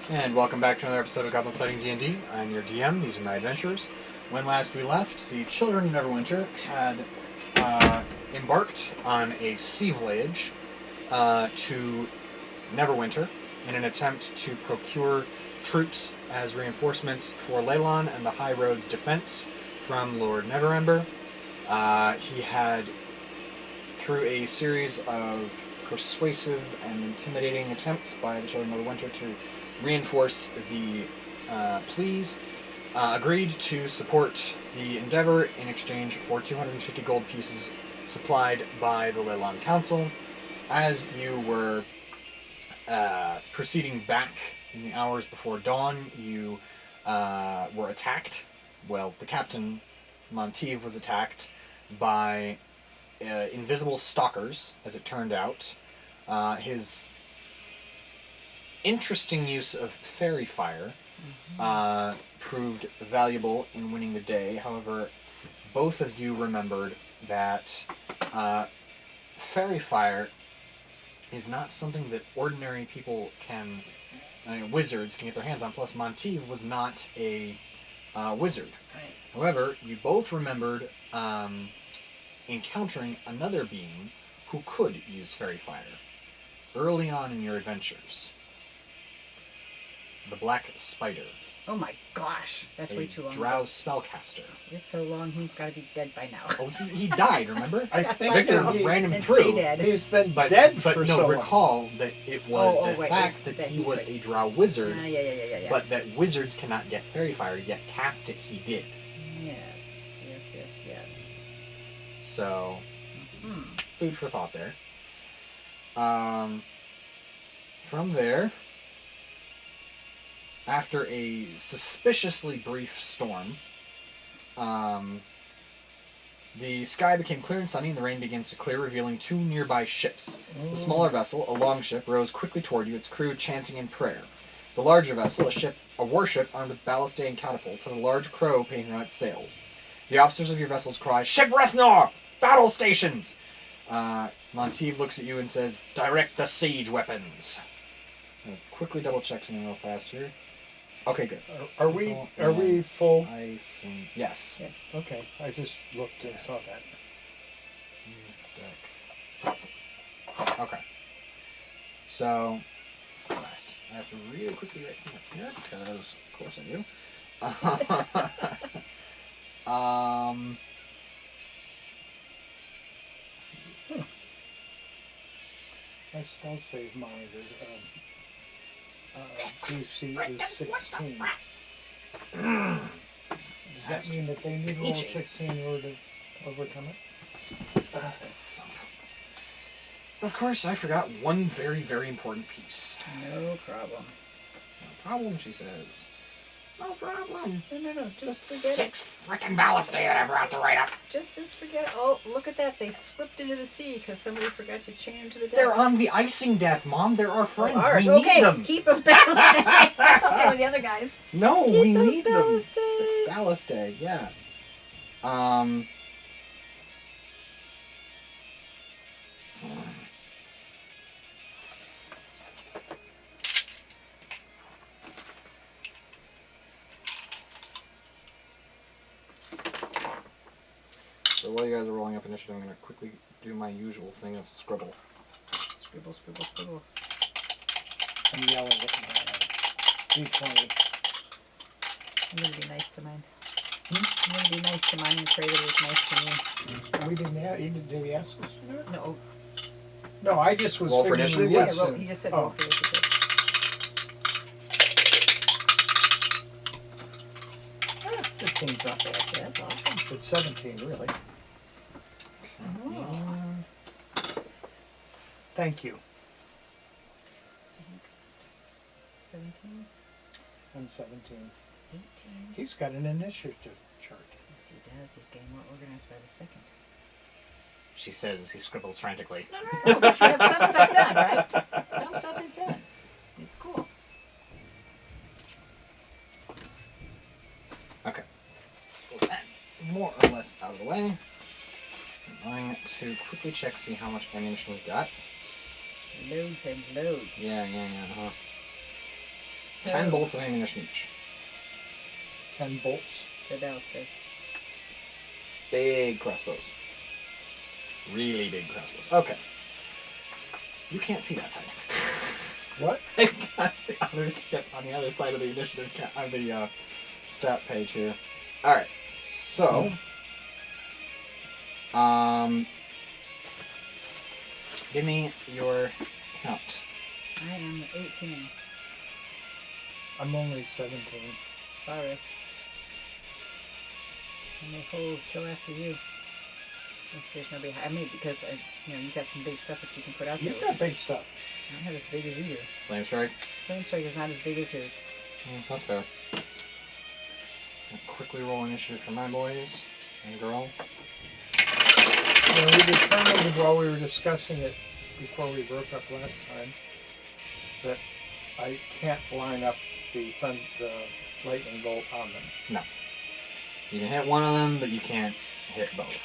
And welcome back to another episode of Goblin-Sighting D&D. I'm your DM, these are my adventurers. When last we left, the Children of Neverwinter had embarked on a sea voyage to Neverwinter in an attempt to procure troops as reinforcements for Leylon and the High Road's defense from Lord Neverember. He had, through a series of persuasive and intimidating attempts by the Children of Neverwinter to reinforce the pleas, agreed to support the endeavor in exchange for 250 gold pieces supplied by the Leylon Council. As you were proceeding back in the hours before dawn, you were attacked. Well, the captain, Monteith, was attacked by invisible stalkers, as it turned out. His interesting use of fairy fire proved valuable in winning the day. However, both of you remembered that fairy fire is not something that ordinary people can, wizards can get their hands on. Plus, Monteith was not a wizard. Right. However, you both remembered encountering another being who could use fairy fire early on in your adventures. The Black Spider. Oh my gosh, that's way too long. Drow spellcaster. It's so long, he's got to be dead by now. Oh, he died, remember? I think Victor he- ran him and through. stay dead. He's been But dead but for no, so long. recall that it was the right, fact that he was could. a drow wizard, Yeah. but that wizards cannot get fairy fire, yet cast it he did. Yes. So, food for thought there. From there, after a suspiciously brief storm, the sky became clear and sunny, and the rain begins to clear, revealing two nearby ships. The smaller vessel, a longship, rows quickly toward you, its crew chanting in prayer. The larger vessel, a warship armed with ballistae and catapults, had a large crow painted on its sails. The officers of your vessels cry, "Ship Rethnor! Battle stations!" Monteith looks at you and says, "Direct the siege weapons." I'm gonna quickly double check something real fast here. Okay, good. Are we full? Yes. Yes. Okay, I just looked and saw that. Okay. So, last. I have to really quickly write something up here, because, of course I do. My spell save monitor DC is 16. Does that mean that they need roll 16 in order to overcome it? Of course, I forgot one very, very important piece. No problem. No problem, she says. No problem. No. Just forget it. 6 frickin' ballistae that I forgot to write up. Just forget it. Oh, look at that. They flipped into the sea because somebody forgot to chain them to the deck. They're on the icing deck, Mom. They're our friends. Oh, ours. We Okay, need them. keep those ballistae. I thought they were the other guys. No, Keep we those need them. ballistae. 6 ballistae, yeah. So while you guys are rolling up initiative, I'm going to quickly do my usual thing of scribble. Scribble. I'm yelling at D20. I'm going to be nice to mine. I'm going to be nice to mine and pray that it was nice to me. We did he ask us to do it? No. No, I just was Roll for figuring initiative, we yes. would. He just said Oh. roll for initiative. Ah, 15's not bad. That's awesome. It's 17, really. Oh. Thank you. 17, And 17. 18. He's got an initiative chart. Yes, he does. He's getting more organized by the second. She says as he scribbles frantically. No, but you have some stuff done, right? Some stuff is done. It's cool. Okay. More or less out of the way. I'm going to quickly check, see how much ammunition we've got. Loads and loads. Yeah. So, 10 bolts of ammunition each. 10 bolts. The ballistic. Big crossbows. Really big crossbows. Okay. You can't see that side. What? On the other side of the initiative, on the stat page here. All right. So, give me your count. I am 18. I'm only 17. Sorry. I may hold till after you. If there's nobody, I mean, because you got some big stuff that you can put out there. You've got big stuff. I don't have as big as you do. Flame strike. Flame strike is not as big as his. That's fair. Quickly roll initiative for my boys and girl. We determined while we were discussing it before we broke up last time that I can't line up the lightning bolt on them. No. You can hit one of them, but you can't hit both.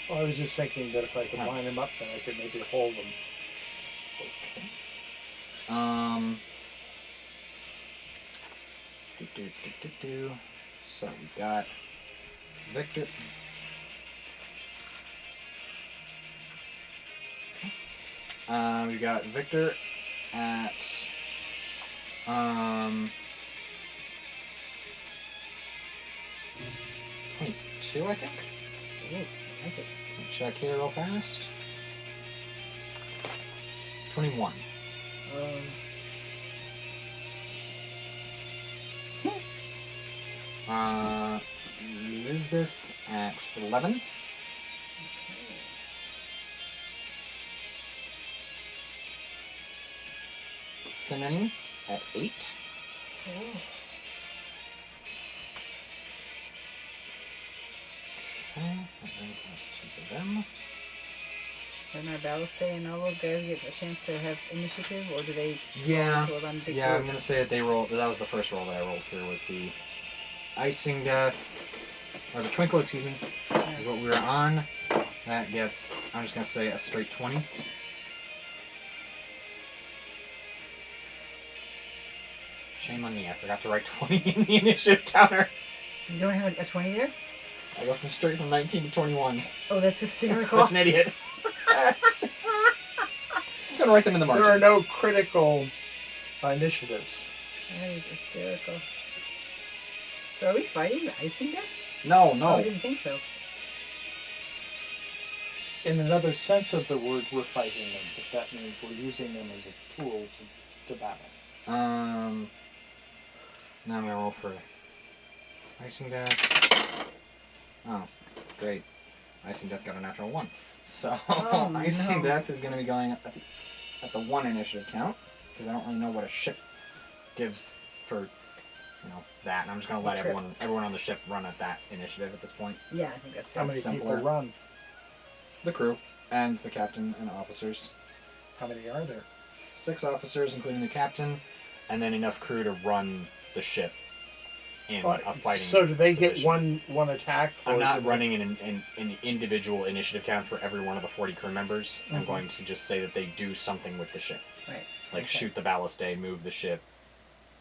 Well, I was just thinking that if I could line them up, then I could maybe hold them. Okay. So we got Victor. We got Victor at 22, I think. Ooh, I like it. Check here real fast. 21. Elizabeth at 11. Finnan at 8. Oh. Okay, that brings us to them. Then our ballistay and all those guys get a chance to have initiative, or do they? Yeah, roll on big yeah. I'm group? gonna say that they rolled. That was the first roll that I rolled here. Was the icing death or the twinkle? Excuse me. Is what we were on. That gets. I'm just gonna say a straight 20. Shame on me. I forgot to write 20 in the initiative counter. You don't have a 20 there? I went straight from 19 to 21. Oh, that's I'm hysterical. such an idiot. I'm gonna write them in the margin. There are no critical initiatives. That is hysterical. So are we fighting the icing death? No, Oh, no. I didn't think so. In another sense of the word, we're fighting them, but that means we're using them as a tool to battle. Now I'm gonna roll for icing death. Oh, great. Icing death got a natural 1. So Oh, icing no. death is gonna be going at the 1 initiative count because I don't really know what a ship gives for that. And I'm just gonna let trip. everyone on the ship run at that initiative at this point. Yeah, I think that's How right. many simpler. people run? The crew and the captain and officers. How many are there? 6 officers, including the captain, and then enough crew to run the ship in a fighting. So do they get position. one attack? I'm or not do they- running an individual initiative count for every one of the 40 crew members. I'm going to just say that they do something with the ship. Right. Like Okay. shoot the ballistay, move the ship,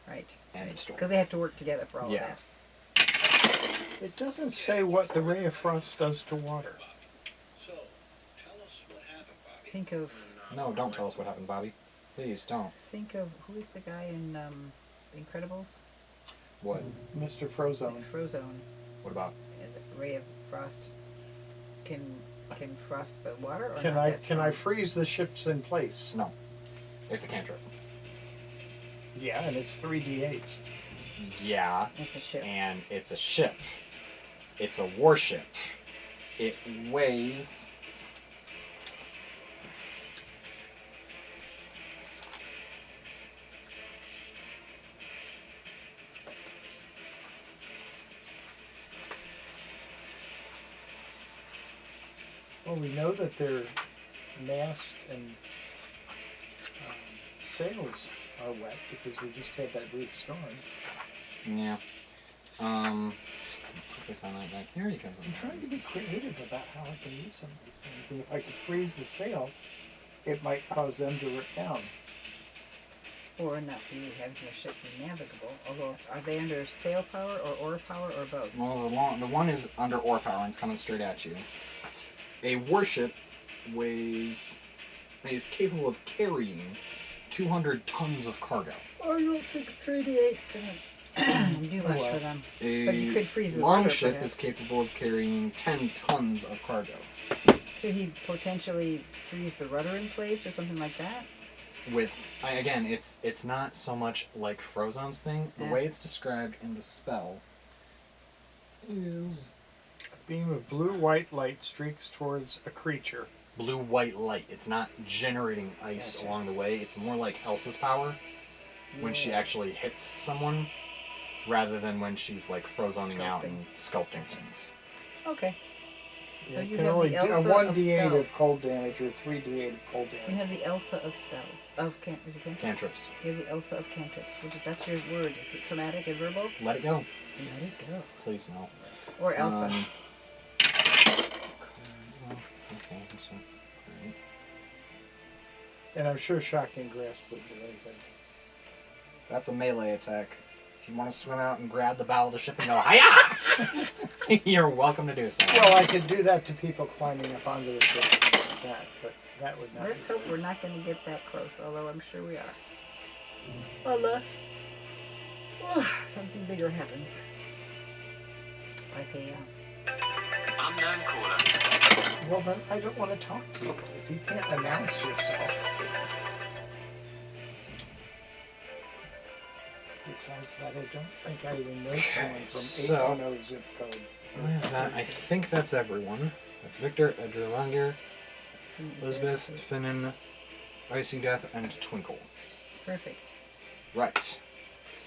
Right. and the storm. Because they have to work together for all Yeah. of that. It doesn't say what the ray of frost does to water. Think of No, don't tell us what happened, Bobby. Please don't. who is the guy in The Incredibles? What? Mr. Frozone. Frozone. What about? The ray of frost can frost the water. Or Can not I that can I strong? freeze the ships in place? No. It's a cantrip. Yeah, and it's 3d8s. Yeah, It's a ship. and it's a ship. It's a warship. It weighs... Well, we know that their mast and sails are wet because we just had that brief storm. Yeah. Put this on that back here. You guys. I'm trying to be creative about how I can use some of these things. And if I could freeze the sail, it might cause them to rip down. Or not for you having your ship be navigable. Although, are they under sail power or oar power or both? Well, the one is under oar power and it's coming straight at you. A warship is capable of carrying 200 tons of cargo. I don't think 3d8's gonna do much for them. But you could freeze A the longship rudder, is capable of carrying 10 tons of cargo. Could he potentially freeze the rudder in place or something like that? Again, it's not so much like Frozone's thing. The way it's described in the spell is A beam of blue-white light streaks towards a creature. blue-white light. It's not generating ice along the way. It's more like Elsa's power when she actually hits someone, rather than when she's like frozoning out and sculpting things. Okay. So you can have only the do Elsa a of 1d8 spells. of cold damage or 3d8 of cold You damage. have the Elsa of spells. Is it cantrips? Cantrips. You have the Elsa of cantrips, that's your word. Is it somatic and verbal? Let it go. Let it go. Please no. Or Elsa. Okay, so, alright. And I'm sure Shocking Grasp would do anything. That's a melee attack. If you want to swim out and grab the bow of the ship and go, hiya! You're welcome to do so. Well, I could do that to people climbing up onto the ship like that, but that would not Let's be hope we're not going to get that close, although I'm sure we are. Unless something bigger happens. Like a Unknown caller. Well, then I don't want to talk to you if you can't announce yourself. Besides that, I don't think I even know someone from So- 810 zip code. With that, I think that's everyone. That's Victor, Edrelanger, Elizabeth, Finnan, Icing Death, and Twinkle. Perfect. Right.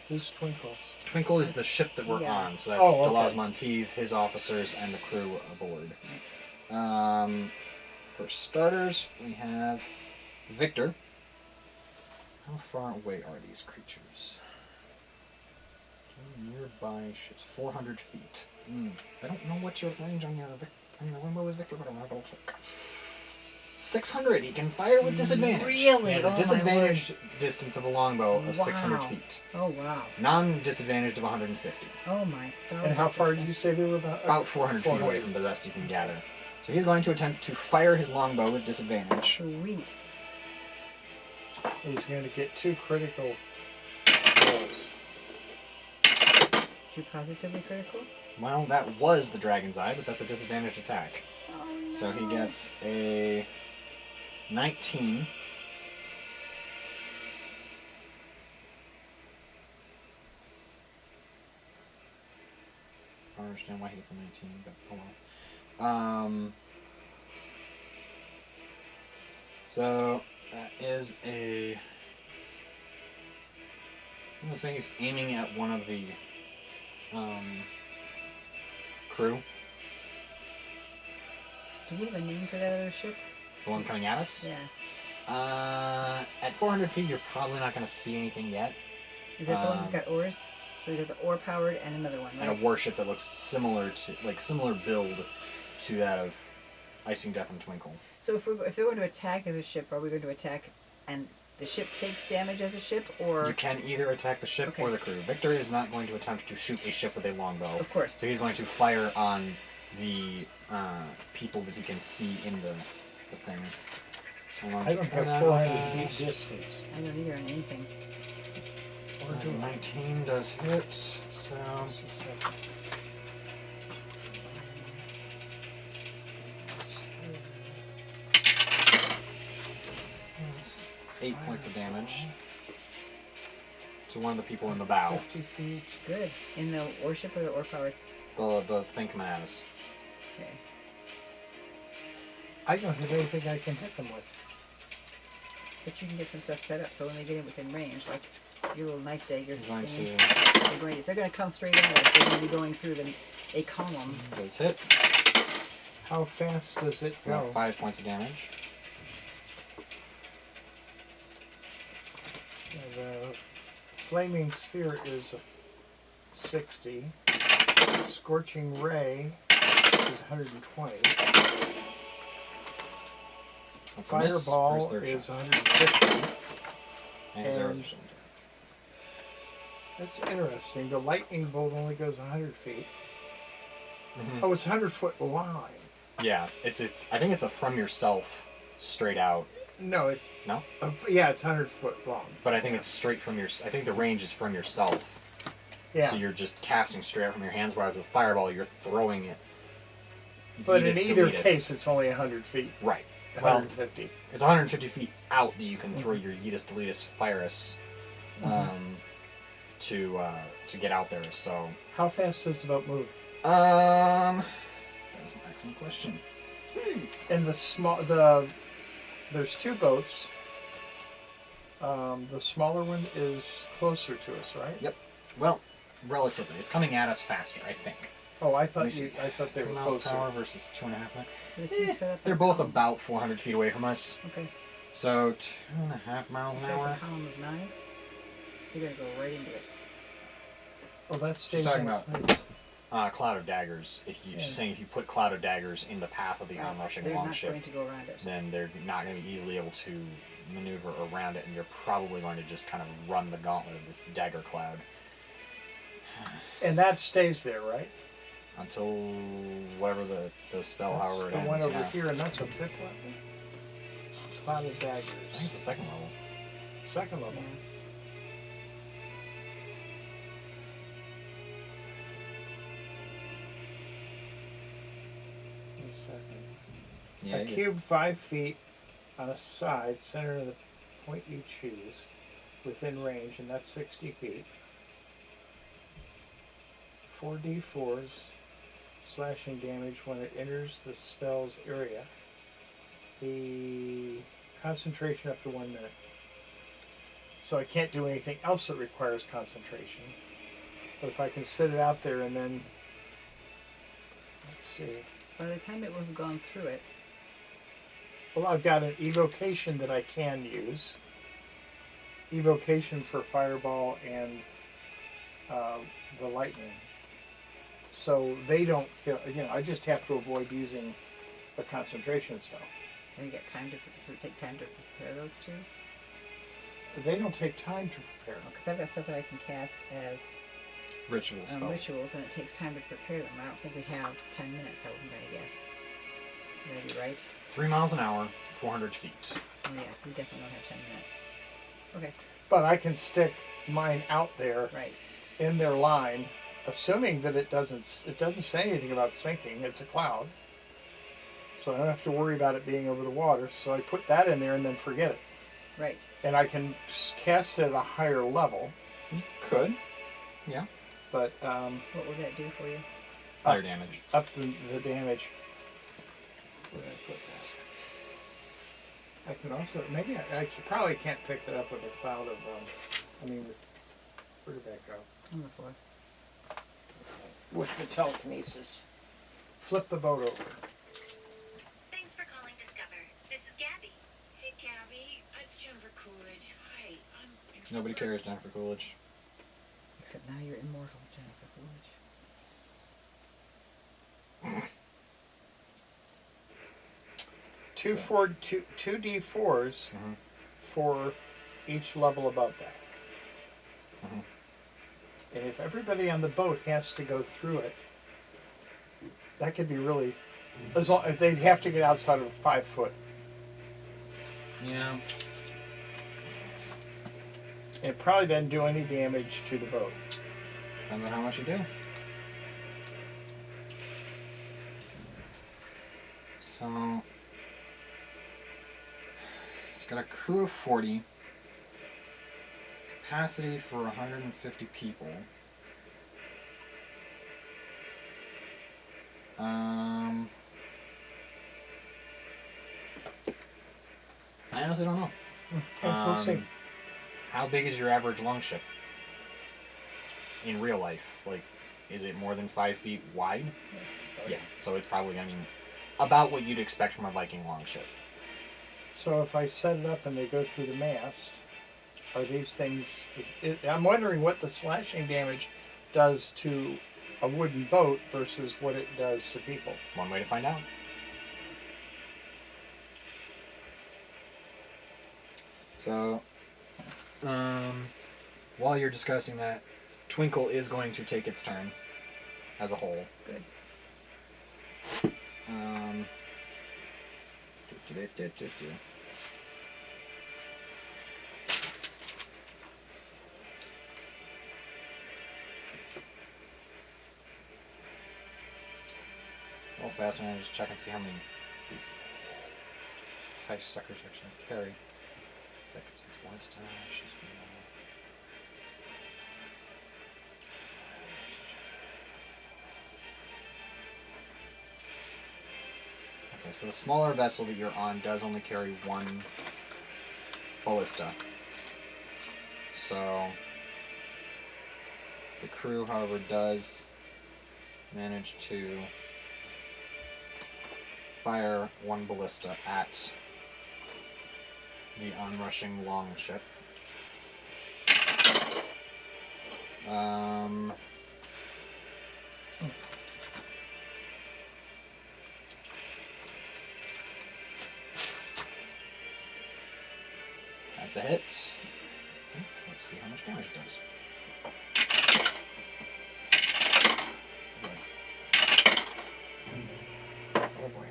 Who's Twinkles? Twinkle is the ship that we're Yeah. on, so that's Oh, okay. Delaz Monteith, his officers, and the crew aboard. For starters, we have Victor. How far away are these creatures? Nearby ships, 400 feet. I don't know what your range on your longbow is, Victor, but I'm gonna double check. 600. He can fire with disadvantage. Really? He has Oh, a my disadvantaged distance of a longbow of 600 Wow. feet. Oh, wow. Non-disadvantaged of 150. Oh, my stars. And how far did you say they were? About 400 feet away from the best you can gather. So he's going to attempt to fire his longbow with disadvantage. Sweet. He's going to get 2 critical rolls. Too positively critical? Well, that was the Dragon's Eye, but that's a disadvantaged attack. Oh, no. So he gets a 19. I don't understand why he gets a 19, but oh well. So that is a. I'm gonna say he's aiming at one of the crew. Do we have a name for that other ship? The one coming at us. Yeah. At 400 feet, you're probably not gonna see anything yet. Is that the one that's got oars? So we got the oar powered and another one, And a right? warship that looks similar build to that of Icing Death and Twinkle. So if they're going to attack as a ship, are we going to attack and the ship takes damage as a ship, or You can either attack the ship or the crew. Victor is not going to attempt to shoot a ship with a longbow. of course? So he's going to fire on the people that he can see in the thing. I don't have 400 feet distance. I don't either on anything. Or do I? 19 does hit, so Just a second. that's 8 points of damage to one of the people in the bow. 50 feet. Good. In the warship or the oar powered? The thing coming at us. Okay. I don't have anything I can hit them with. But you can get some stuff set up so when they get in within range, like your little knife dagger He's going thingy, to if they're going to come straight at us, they're going to be going through a column. does hit. How fast does it go? 5 points of damage. The flaming sphere is 60. Scorching ray is 120. That's a miss. Fireball Where's their is shot? 150. And his arrows and- are That's interesting. The lightning bolt only goes 100 feet. Mhm. Oh, it's 100-foot line. Yeah, it's. I think it's a from yourself, straight out. No, it's No, yeah, it's 100-foot long. but I think it's straight from your. I think the range is from yourself. Yeah. So you're just casting straight out from your hands, whereas with fireball, you're throwing it. But in yeetus to either yeetus. case, it's only 100 feet. Right. Well, 150. it's 150 feet out that you can throw your Yeetus Deletus Firus to get out there. So How fast does the boat move? that is an excellent question. And there's two boats. The smaller one is closer to us, right? Yep. Well, relatively, it's coming at us faster, I think. Oh, I Let me thought see. I thought they 2 were miles per closer. hour versus 2.5 miles. But if you set up They're that both column- about 400 feet away from us. Okay. So 2.5 miles You an set up hour. a column of knives. You're gonna go right into it. Oh, that's She's staging. talking about- Nice. Cloud of daggers. Yeah. She's saying if you put cloud of daggers in the path of the onrushing They're not longship, going to go around it. then they're not going to be easily able to maneuver around it, and you're probably going to just kind of run the gauntlet of this dagger cloud And that stays there, right? until whatever the spell, That's however it the ends. one over yeah. here, and that's a 5th level. Cloud of I think it's daggers. the second level. 2nd level. Yeah. The second. Yeah. A cube 5 feet on a side, center of the point you choose, within range, and that's 60 feet. 4d4s slashing damage when it enters the spell's area. The concentration up to 1 minute. So I can't do anything else that requires concentration. But if I can sit it out there and then, let's see. By the time it would have gone through it, Well, I've got an evocation that I can use. Evocation for fireball and the lightning. So they don't kill, I just have to avoid using the concentration spell. and you get time to. Does it take time to prepare those two? They don't take time to prepare. Because I've got stuff that I can cast as Ritual spell. rituals, and it takes time to prepare them. I don't think we have 10 minutes. I wouldn't gonna guess. Would I be right? 3 miles an hour, 400 feet. Oh yeah, we definitely don't have 10 minutes. Okay, But I can stick mine out there right. in their line, assuming that it doesn't say anything about sinking. It's a cloud. So I don't have to worry about it being over the water. So I put that in there and then forget it. Right. And I can cast it at a higher level, Could. Yeah. but What would that do for you? Higher damage. up the damage. Where did I put that? I can also, maybe I probably can't pick that up with a cloud of, where did that go? On the floor. With the telekinesis. Flip the boat over. Thanks for calling Discover. This is Gabby. Hey, Gabby. It's Jennifer Coolidge. Hi. I'm Nobody Explorer. cares, Jennifer Coolidge. Except now you're immortal, Jennifer Coolidge. Two D4s Mhm. for each level above that. Mhm. And if everybody on the boat has to go through it, that could be really, as long if they'd have to get outside of 5 foot. Yeah. And it probably doesn't do any damage to the boat. Depends on how much you do. So it's got a crew of 40, capacity for 150 people. I honestly don't know. Okay, we'll see. How big is your average longship in real life? Like, is it more than 5 feet wide? Yes. Yeah, so it's probably, about what you'd expect from a Viking longship. So if I set it up and they go through the mast, are these things... I'm wondering what the slashing damage does to a wooden boat versus what it does to people. One way to find out. So, while you're discussing that, Twinkle is going to take its turn as a whole. Good. Do. Real fast, and just check and see how many these high suckers actually carry. Okay, so the smaller vessel that you're on does only carry one ballista. So the crew, however, does manage to fire one ballista at the onrushing longship. That's a hit. Let's see how much damage it does. Oh boy.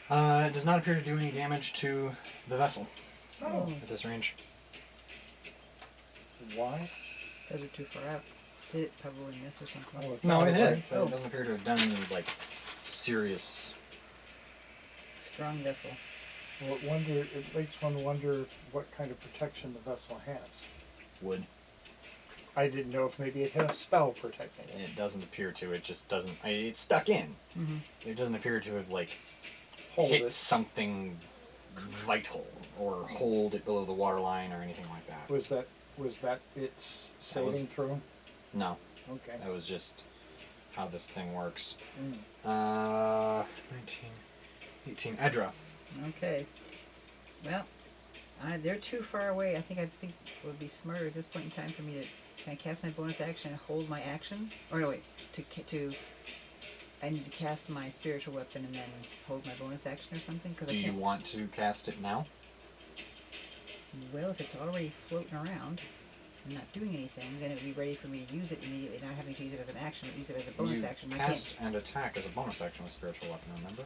It does not appear to do any damage to the vessel at this range. Why? Those are too far out. Did it probably miss or something? Oh, it's No, out it of hit, range. but it doesn't appear to have done any serious. Strong vessel. Well, it makes one wonder what kind of protection the vessel has. Wood. I didn't know if maybe it had a spell protecting it. It doesn't appear to. It just doesn't. It's stuck in. Mm-hmm. It doesn't appear to have Hold hit it. something vital or hold it below the waterline or anything like that. Was that its saving throw? No, Okay. that was just how this thing works. 19, 18. Edra. Okay. Well, they're too far away. I think it would be smarter at this point in time for me to can I cast my bonus action and hold my action? Or no, wait. I need to cast my spiritual weapon and then hold my bonus action or something. Cause Do you want to cast it now? Well, if it's already floating around and not doing anything, then it would be ready for me to use it immediately, not having to use it as an action, but use it as a bonus you action. Cast and attack as a bonus action with spiritual weapon, remember?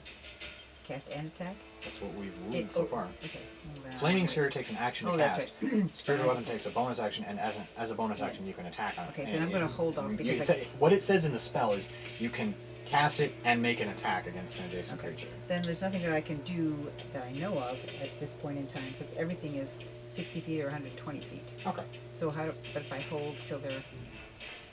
Cast and attack? That's what we've ruled so far. Okay. Well, then Flaming I'll Sphere wait. takes an action to Oh, cast. that's right. Spiritual weapon takes a bonus action, and as a bonus action, you can attack on it. Okay, then I'm going to hold off because what it says in the spell is you can cast it and make an attack against an adjacent Okay. creature. Then there's nothing that I can do that I know of at this point in time because everything is 60 feet or 120 feet. Okay. So but if I hold till they're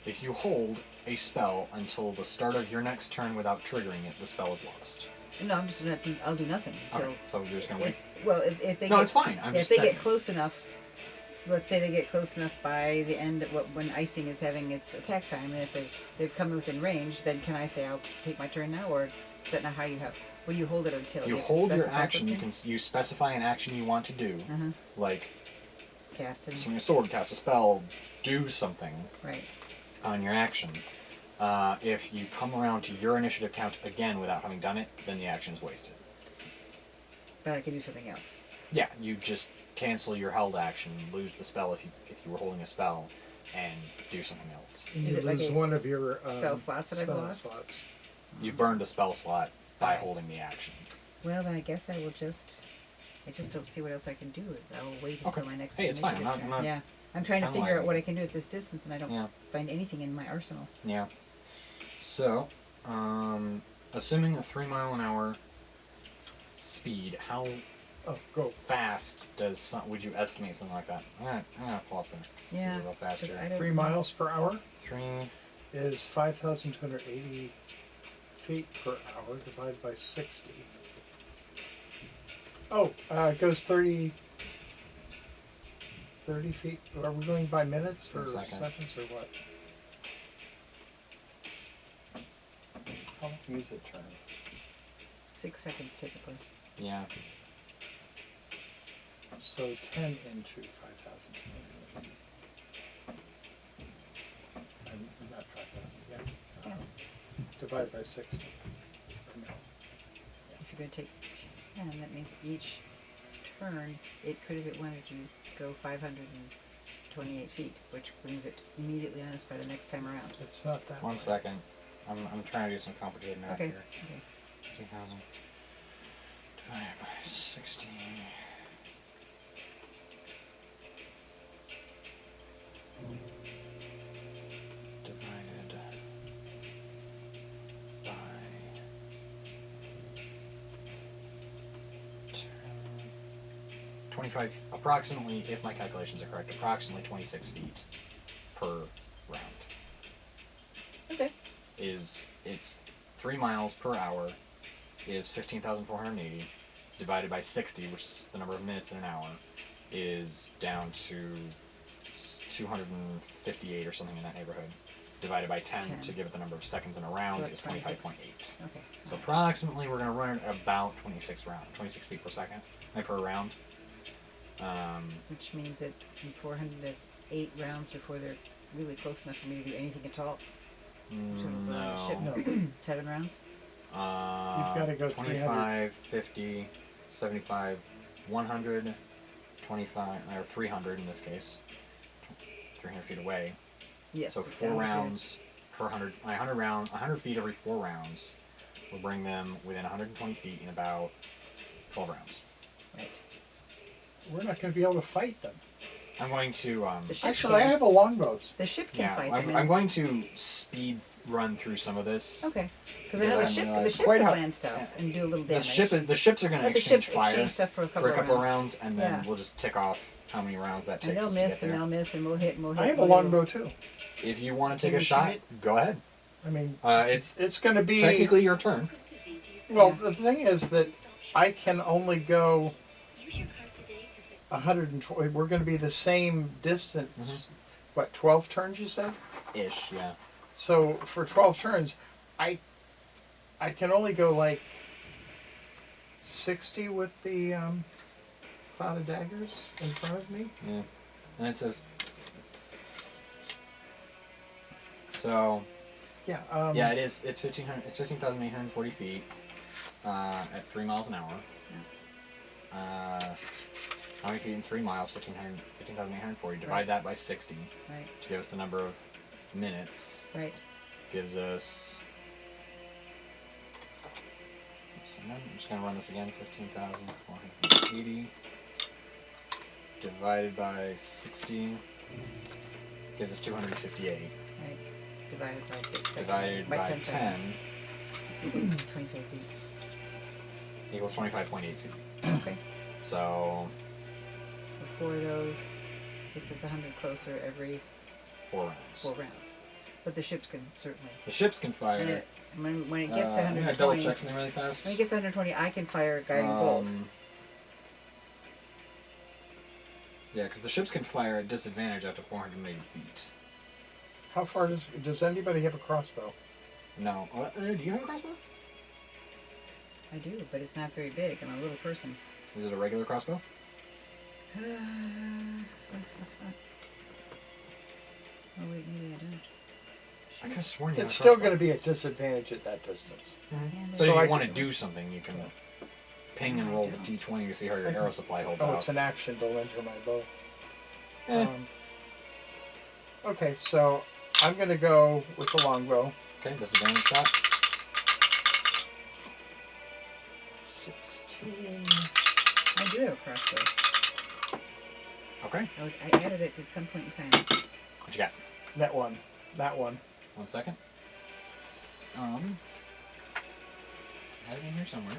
If you hold a spell until the start of your next turn without triggering it, the spell is lost. no, I'm just gonna I'll do nothing until. Okay, so you're just gonna wait. If they No, get, it's fine. I'm if just they checking. get close enough, let's say they get close enough by the end of when icing is having its attack time, and if they've come within range, then can I say I'll take my turn now, or is that not how you have? What do you hold it until? You have to hold your specify action. something? You specify an action you want to do, like Cast and swing a sword, cast a spell, do something right. on your action. If you come around to your initiative count again without having done it, then the action is wasted. But I can do something else. Yeah, you just cancel your held action, lose the spell if you were holding a spell, and do something else. And Is you it like lose a one of your spell slots that I've spell lost? slots. You burned a spell slot by holding the action. Well, then I guess I will just I just don't see what else I can do. I'll wait Okay. until my next Hey, it's fine. initiative I'm turn. not Yeah, I'm trying to figure out penalizing what you. I can do at this distance, and I don't Yeah. find anything in my arsenal. Yeah. So, assuming a 3-mile-an-hour speed, how Oh, go. fast would you estimate something like that? I'm gonna pull up there. Yeah, Real fast 'cause here. I don't 3 know. miles per hour 3. is 5,280 feet per hour divided by 60. Oh, it goes 30 feet. Are we going by minutes or Second. seconds or what? How long is it turn? 6 seconds typically. Yeah. So 10 into 5,280. Not 5,000, yeah. Yeah. Divided by 60. Or no. If you're going to take 10, that means each turn, it could, if it wanted to, go 528 feet, which brings it immediately on us by the next time around. It's not that One way. second. I'm trying to do some complicated math Okay. here. 2,000 divided by 60. Divided by 10. 25, approximately, if my calculations are correct, approximately 26 feet per round. Okay. It's 3 miles per hour is 15,480 divided by 60, which is the number of minutes in an hour, is down to 258 or something in that neighborhood. Divided by 10, 10. to give it the number of seconds in a round About is 26. 25.8. Okay. So approximately we're going to run it about 26 feet per second, per round. Which means that in 400 is 8 rounds before they're really close enough for me to do anything at all. Sort of ship. No. No. 7 rounds? You've gotta go 25, 50, 75, 100, 25, or 300 in this case. 300 feet away. Yes. So it's 4 down to rounds per 100 feet every 4 rounds will bring them within 120 feet in about 12 rounds. Right. We're not going to be able to fight them. I'm going to, The ship Actually, can. I have a longbow. The ship can yeah, fight I'm, them. I'm going to speed run through some of this. Okay. Because I know the ship quite can how- land stuff and do a little The damage. ships are going to Let the exchange ships fire exchange stuff for a for couple, a couple of of rounds. rounds, and then Yeah. we'll just tick off how many rounds that takes And they'll us to miss get and there. they'll miss and we'll hit and we'll hit. I have a and we'll- longbow too. If you want to take Can a we shot, shoot it? go ahead. I mean, It's it's going to be technically your turn. Well, Yeah. the thing is that I can only go Use your card today to say 120. We're going to be the same distance. What, 12 turns you said? Ish, yeah. So for 12 turns, I can only go like 60 with the cloud of daggers in front of me. Yeah. And it says. So Yeah. yeah, it is. It's 1,500. It's 15,840 feet at 3 miles an hour. How many feet in 3 miles? 15,840. Divide Right. that by 60 Right. to give us the number of minutes. Right. Gives us. Oops, I'm just gonna run this again. 15,480 divided by 60 gives us 258. Right. Divided by 6. Divided by 10 seconds. 25 feet. equals 25.8 feet. Okay. So Before those, it says 100 closer every 4 rounds. 4 rounds. But the ships can certainly. The ships can fire. And when it gets to I'm gonna double 120, check something really fast. when it gets to 120, I can fire a guiding bolt. Yeah, because the ships can fire at disadvantage up to 480 feet. How far does anybody have a crossbow? No. Do you have a crossbow? I do, but it's not very big. I'm a little person. Is it a regular crossbow? Oh wait, maybe I don't. I could have sworn you had It's a still crossbow. going to be at disadvantage at that distance. Yeah, So, but- if I you want to can- do something, you can ping No, and I roll the don't. d20 to see how your arrow supply holds Oh, out. it's an action to enter my bow. Eh. Okay, so I'm going to go with the longbow. Okay, disadvantage shot. 16 I do have a crossbow. Okay. I added it at some point in time. What you got? That one. That one. 1 second. I have it in here somewhere.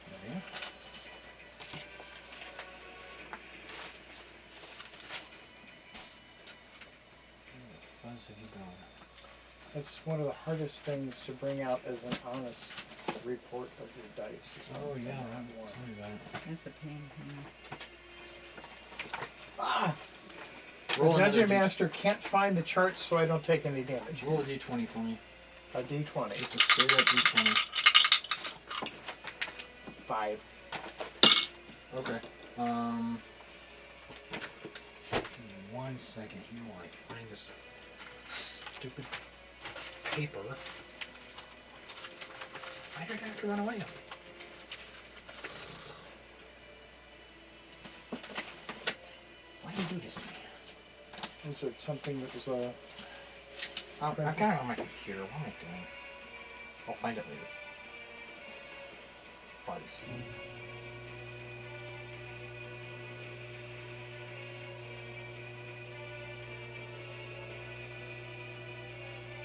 There we go. Where the fuzz have you gone? That's one of the hardest things to bring out as an honest report of your dice. is Oh when it's yeah, in round tell one. me about it. That's a pain. Ah! Roll The another Dungeon D- Master can't find the charts, so I don't take any damage. Roll a d20 for me. A D20. Just a straight up d20. 5. Okay. 1 second here while I find this stupid paper. Why did I have to run away? Why do you do this to me? Was it something that was I've got it on my computer. What am I doing? I'll find it later. Fuzz.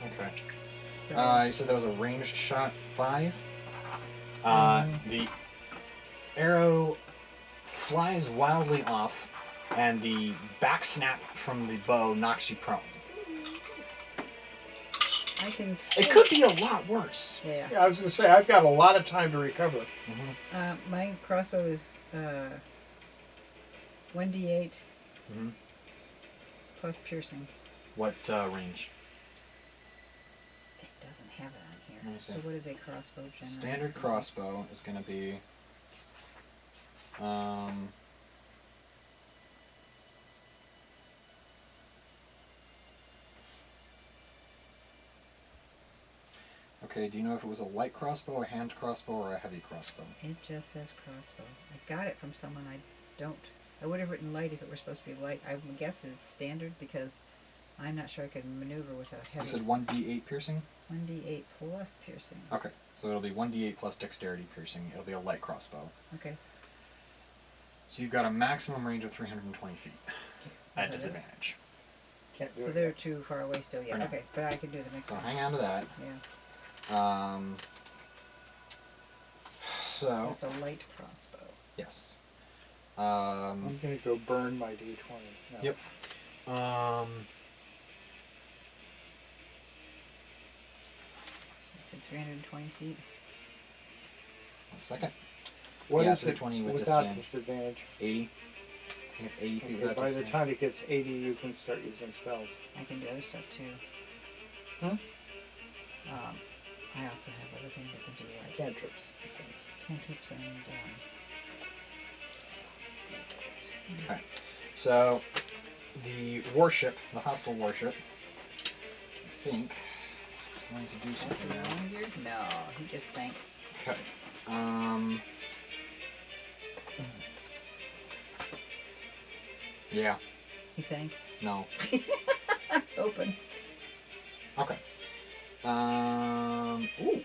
Okay. So, You said that was a ranged shot 5. The arrow flies wildly off, and the back snap from the bow knocks you prone. I can. It could be a lot worse. Yeah. Yeah, I was going to say, I've got a lot of time to recover. My crossbow is 1d8 Mhm. plus piercing. What range? It doesn't have it on Let me here. see. So what is a crossbow generally? Standard crossbow is going to be. Okay, do you know if it was a light crossbow, a hand crossbow, or a heavy crossbow? It just says crossbow. I got it from someone I don't. I would have written light if it were supposed to be light. I would guess it's standard because I'm not sure I could maneuver with a You heavy. said 1d8 piercing? 1d8 plus piercing. Okay, so it'll be 1d8 plus dexterity piercing. It'll be a light crossbow. Okay. So you've got a maximum range of 320 feet at Okay. disadvantage. Can't do So it. they're too far away still. For Yeah. now. Okay, but I can do the next So one. hang on to that. Yeah. So So, it's a light crossbow. yes. I'm going to go burn my D20. No. Yep. It's in 320 feet. 1 second. What Yeah, is it 320 with without disadvantage. disadvantage? 80. I think it's 80 feet Okay, without by the disadvantage. time it gets 80, you can start using spells. I can do other stuff too. Huh? I also have other things I can do, like Cantrips. cantrips and Okay. So, the warship, the hostile warship, I think, is going to do something now. Longbeard? No, he just sank. Okay. Yeah. He sank. No. I was hoping. Okay. Ooh.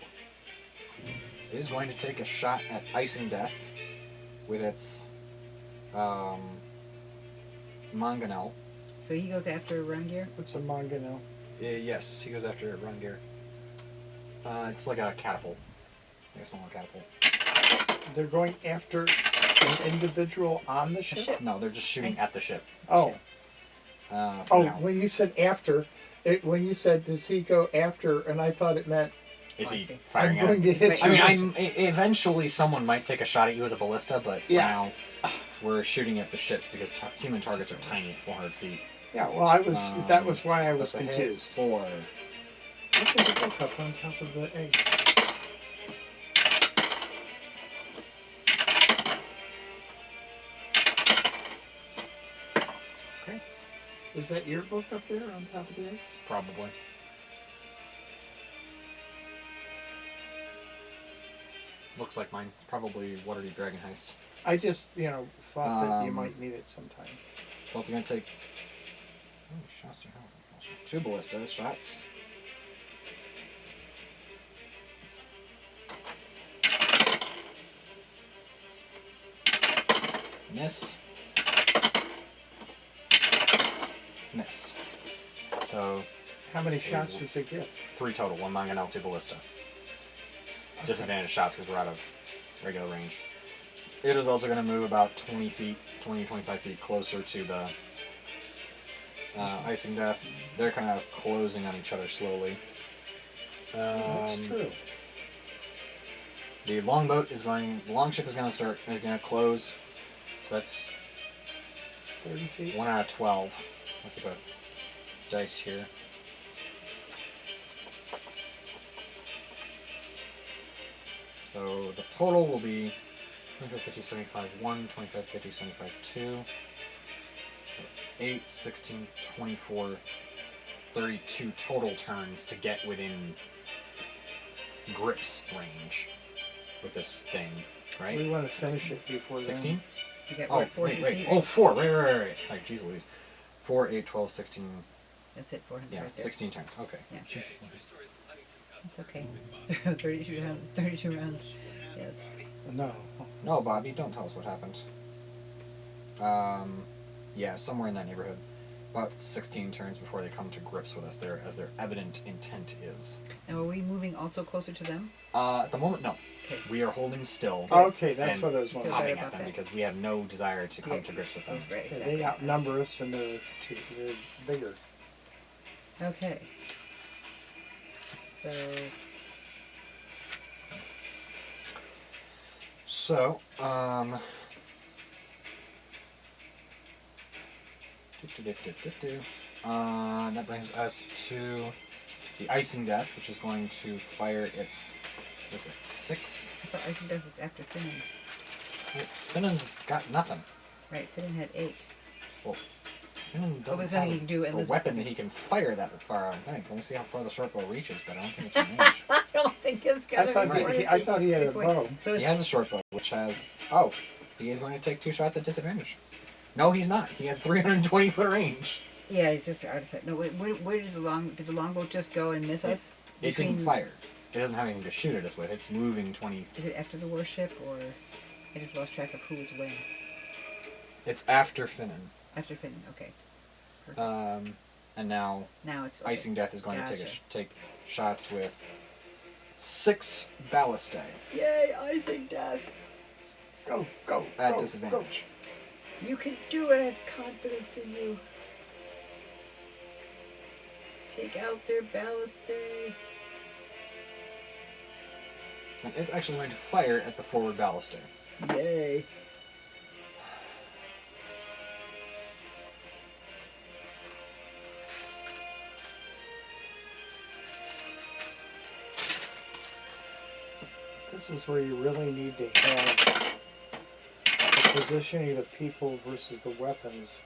It is going to take a shot at icing death with its mangonel. So he goes after Rungir. What's a manga now? Yes, he goes after Rungir. It's like a catapult. Like a small catapult. They're going after an individual on the ship? ship. No, they're just shooting Nice. at the ship. Oh. For Oh, now. when you said after, when you said does he go after, and I thought it meant Is I he see. firing I'm at going him? to hit I you. mean, eventually someone might take a shot at you with a ballista, but for Yeah. now, we're shooting at the ships because human targets are tiny at 400 feet. Yeah, well, I was. That was why I was That's a hit confused. for What's in the book up on top of the egg? Okay. Is that your book up there on top of the eggs? probably. Looks like mine. It's probably Waterdeep Dragon Heist. I just, thought that you Um, might need it sometime. So it's going to take. Oh, shots to hell. 2 ballista shots. Miss. Miss. So How many shots does it get? 3 total. 1 mangonel, 2 ballista. Disadvantage shots because we're out of regular range. It is also going to move about 20 feet, 25 feet closer to the icing death. They're kind of closing on each other slowly. That's true. The longboat is going. The longship is going to close. So that's 30 feet. 1 out of 12. Look at the dice here. So the total will be 25, 50, 75, 1, 25, 50, 75, 2, 8, 16, 24, 32 total turns to get within grips range with this thing, right? We want to finish it before then. 16? You get Oh, what, 40 wait. feet? Oh, 4. Right. Sorry, jeez Louise. 4, 8, 12, 16. That's it, 400 Yeah, right there. 16 turns. Okay. Yeah. It's okay. 32 rounds. Yes. No. No, Bobby, don't tell us what happened. Yeah, somewhere in that neighborhood. About 16 turns before they come to grips with us there, as their evident intent is. Now, are we moving also closer to them? At the moment, no. Okay. We are holding still. Okay, that's and what I was wondering. popping Better at them about that. because we have no desire to come Yeah, to grips with them. right, Okay, exactly. they outnumber us and they're bigger. Okay. So, that brings us to the icing death, which is going to fire its, what's it, 6? I thought icing death was after Finnan. Finnan's got nothing. Right, Finnan had 8. Well, Finnan doesn't there's nothing have he can do, and a there's- weapon that he can fire that far out. Let me see how far the short bow reaches, but I don't think it's in range. I don't think it's gonna I thought he had a bow. So He has a short bow, which has... Oh, he is going to take 2 shots at disadvantage. No, he's not. He has 320-foot range. yeah, he's just an artifact. No, where did the longboat just go and miss us? It didn't fire. It doesn't have anything to shoot at us with. It's moving 20... Is it after the warship, or I just lost track of who was when? It's after Finnan. After Finnan, okay. And now Now it's okay. Icing Death is going to Gotcha. take shots with 6 ballistae Yay, icing death! Go, go, at go, disadvantage. You can do it. I have confidence in you. Take out their ballistae. And it's actually going to fire at the forward ballistae. Yay. This is where you really need to have the positioning of people versus the weapons,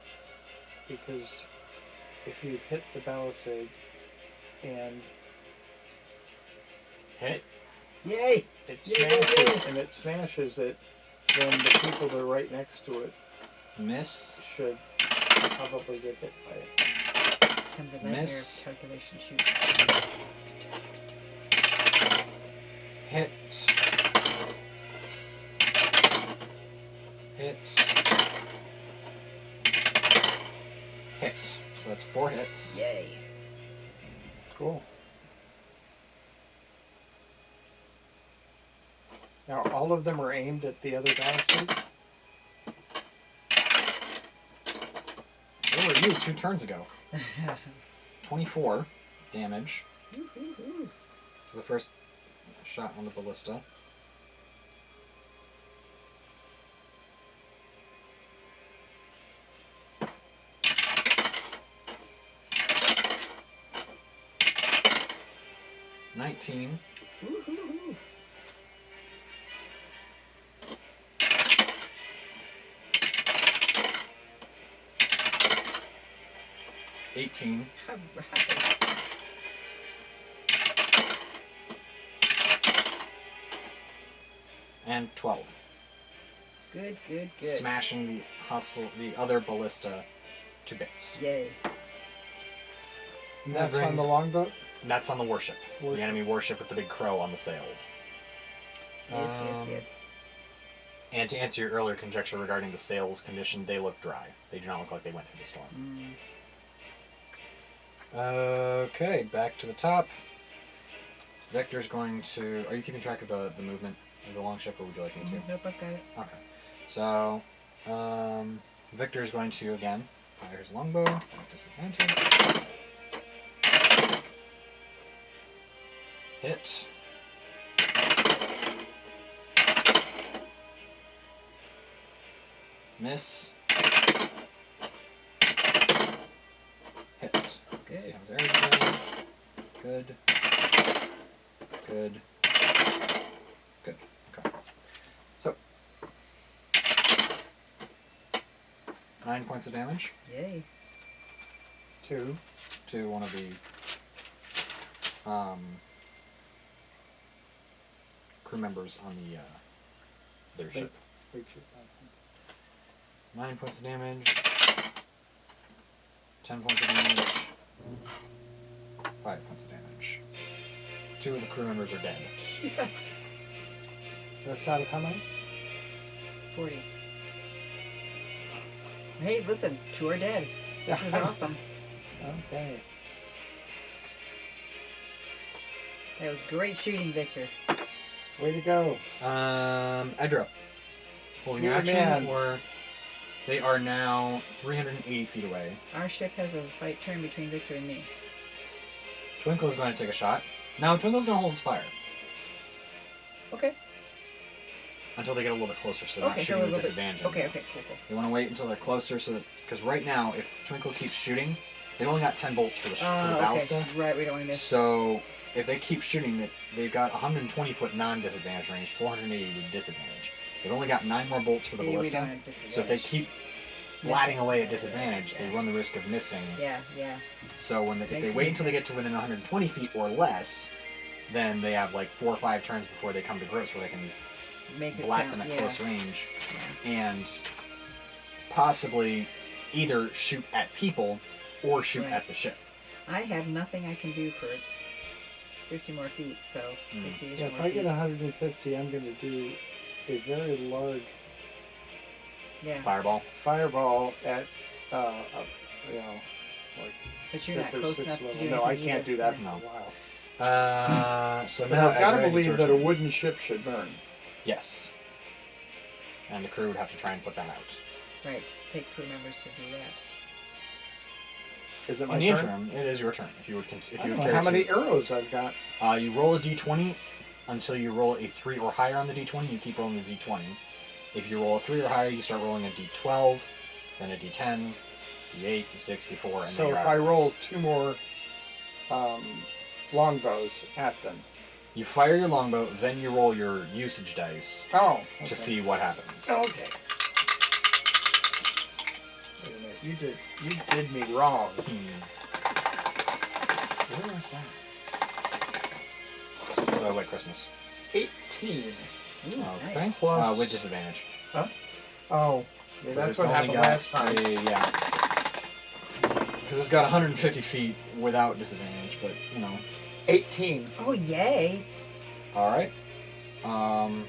because if you hit the ballistae and Hit. Yay! it Yay, smashes it, then the people that are right next to it Miss. should probably get hit by it. Comes a nightmare Miss. of calculation shoot. Hit. Hit. Hit. So that's 4 hits. Yay. Cool. Now all of them are aimed at the other ballistae. Where were you 2 turns ago? 24 damage Woo-hoo-hoo. to the first shot on the ballista. $19. Woo-hoo-hoo. $18. Alright. And 12. Good, good, good. Smashing the other ballista to bits. Yay. And That that's on the brings- longboat. And that's on the warship. Warship. The enemy warship with the big crow on the sails. Yes, yes, Um, yes. And to answer your earlier conjecture regarding the sails condition, they look dry. They do not look like they went through the storm. Okay, back to the top. Victor's going to... Are you keeping track of the movement of the longship, or would you like me to? Nope, I've got it. Okay. So, Victor's going to, again, fire his longbow at disadvantage. Hit. Miss. Hit. Good. See how his arrows go. Good. Good. Good. Okay. So, 9 points of damage Yay. Two. to one of the crew members on the their Big- ship. big ship. 9 points of damage. 10 points of damage. 5 points of damage. 2 of the crew members are dead. Yes. That's out of how many? 40. Hey, listen, 2 are dead. This is awesome. Okay. That was great shooting, Victor. Way to go. Edra. Holding your You're action, mad. or they are now 380 feet away. Our ship has a fight turn between Victor and me. Twinkle's going to take a shot. Now, Twinkle's going to hold his fire Okay. until they get a little bit closer, so they're Okay, not so shooting a with little bit. disadvantage. Okay, cool. They want to wait until they're closer, so that because right now, if Twinkle keeps shooting, they only got 10 bolts for the ballista. Okay. Right, we don't want to miss. So if they keep shooting, they've got 120 foot non-disadvantage range, 480 with disadvantage. They've only got 9 more bolts for the Yeah, we ballista. don't have disadvantage. So if they keep blatting away at disadvantage, they run the risk of missing. Yeah. So if they Makes wait me until they get to within 120 feet or less, then they have like 4 or 5 turns before they come to grips where they can Make it black count. them at Yeah. close range and possibly either shoot at people or shoot Right. at the ship. I have nothing I can do for 50 more feet, so 50 Yeah, if more I feet. get 150, I'm going to do a very large Yeah, Fireball. fireball at, like but you're not fifth or close sixth enough to level. do No, I anything can't either. do that for No. a while. So But now I've got to Edra, it's believe your that a turn. wooden ship should burn. Yes. And the crew would have to try and put that out. Right, take crew members to do that. Is it my In the turn? interim, it is your turn. If you would, if I you don't would know care how to. many arrows I've got. You roll a d20 until you roll a 3 or higher on the d20. You keep rolling the d20. If you roll a 3 or higher, you start rolling a d12, then a d10, d8, d6, d4, and So then if you're I out. roll 2 more longbows at them. You fire your longbow, then you roll your usage dice Oh. Okay. to see what happens. Oh, okay. Wait a minute. You did me wrong. Where was that? White Christmas. 18. Ooh, Okay. nice. Plus- With disadvantage. Oh. Yeah, 'Cause that's it's what only happened got last time. Yeah. Because it's got 150 feet without disadvantage, but, 18. Oh, yay! Alright. And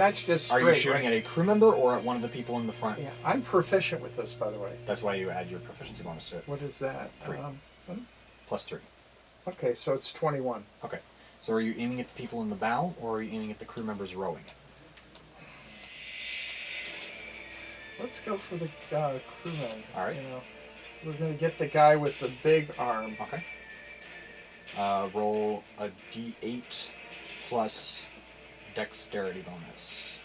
that's just Are straight, you shooting right? at a crew member or at one of the people in the front? Yeah, I'm proficient with this, by the way. That's why you add your proficiency bonus to it. What is that? 3. Plus 3. Okay, so it's 21. Okay. So are you aiming at the people in the bow, or are you aiming at the crew members rowing? Let's go for the crewman. All right. We're going to get the guy with the big arm. Okay. Roll a d8 plus dexterity bonus.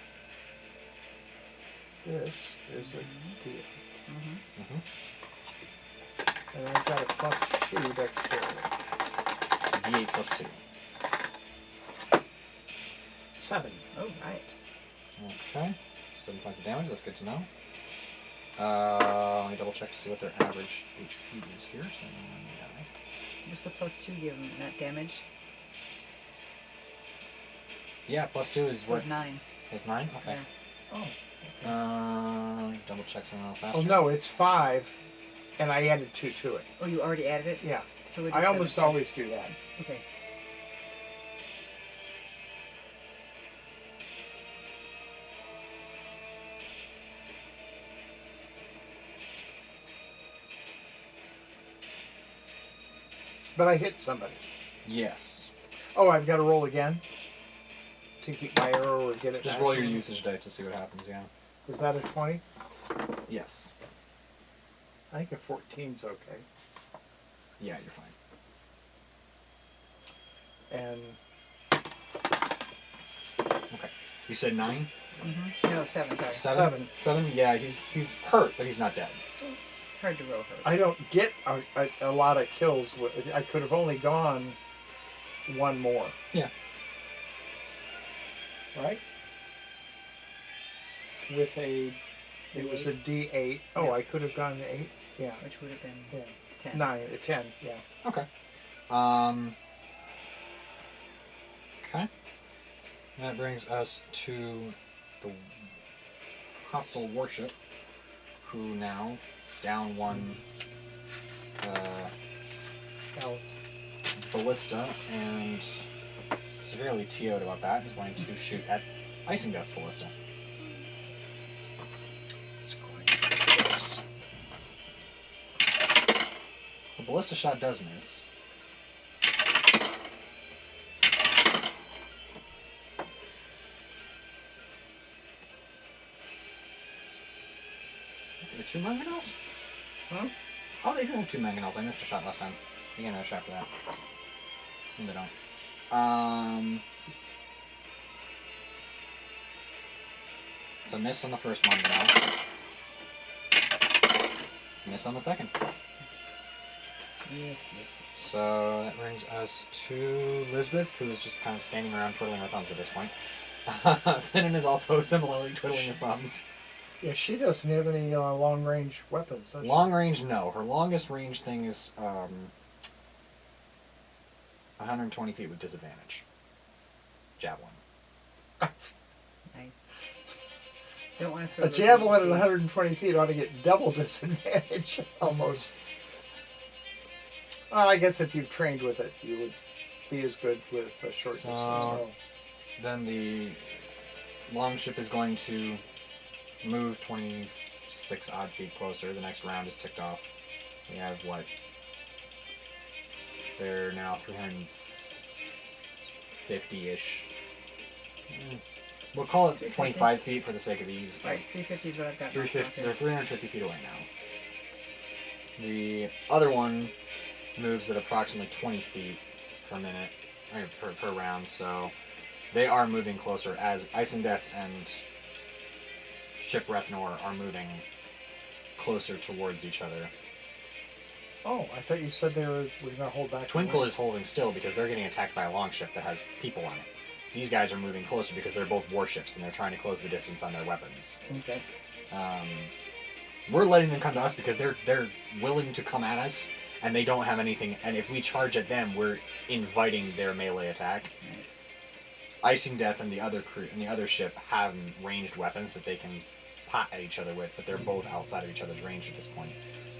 This is a deal. Mm-hmm. And I've got a +2 dexterity. So d8 plus 2. 7. Oh, right. Okay. 7 points of damage. That's good to know. Let me double check to see what their average HP is here. So, yeah. What's the +2 give them? That damage? Yeah, plus 2 is So what? it's 9. So it's 9? Okay. Yeah. Oh. Double check something else faster. Oh, no, it's 5, and I added 2 to it. Oh, you already added it? Yeah. So it I is almost 7. always do that. Okay. But I hit somebody. Yes. Oh, I've got to roll again to keep my arrow or get it Just back? roll your usage dice to see what happens, yeah. Is that a 20? Yes. I think a 14's okay. Yeah, you're fine. And Okay. You said 9? No, 7, sorry. 7. 7? Yeah, he's hurt, but he's not dead. Hard to roll her. I don't get a lot of kills. I could have only gone one more. Yeah. Right? With a... It was a D8. Oh, Yeah. I could have gone to 8? Yeah. Which would have been Yeah. 10. 9, 10, yeah. Okay. Okay. That brings us to the hostile warship, who now, down one Alice. ballista and severely TO'd about that, is going to shoot at Icing Death's ballista. It's going to miss. The ballista shot does miss. Are there 2 mangonels? Huh? Oh, they do have 2 mangonels. I missed a shot last time. You get another shot for that. And they don't. It's a miss on the first mangonel. Miss on the second. Yes. So that brings us to Lisbeth, who is just kind of standing around twiddling her thumbs at this point. Finnan is also similarly twiddling his thumbs. Yeah, she doesn't have any long-range weapons, does she? Long range, no. Her longest range thing is 120 feet with disadvantage. Javelin. Nice. Don't want to throw A those javelin at into the sea. 120 feet ought to get double disadvantage, almost. Well, I guess if you've trained with it, you would be as good with a short distance bow. Then the longship is going to move 26 odd feet closer. The next round is ticked off. We have what? They're now 350-ish. We'll call it 25 feet for the sake of ease. Right, 350 is what I've got. 350, they're 350 feet away now. The other one moves at approximately 20 feet per minute, or per round, so they are moving closer as Ice and Death and Ship Rethnor are moving closer towards each other. Oh, I thought you said they were going to hold back. Twinkle is holding still because they're getting attacked by a longship that has people on it. These guys are moving closer because they're both warships and they're trying to close the distance on their weapons. Okay. We're letting them come to us because they're willing to come at us and they don't have anything. And if we charge at them, we're inviting their melee attack. Icing Death and the other crew and the other ship have ranged weapons that they can pot at each other with, but they're both outside of each other's range at this point.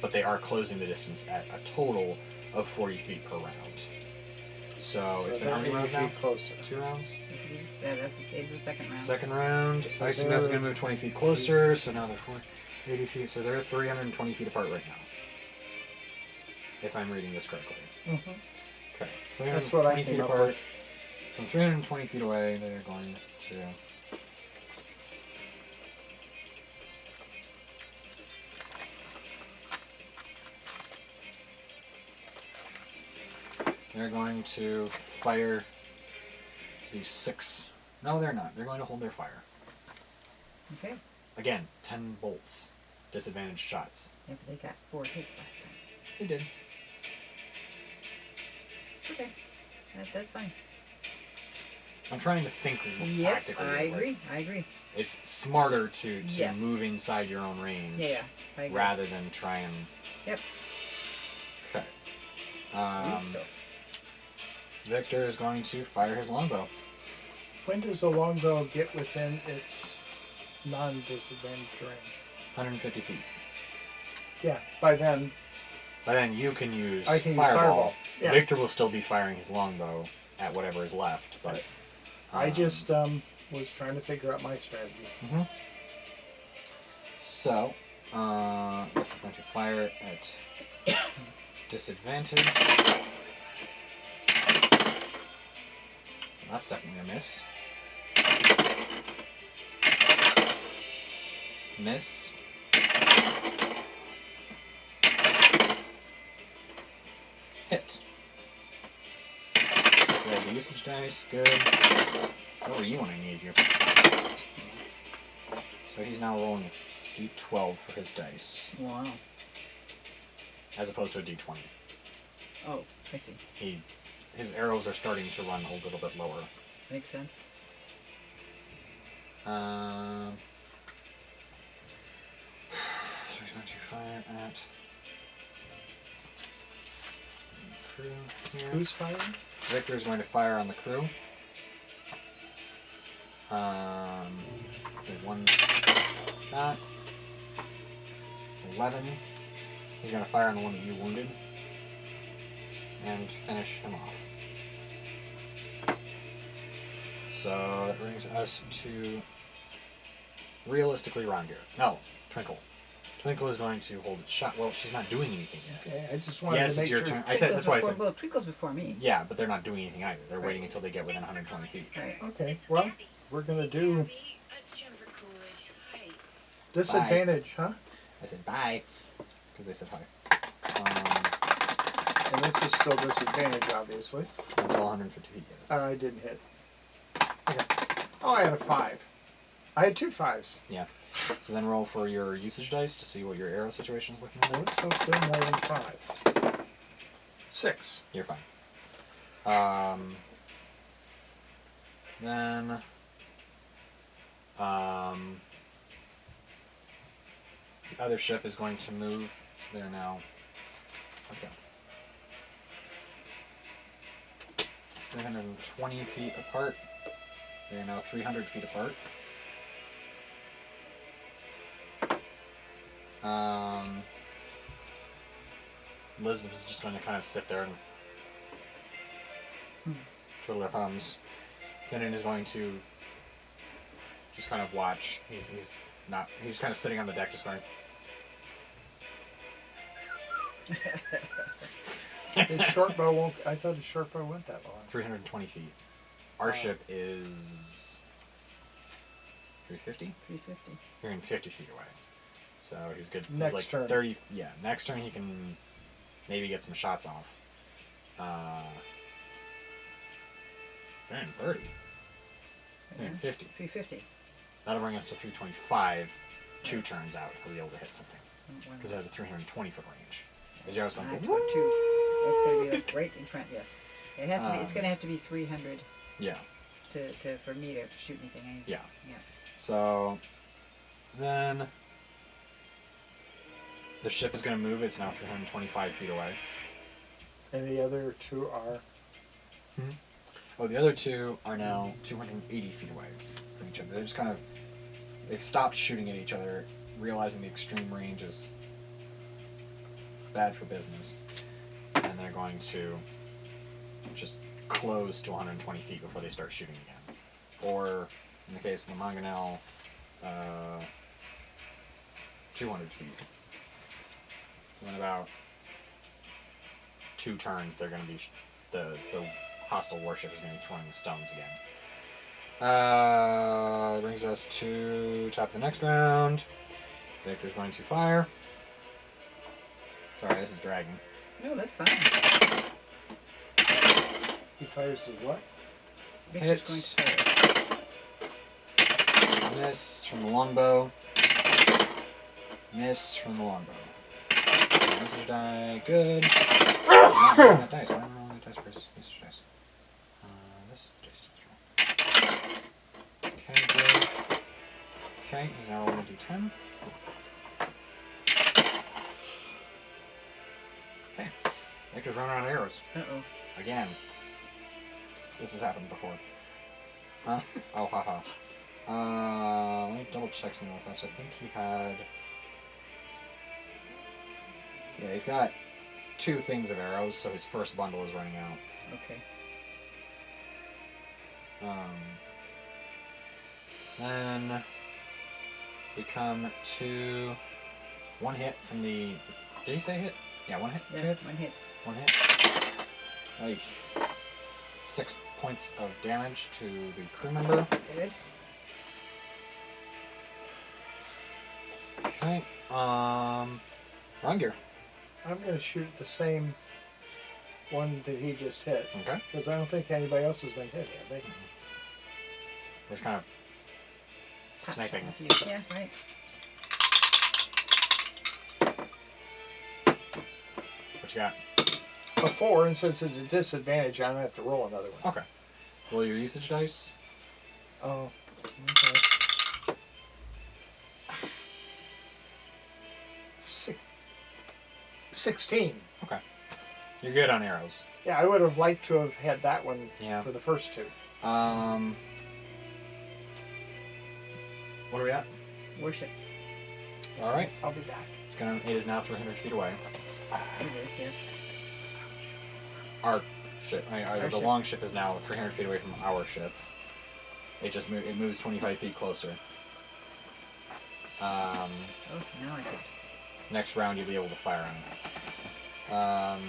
But they are closing the distance at a total of 40 feet per round. So it's been how many rounds now? Closer. 2 rounds? Yeah, that's the end of the second round. Second round, So Icing Death's going to move 20 feet closer, so now they're 80 feet, so they're 320 feet apart right now. If I'm reading this correctly. Mm-hmm. Okay. That's what I 320 feet came up apart. with. From 320 feet away, they're going to... They're going to fire these 6... No, they're not. They're going to hold their fire. Okay. Again, 10 bolts. Disadvantaged shots. Yeah, but they got 4 hits last time. They did. Okay. That's fine. I'm trying to think Yep, tactically. I agree. I agree. It's smarter to Yes. move inside your own range Yeah, I agree. rather than try and... Yep. Okay. So, Victor is going to fire his longbow. When does the longbow get within its non-disadvantaged range? 150 feet. Yeah, by then. By then you can use I can use fireball. fireball. Yeah. Victor will still be firing his longbow at whatever is left, but... I just was trying to figure out my strategy. Mm-hmm. So, Victor's going to fire at disadvantage. That's definitely a miss. Miss. Hit. Roll the usage dice. Good. What were you when I need you? So he's now rolling a d12 for his dice, Wow. as opposed to a d20. Oh, I see. His arrows are starting to run a little bit lower. Makes sense. So he's going to fire at the crew here. Who's firing? Victor's going to fire on the crew. There's one shot. 11. He's going to fire on the one that you wounded. And finish him off. So that brings us to realistically Rongear. No, Twinkle. Twinkle is going to hold its shot. Well, she's not doing anything yet. Okay, I just wanted Yes, to make it's your sure. turn. I said that's why I said. Well, Twinkle's before me. Yeah, but they're not doing anything either. They're Right. waiting until they get within 120 feet. Right. Okay, well, we're gonna do Abby, it's Jennifer Coolidge. Hi. disadvantage, huh? I said bye because they said hi. And this is still disadvantage, obviously. Until 150 feet. Yes. I didn't hit. Okay. Oh, I had a 5. I had 2 5s. Yeah. So then roll for your usage dice to see what your arrow situation is looking Well, like. let's hope they're more than 5. 6. You're fine. Then the other ship is going to move. So they're now okay. 320 feet apart. They're now 300 feet apart. Elizabeth is just going to kind of sit there and twiddle her thumbs. Finnan is going to just kind of watch. He's kind of sitting on the deck just going. His short bow won't. I thought his short bow went that long. 320 feet. Our ship is 350? 350. 350 feet away. So he's good. Next he's like turn. 30. Yeah, next turn he can maybe get some shots off. 330. 350. 350. That'll bring us to 325. 2 turns out, he'll be able to hit something. Because it has a 320 foot range. Is yours going to go? 2. It's going to be like right in front. Yes. It has to be. It's going to have to be 300 Yeah. to for me to shoot anything. Yeah. Yeah. So then the ship is going to move. It's now 325 feet away. And the other 2 are. Oh, the other 2 are now 280 feet away from each other. They're just kind of, they've stopped shooting at each other, realizing the extreme range is bad for business. And they're going to just close to 120 feet before they start shooting again. Or, in the case of the Mangonel, 200 feet. So in about 2 turns, they're going to be, the hostile warship is going to be throwing the stones again. Brings us to top of the next round. Victor's going to fire. Sorry, this is dragging. No, that's fine. He fires the what? Victor's going to fire. Miss from the longbow. Miss from the longbow. Usage die, good. Not rolling that dice. Why am I rolling that dice for usage dice? This is the dice. Okay, good. Okay, he's now rolling a d10. Okay. Victor's running out of arrows. Uh-oh. Again. This has happened before. Huh? Oh, haha. Let me double check something real fast. I think he had... Yeah, he's got 2 things of arrows, so his first bundle is running out. Okay. Then we come to 1 hit from the... Did he say hit? Yeah, 1 hit? 2 Yeah, hits? 1 hit. 1 hit. Like 6 points of damage to the crew member. Good. Okay. Rungir. I'm going to shoot the same one that he just hit. Okay. Because I don't think anybody else has been hit, have they? There's kind of Pop sniping. shot. Yeah, right. What you got? A 4, and since it's a disadvantage, I'm going to have to roll another one. Okay. Roll your usage dice. Oh, okay. 16. Okay. You're good on arrows. Yeah, I would have liked to have had that one Yeah. for the first two. What are we at? Worship. All right. I'll be back. It is now 300 feet away. It is, yes. Our ship. The ship. long ship is now 300 feet away from our ship. It moves 25 feet closer. Oh, now I could. Next round you'll be able to fire on it.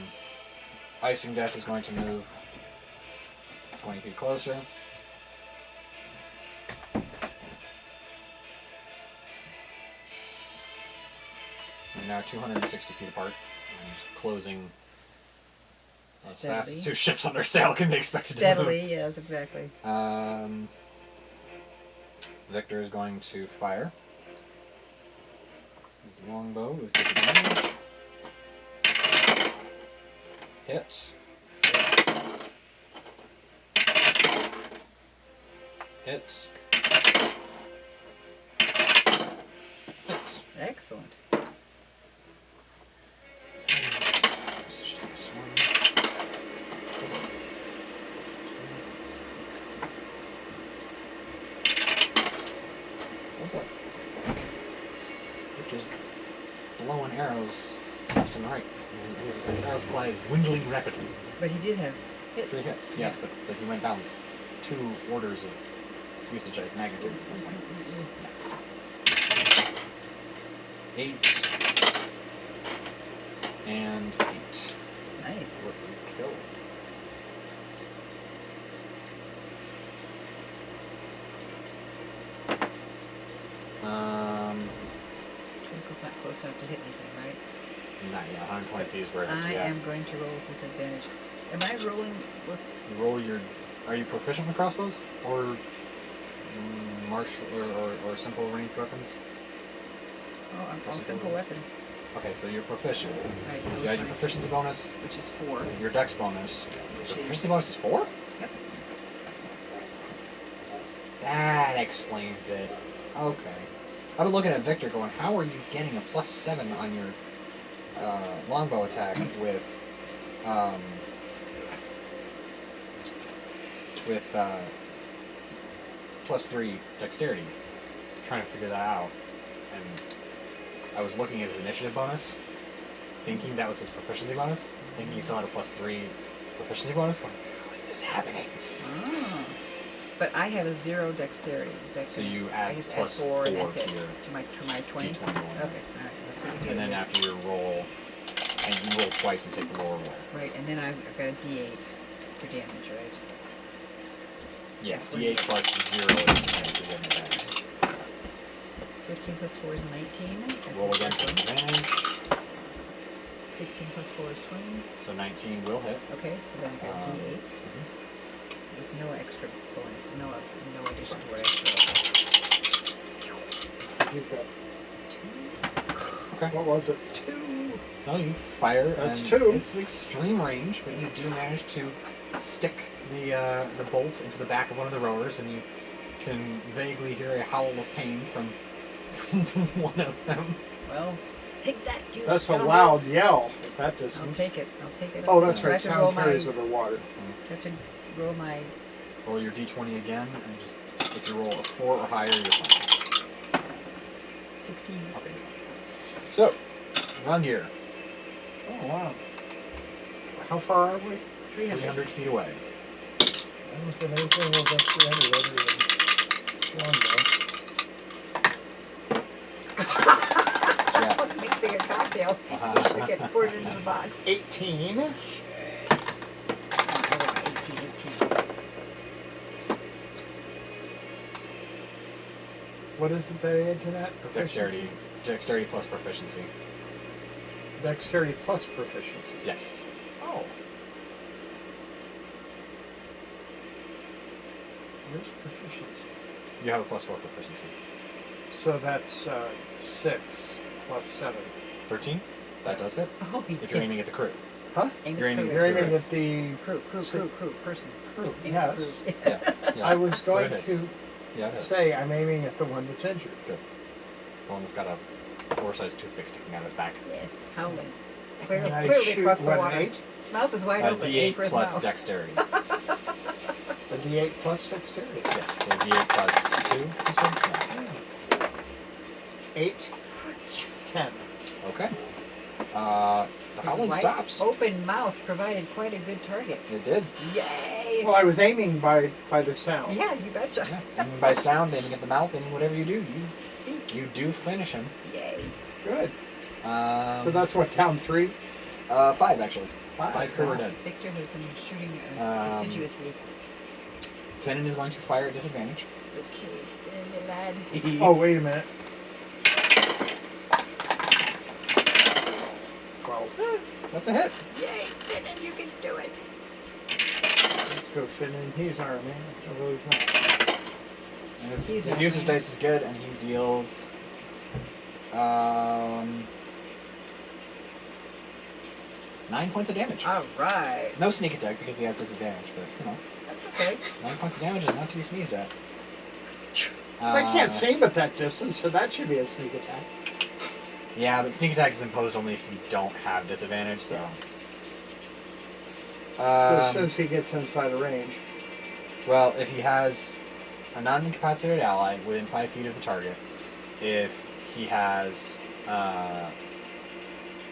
Icing Death is going to move 20 feet closer. We're now 260 feet apart and closing as fast as Steadily. 2 ships under sail can be expected to move. Steadily, yes, exactly. Victor is going to fire his longbow with disadvantage. Hit. Hit. Hit. Excellent. Victor's blowing arrows left and right. His arrow supply is dwindling rapidly. But he did have hits. 3 hits, yes, but he went down 2 orders of usage as magnitude. 8 and 8. Nice. What you killed. Critical's not close enough to hit anything, right? Not yet. 120 feet is where it has to I be at. am going to roll with disadvantage. Am I rolling with... You roll your. Are you proficient with crossbows or martial or simple ranged weapons? Oh, I'm all simple weapons. Okay, so you're proficient. Right, So so you add it's your my- proficiency bonus, which is 4. your dex bonus. Which So is- proficiency bonus is 4? Yep. That explains it. Okay. I've been looking at Victor going, how are you getting a +7 on your longbow attack with +3 dexterity? Trying to figure that out. And I was looking at his initiative bonus, thinking that was his proficiency bonus, thinking he still had a +3 proficiency bonus, going, how is this happening? Ah. But I have a 0 dexterity. So you I add just add plus 4 and 4 that's to it. your To my 20? D20 Okay, roll. alright. That's what we do. And then after your roll, and you roll twice and take the lower roll. Right, and then I've got a D8 for damage, right? Yes, Yes, what D8 do plus 0 is damage to getting attacks. 15 plus 4 is 19. That's Roll my again first for one. disadvantage. 16 plus 4 is 20. So 19 will hit. Okay, so then I got Um, D8 mhm. with no extra bonus, no addition to what I rolled. You've got, Okay. what was it? 2. So you fire. That's and 2. It's extreme range, but you do manage to stick the bolt into the back of one of the rowers, and you can vaguely hear a howl of pain from one of them. Well, take that, you That's a scoundrel. loud yell at that I'll distance. take it. I'll take it. Oh, that's Do I right. have to roll Sound carries my, over water. have to roll my... Roll your D20 again, and just if you roll a 4 or higher, you're fine. 16. Okay. So, Rungir, Oh, wow. How far are we? 300. 300 feet away. I don't think anything will get 300 other than longbow. Yeah. Fuck mixing a cocktail. Uh-huh. You should get poured into the box. 18. Oh, 18. What is it they add to that? Dexterity. Dexterity plus proficiency. Dexterity plus proficiency. Yes. Oh. Where's proficiency? You have a +4 proficiency. So that's 6 plus 7. 13? That does hit. Oh, If you're aiming at the crew. Huh? Aim You're at aiming crew. You're aiming at the Crew, See- person. crew. Aim at Yes. crew. Yeah. Yeah. I was So going it hits. to Yeah, it hits. say I'm aiming at the one that's injured. Good. The one that's got a horse-sized toothpick sticking out his back. Yes, howling. And I Clearly shoot across the what, water. an 8? His mouth is wide open. Aim D8 for his plus mouth. dexterity. A D8 plus dexterity. Yes, so D8 plus 2, you said? Yeah. 8. 10. Okay. The His howling wide stops. open mouth provided quite a good target. It did. Yay! Well, I was aiming by the sound. Yeah, you betcha. Yeah. Aiming by sound, aiming at the mouth, aiming whatever you do, Seek. you do finish him. Yay. Good. So So that's what, down 3? 5 actually. 5. 5 crew are dead. Victor has been shooting assiduously. Finnan is going to fire at disadvantage. Okay, damn it, lad. Oh, wait a minute. 12. That's a hit. Yay, Finnan, you can do it. Let's go fit in. He's our man. Although he's not. And his He's his not usage playing. dice is good, and he deals 9 points of damage. All right. No sneak attack because he has disadvantage, but you know, That's okay. 9 points of damage is not to be sneezed at. I can't see him at that distance, so that should be a sneak attack. Yeah, but sneak attack is imposed only if you don't have disadvantage, so. So as soon as he gets inside of range. Well, if he has a non-incapacitated ally within 5 feet of the target, if he has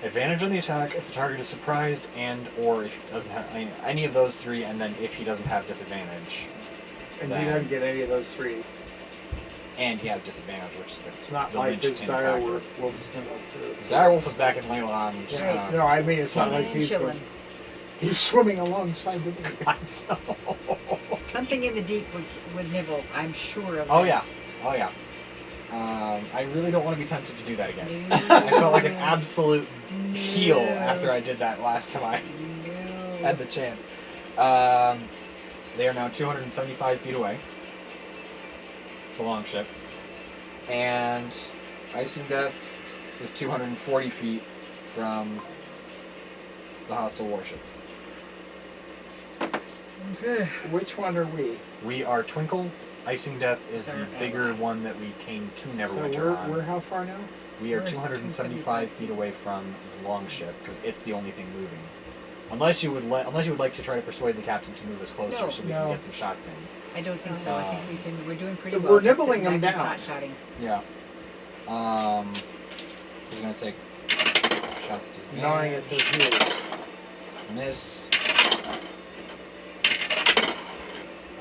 advantage on the attack, if the target is surprised, and or if he doesn't have any of those 3, and then if he doesn't have disadvantage, And he then- doesn't get any of those 3. and he has disadvantage, which is It's not the like his linchpin dire factor. wolf's gonna do His direwolf was back in Leylon. Just Yeah, kinda- no, I mean it's not swimming. like he's Chilling. going, he's swimming alongside the Something in the deep would nibble, I'm sure of Oh that. yeah, oh yeah. I really don't want to be tempted to do that again. No. I felt like an absolute heel No. after I did that last time I No. had the chance. They are now 275 feet away. The longship. And Icing Death is 240 feet from the hostile warship. Okay. Which one are we? We are Twinkle. Icing Death is Our the bigger ally. one that we came to So Neverwinter on. we're how far now? We are We're 275 feet away from the longship because it's the only thing moving. Unless you would like to try to persuade the captain to move us closer No. so we No. can get some shots in. I don't think so. I think we can. We're doing pretty If well. we're just nibbling sitting them back and down. pot-shotting. Yeah. He's gonna take shots at Gnawing at disadvantage. those heels. Miss.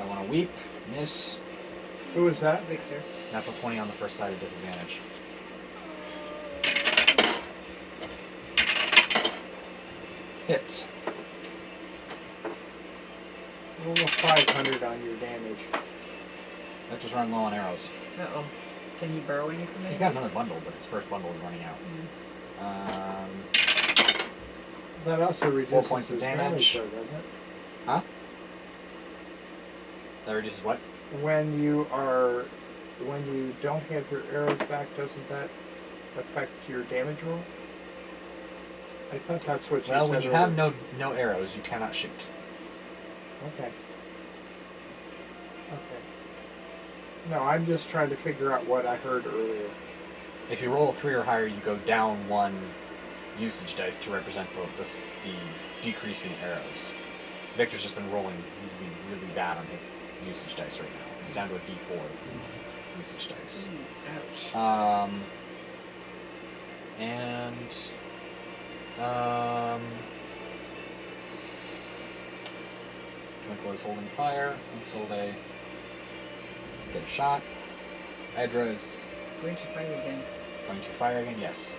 I want to weep. Miss. Who was that? Victor. Natural 20 on the first side of disadvantage. Hit. Roll a 500 on your damage. Vector's running low on arrows. Uh-oh. Can he borrow any from me? He's got another bundle, but his first bundle is running out. That also reduces 4 points of his damage. though, doesn't it? Huh? That reduces what? When you don't have your arrows back, doesn't that affect your damage roll? I thought that's what you Well, said when you earlier. have no arrows, you cannot shoot. Okay. Okay. No, I'm just trying to figure out what I heard earlier. If you roll a 3 or higher, you go down 1 usage dice to represent the decrease in arrows. Victor's just been rolling really bad on his usage dice right now. He's down to a D4 usage dice. Ouch. Twinkle is holding fire until they get a shot. Edra is Going to fire again. going to fire again. Yes.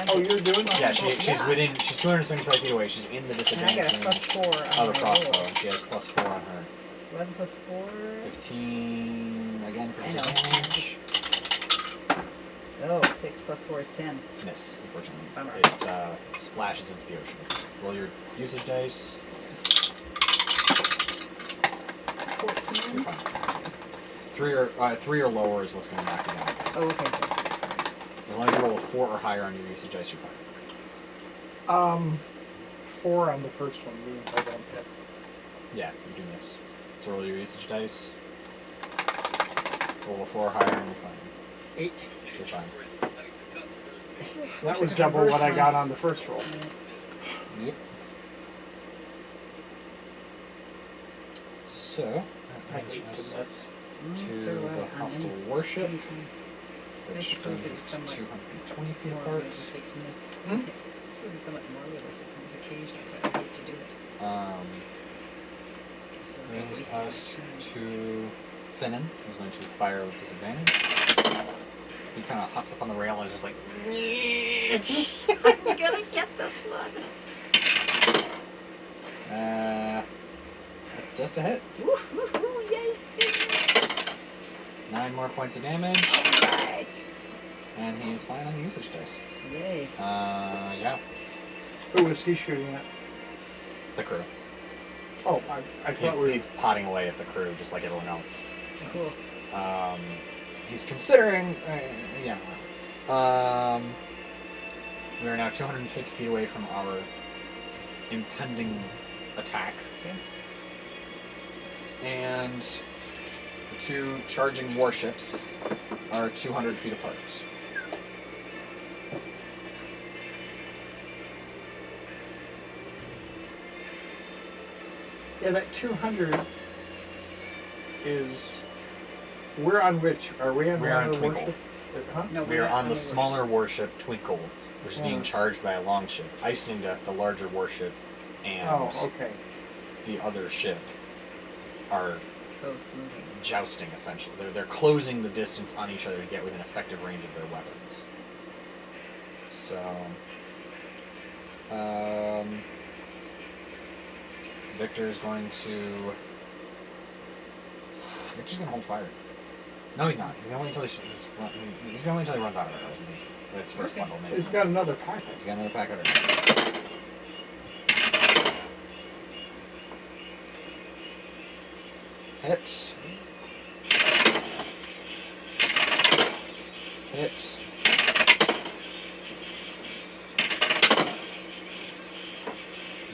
Oh, you're doing it? Yeah, she's yeah. within. She's 275 feet away. She's in the And I disadvantage got a range +4 on of the my roll. crossbow. She has +4 on her. 11 plus 4. 15 again for I know. disadvantage. Oh, 6 plus 4 is 10. Miss, unfortunately. Bummer. It splashes into the ocean. Roll your usage dice. 14. You're fine. 3 or lower is what's going to knock you down. Oh, okay. As long as you roll a 4 or higher on your usage dice, you're fine. 4 on the first one means I don't hit. Yeah, you do miss. So roll your usage dice. Roll a 4 or higher and you're fine. 8. You're fine. That I was could double reverse what I mine. got on the first roll. Yep. So, I that brings hate us to miss. to So do the I. hostile I'm in. warship, Anytime. I which suppose brings it's us to somewhat 220 feet more apart. realistic to miss. Hmm? I suppose it's somewhat more realistic to miss occasionally, but I hate to do it. Brings Wasting my us turn. to Finnan, who's going to fire with disadvantage. He kind of hops up on the rail and is just like, I'm gonna get this one. that's just a hit. Woo, woo, woo, yay. 9 more points of damage, Alright. and he's fine on the usage dice. Yay. Yeah, Who was he shooting at? the crew. Oh, I thought He's potting away at the crew just like everyone else. Cool. He's considering, yeah. We are now 250 feet away from our impending attack. Okay. And the 2 charging warships are 200 feet apart. Yeah, that 200 is. We're on which? Are we on We're one on of the Twinkle. warship? Huh? No, We we're are not on the warship. smaller warship Twinkle, which is being Yeah. charged by a longship. Icing Death, the larger warship, and Oh, okay. the other ship are Both moving. jousting essentially. They're closing the distance on each other to get within effective range of their weapons. So, Victor's going to hold fire. No, he's not. He's gonna wait until he's gonna wait until he runs out of arrows. With his first Okay. bundle, maybe. He's got another packet. He's got another pack of arrows. Hit. Hit.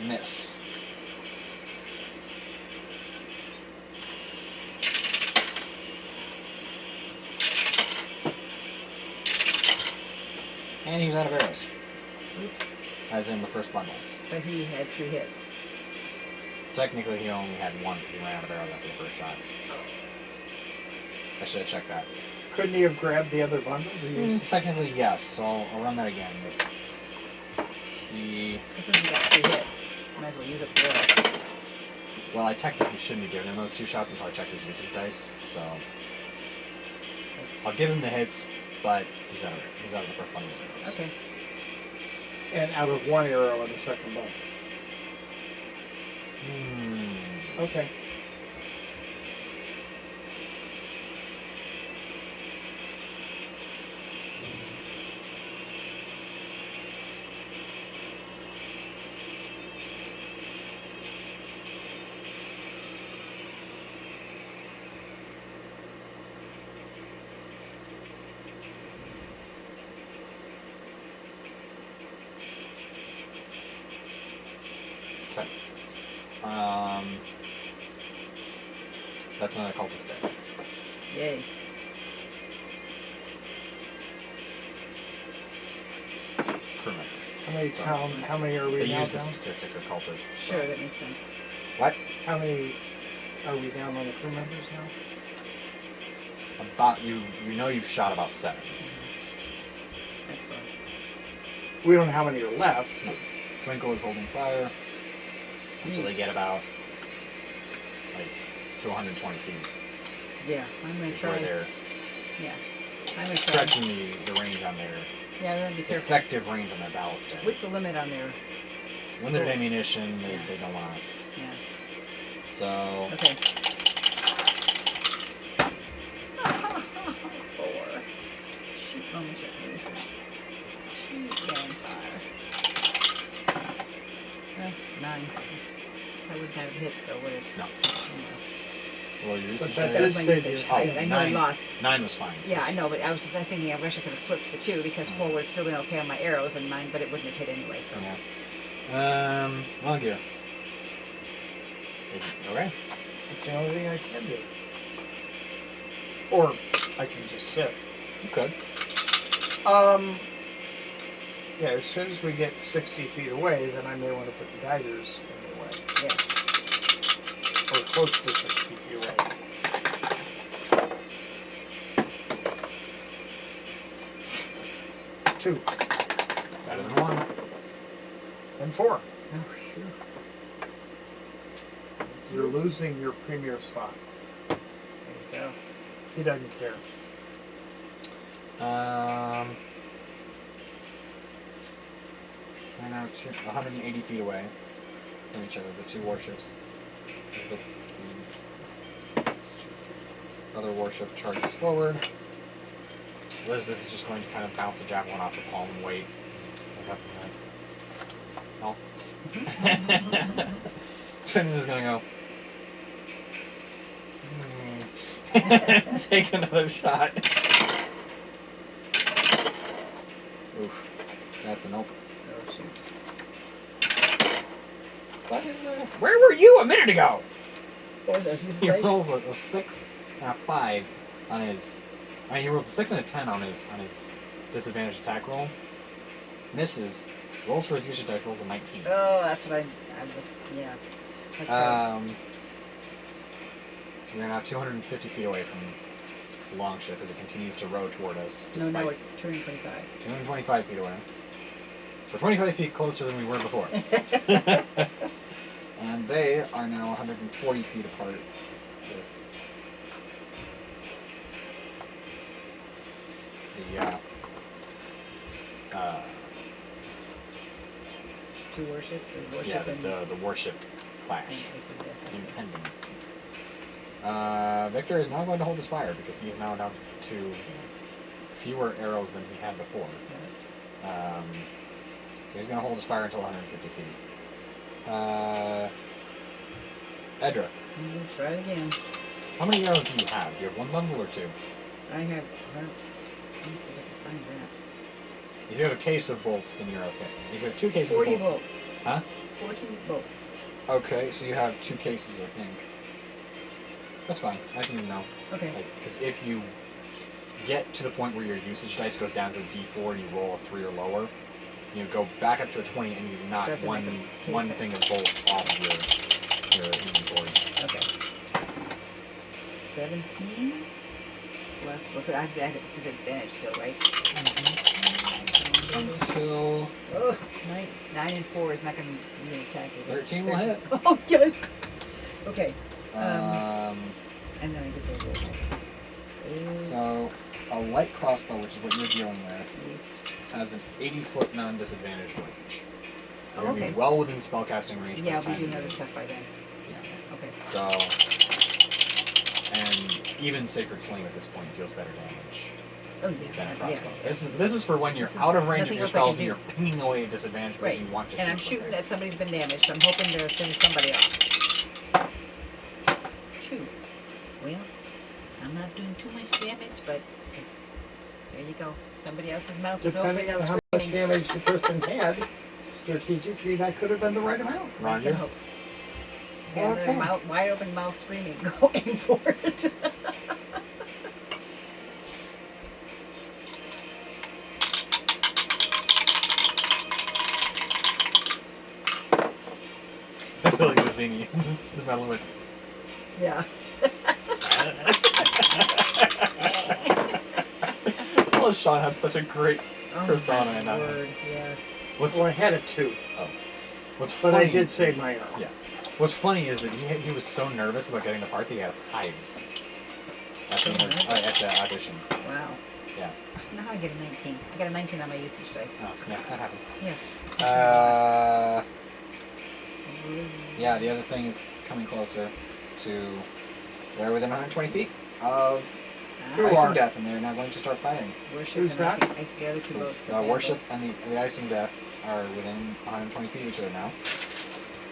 Miss. And he's out of arrows, Oops. as in the first bundle. But he had 3 hits. Technically, he only had 1 because he ran out of arrows after the first shot. I should have checked that. Couldn't he have grabbed the other bundle? To use Technically, yes, so I'll run that again. But he... This has got 3 hits. Might as well use it for that. Well, I technically shouldn't have given him those 2 shots until I checked his usage dice, so... I'll give him the hits, but he's out of the first bundle of arrows. Okay. And out of 1 arrow in the second bundle. Okay. Okay. That's another cultist dead. Yay. Crew member. How many are we They now use the down? statistics of cultists. so- Sure, that makes sense. What? How many are we down on the crew members now? About you know you've shot about 7. Excellent. We don't know how many are left. Twinkle is holding fire until they get about like to 120 feet. Yeah, I'm gonna Is where try. they're Yeah. I'm gonna try. stretching the range on their Yeah, I'm gonna be careful. effective range on their ballistic. With the limit on there. Limited bullets. ammunition, Yeah. they don't want. Yeah. So Okay. Let me check here. Shoot, fire. 9. I wouldn't have hit though, would it? No. Well, your usage that dice- does That's my say usage. the- I know I 9 lost. 9 was fine. Yeah, I know, but I was just thinking I wish I could have flipped the 2 because forward's still been okay on my arrows and mine, but it wouldn't have hit anyway, so. Yeah. Long gear. Okay. It's the only thing I can do. Or I can just sit. You could. Yeah, as soon as we get 60 feet away, then I may want to put the daggers in the way. Yes. Or close to 60 feet away. Two. Better than 1. And 4. Oh, phew. You're losing your premier spot. There you go. He doesn't care. We're now 180 feet away from each other, the 2 warships. The other warship charges forward. Elizabeth is just going to kind of bounce a javelin off the palm and wait. No. Finn is going to go. Take another shot. Oof. That's a nope. Oh, shoot. What is where were you a minute ago? Or those uses He dice. rolls a 6 and a 5 on his. I mean, he rolls a 6 and a 10 on his disadvantaged attack roll. Misses. Rolls for his usage dice. Rolls a 19. Oh, that's what I was, yeah. That's right. We're now 250 feet away from the longship as it continues to row toward us. No, Despite we're turning 25. 225 feet away. We're 25 feet closer than we were before. And they are now 140 feet apart. With the 2 warship, the warship yeah, and the warship clash and I see that. impending. Victor is now going to hold his fire because he is now down to fewer arrows than he had before. So he's going to hold his fire until 150 feet. Edra, I'm gonna try it again. how many arrows do you have? Do you have 1 bundle or 2? I have. Let me see if I can find that. If you have a case of bolts, then you're okay. If you have 2 cases 40 of bolts. volts. Huh? 40 volts. Okay, so you have 2 cases, I think. That's fine. I can know. Okay. Because if you get to the point where your usage dice goes down to a D4 and you roll a 3 or lower, you go back up to a 20 and you knock So I have to one make a case one of- thing of bolts off of your inventory. Okay. 17 plus. Well, I have to add a disadvantage still, right? Until Oh, 9 and 4 is not going to be an attack. Is it? 13 will hit. Oh yes. Okay. Um, And then I get those rolls. so a light crossbow, which is what you're dealing with, Yes. has an 80-foot non-disadvantaged range. Oh, You're gonna okay. be well within spellcasting range. by Yeah, the we time do you other stuff by then. Yeah. Okay. So, and even Sacred Flame at this point deals better damage Oh than a yeah. crossbow. Yes. This is for when you're This is out of range of nothing your else I can spells and do. you're pinging away at disadvantage because Right. you want to. And I'm keep shooting something. at somebody's been damaged. So I'm hoping to finish somebody off. 2. Well, I'm not doing too much damage, but see, there you go. Somebody else's mouth is open Depending and on how much screaming. damage the person had, strategically that could have been the right amount. I Roger. hope. And Okay. the mouth, wide open mouth screaming, going for it. I feel like the Zini, the battle with. Yeah. Oh, Sean had such a great Oh, persona my in that one. word, yeah. What's Well, I had a 2, what's but funny? I did save my arrow. Yeah. What's funny is that he was so nervous about getting the part that he had hives at the audition. Wow. Yeah. Now I get a 19. I got a 19 on my usage dice. Oh, yeah, that happens. Yes. Yeah, the other thing is coming closer to. They're within 120 feet of Who Icing are? Death, and they're now going to start fighting. Worship Who's and that? ice, the other two boats. The Worship boats. and the Icing Death are within 120 feet of each other now.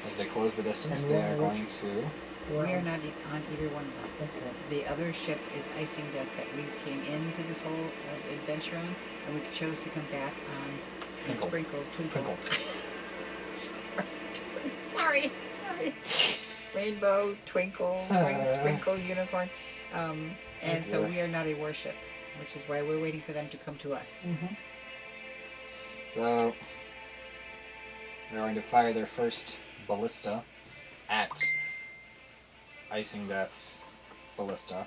As they close the distance, And they what- are going to. We are not on either one of them. Okay. The other ship is Icing Death that we came into this whole adventure on, and we chose to come back on the Twinkle. Twinkle. Twinkle. sorry. Rainbow, Twinkle, Sprinkle, Unicorn. And so we are not a warship, which is why we're waiting for them to come to us. So they're going to fire their first ballista at Icing Death's ballista.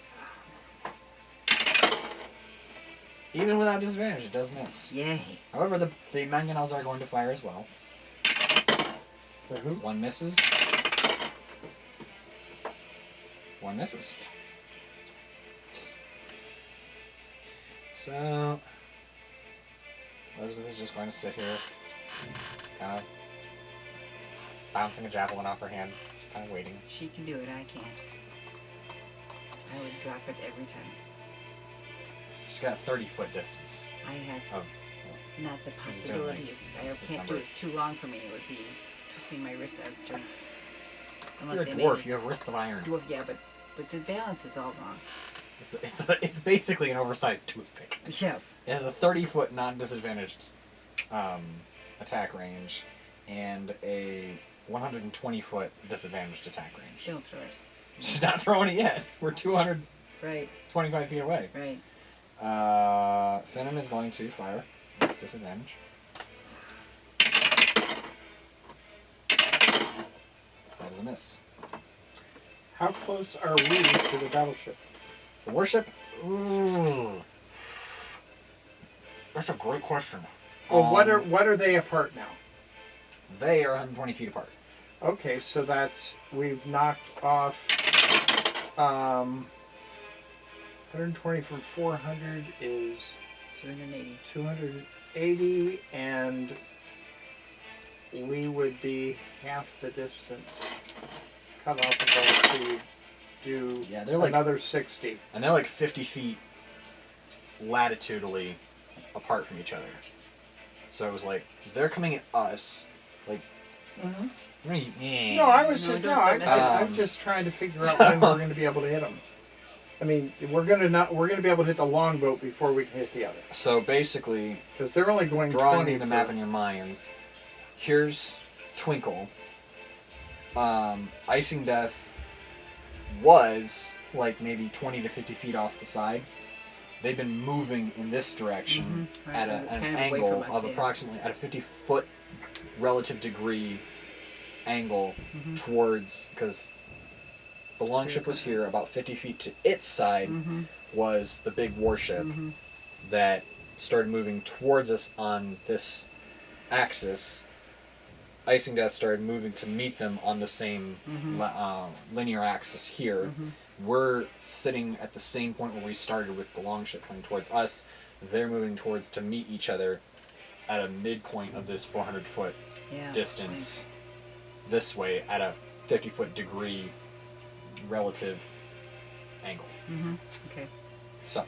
Even without disadvantage, it does miss. Yay. However, the mangonels are going to fire as well. The who? One misses. One misses. So Elizabeth is just going to sit here, kind of bouncing a javelin off her hand, kind of waiting. She can do it, I can't. I would drop it every time. She's got a 30-foot distance I have of. not the possibility. I can't do it. It's too long for me. It would be twisting my wrist out of joint. You're a they dwarf. made You have wrists of iron. Dwarf, yeah, but the balance is all wrong. It's basically an oversized toothpick. Yes. It has a 30-foot non-disadvantaged attack range and a 120-foot disadvantaged attack range. Don't throw it. She's not throwing it yet. We're 225 Right, feet away. right. Venom is going to fire. Disadvantage. That is a miss. How close are we to the battleship? The warship? Ooh. That's a great question. Well, what are they apart now? They are 120 feet apart. Okay, so we've knocked off 120 from 400 is 280. 280, and we would be half the distance cut off of our speed. Do Yeah, they're like another 60. And they're like 50 feet latitudinally apart from each other. So it was like, they're coming at us, like, Mm-hmm. No, I was just I'm just trying to figure out when we're going to be able to hit them. I mean, we're going to be able to hit the longboat before we can hit the other. So basically, because they're only going drawing 20 the map in your minds. Here's Twinkle. Icing Death was like maybe 20 to 50 feet off the side. They've been moving in this direction Right, at an kind of away angle from us, of approximately at a 50-foot relative degree angle towards, because the longship was here, about 50 feet to its side was the big warship that started moving towards us on this axis. Icing Death started moving to meet them on the same linear axis here. We're sitting at the same point where we started with the longship coming towards us. They're moving towards to meet each other at a midpoint of this 400-foot distance this way at a 50-foot degree relative angle. Okay. So,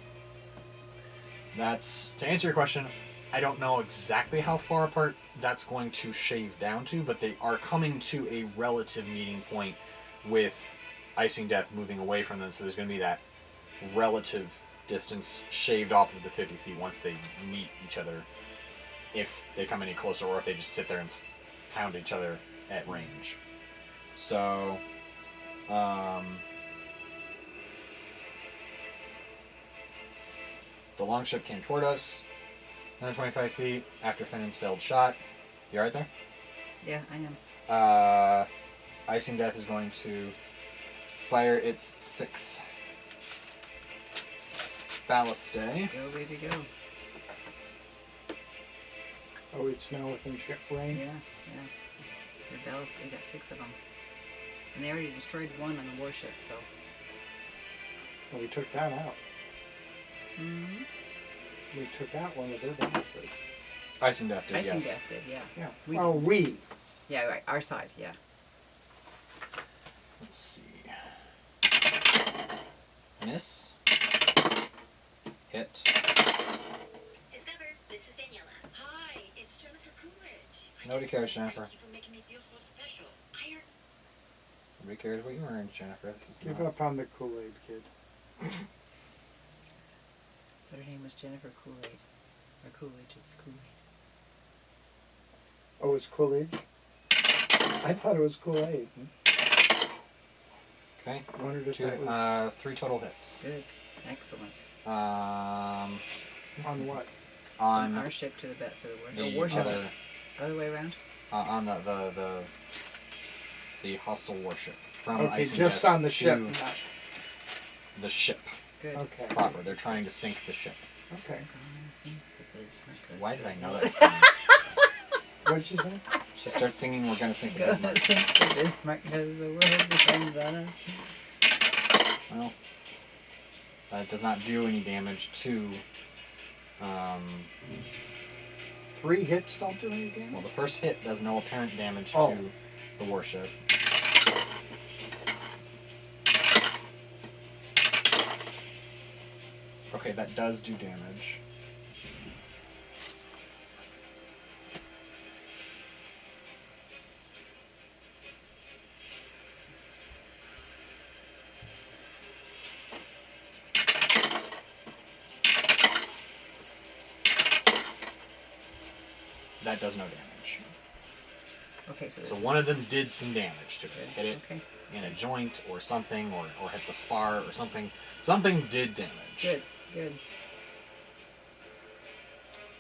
that's, to answer your question, I don't know exactly how far apart that's going to shave down to, but they are coming to a relative meeting point with Icing Death moving away from them, so there's going to be that relative distance shaved off of the 50 feet once they meet each other, if they come any closer, or if they just sit there and pound each other at range. So, the longship came toward us, 125 feet after Finnan's failed shot. You alright there? Yeah, I am. Icing Death is going to fire its 6 ballistae. Go, baby, go. Oh, it's now within ship range. Yeah. The bells, they got 6 of them. And they already destroyed 1 on the warship, so. Well, we took that out. We took out one of their balances. Icing Death did, Icing yes. Death did, yeah. Yeah. We Oh, didn't. we. Yeah, right. Our side, yeah. Let's see. Miss. Hit. Discover, this is Daniela. Hi, it's Jennifer Coolidge. Nobody cares, Jennifer. Thank you for making me feel so special. Nobody cares what you're wearing, Jennifer. This is Give not... up on the Kool-Aid kid. But her name was Jennifer Kool-Aid. Or Coolidge, it's Kool-Aid. Oh, it's Kool-Aid? I thought it was Kool-Aid. Okay. I wondered if that was 3 total hits. Good. Excellent. on what? From On our ship to the the warship. other, Other way around? on the hostile warship. From Okay, Ice and just Death on the ship. to not- the ship Good. Okay. proper. They're trying to sink the ship. Okay. Gonna sink the Bismarck. Why did I know that was coming? What'd you say? She starts singing, "We're gonna sink the Gonna Bismarck." sink the Bismarck because the world depends on us. Well, that does not do any damage to. 3 hits don't do any damage? Well, the first hit does no apparent damage Oh. to the warship. Okay, that does do damage. That does no damage. Okay, so, So one of them did some damage to it. Hit it Okay. in a joint or something, or hit the spar or something. Something did damage. Good. Good.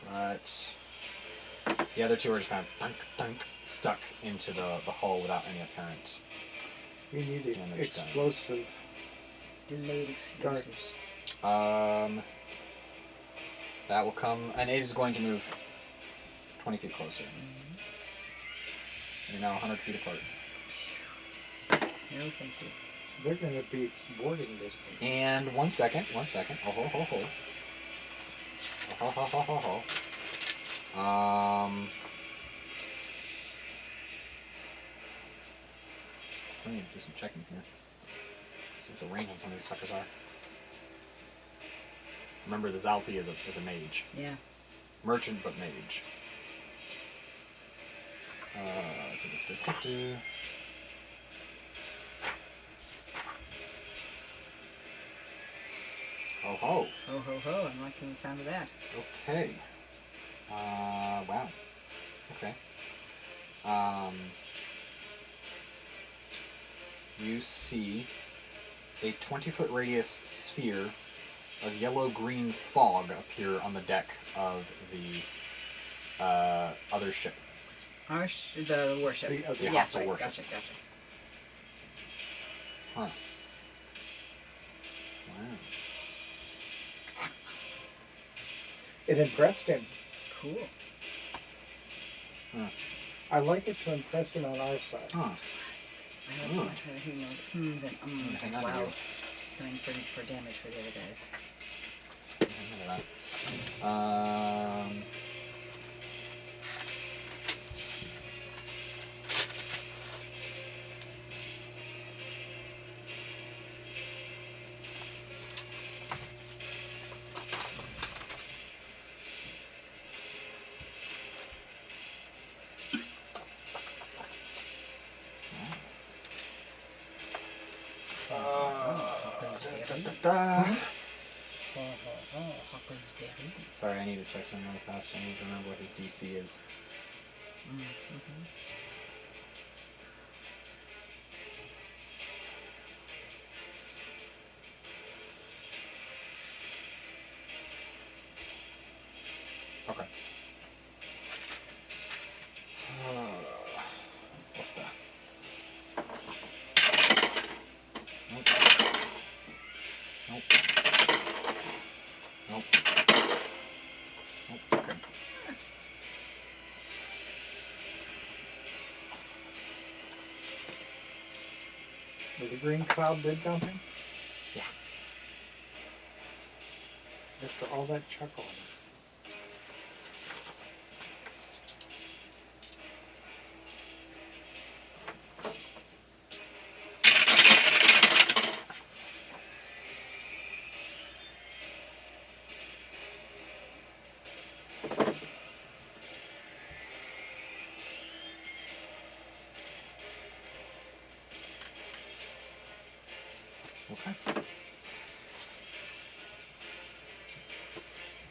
But the other 2 are just kind of dunk, dunk, stuck into the hull without any apparent. We need Damage done. explosive Delayed explosives. darts. That will come, and it is going to move 20 feet closer. You're now 100 feet apart. No, thank you. They're going to be boarding distance. And 1 second. Oh ho ho ho. Oh ho ho ho ho ho. I need to do some checking here. See what the range on some of these suckers are. Remember, the Zalti is a mage. Yeah. Merchant, but mage. Oh ho. Ho ho ho, I'm liking the sound of that. Okay. Wow. Okay. You see a 20-foot radius sphere of yellow-green fog appear on the deck of the other ship. The warship. The Yes, hostile right. warship. Gotcha. Huh. Wow. It impressed him. Cool. Huh. I like it to impress him on our side. Huh. I don't know much whether he knows hmms and ums and Hang on to wows coming for damage for the other guys. Look at that. Hopper's berry. Sorry, I need to check something really fast. I need to remember what his DC is. Okay. What's that? Nope. Nope. Nope. Nope. Okay. The green cloud did something? Yeah. After all that chuckling. Okay.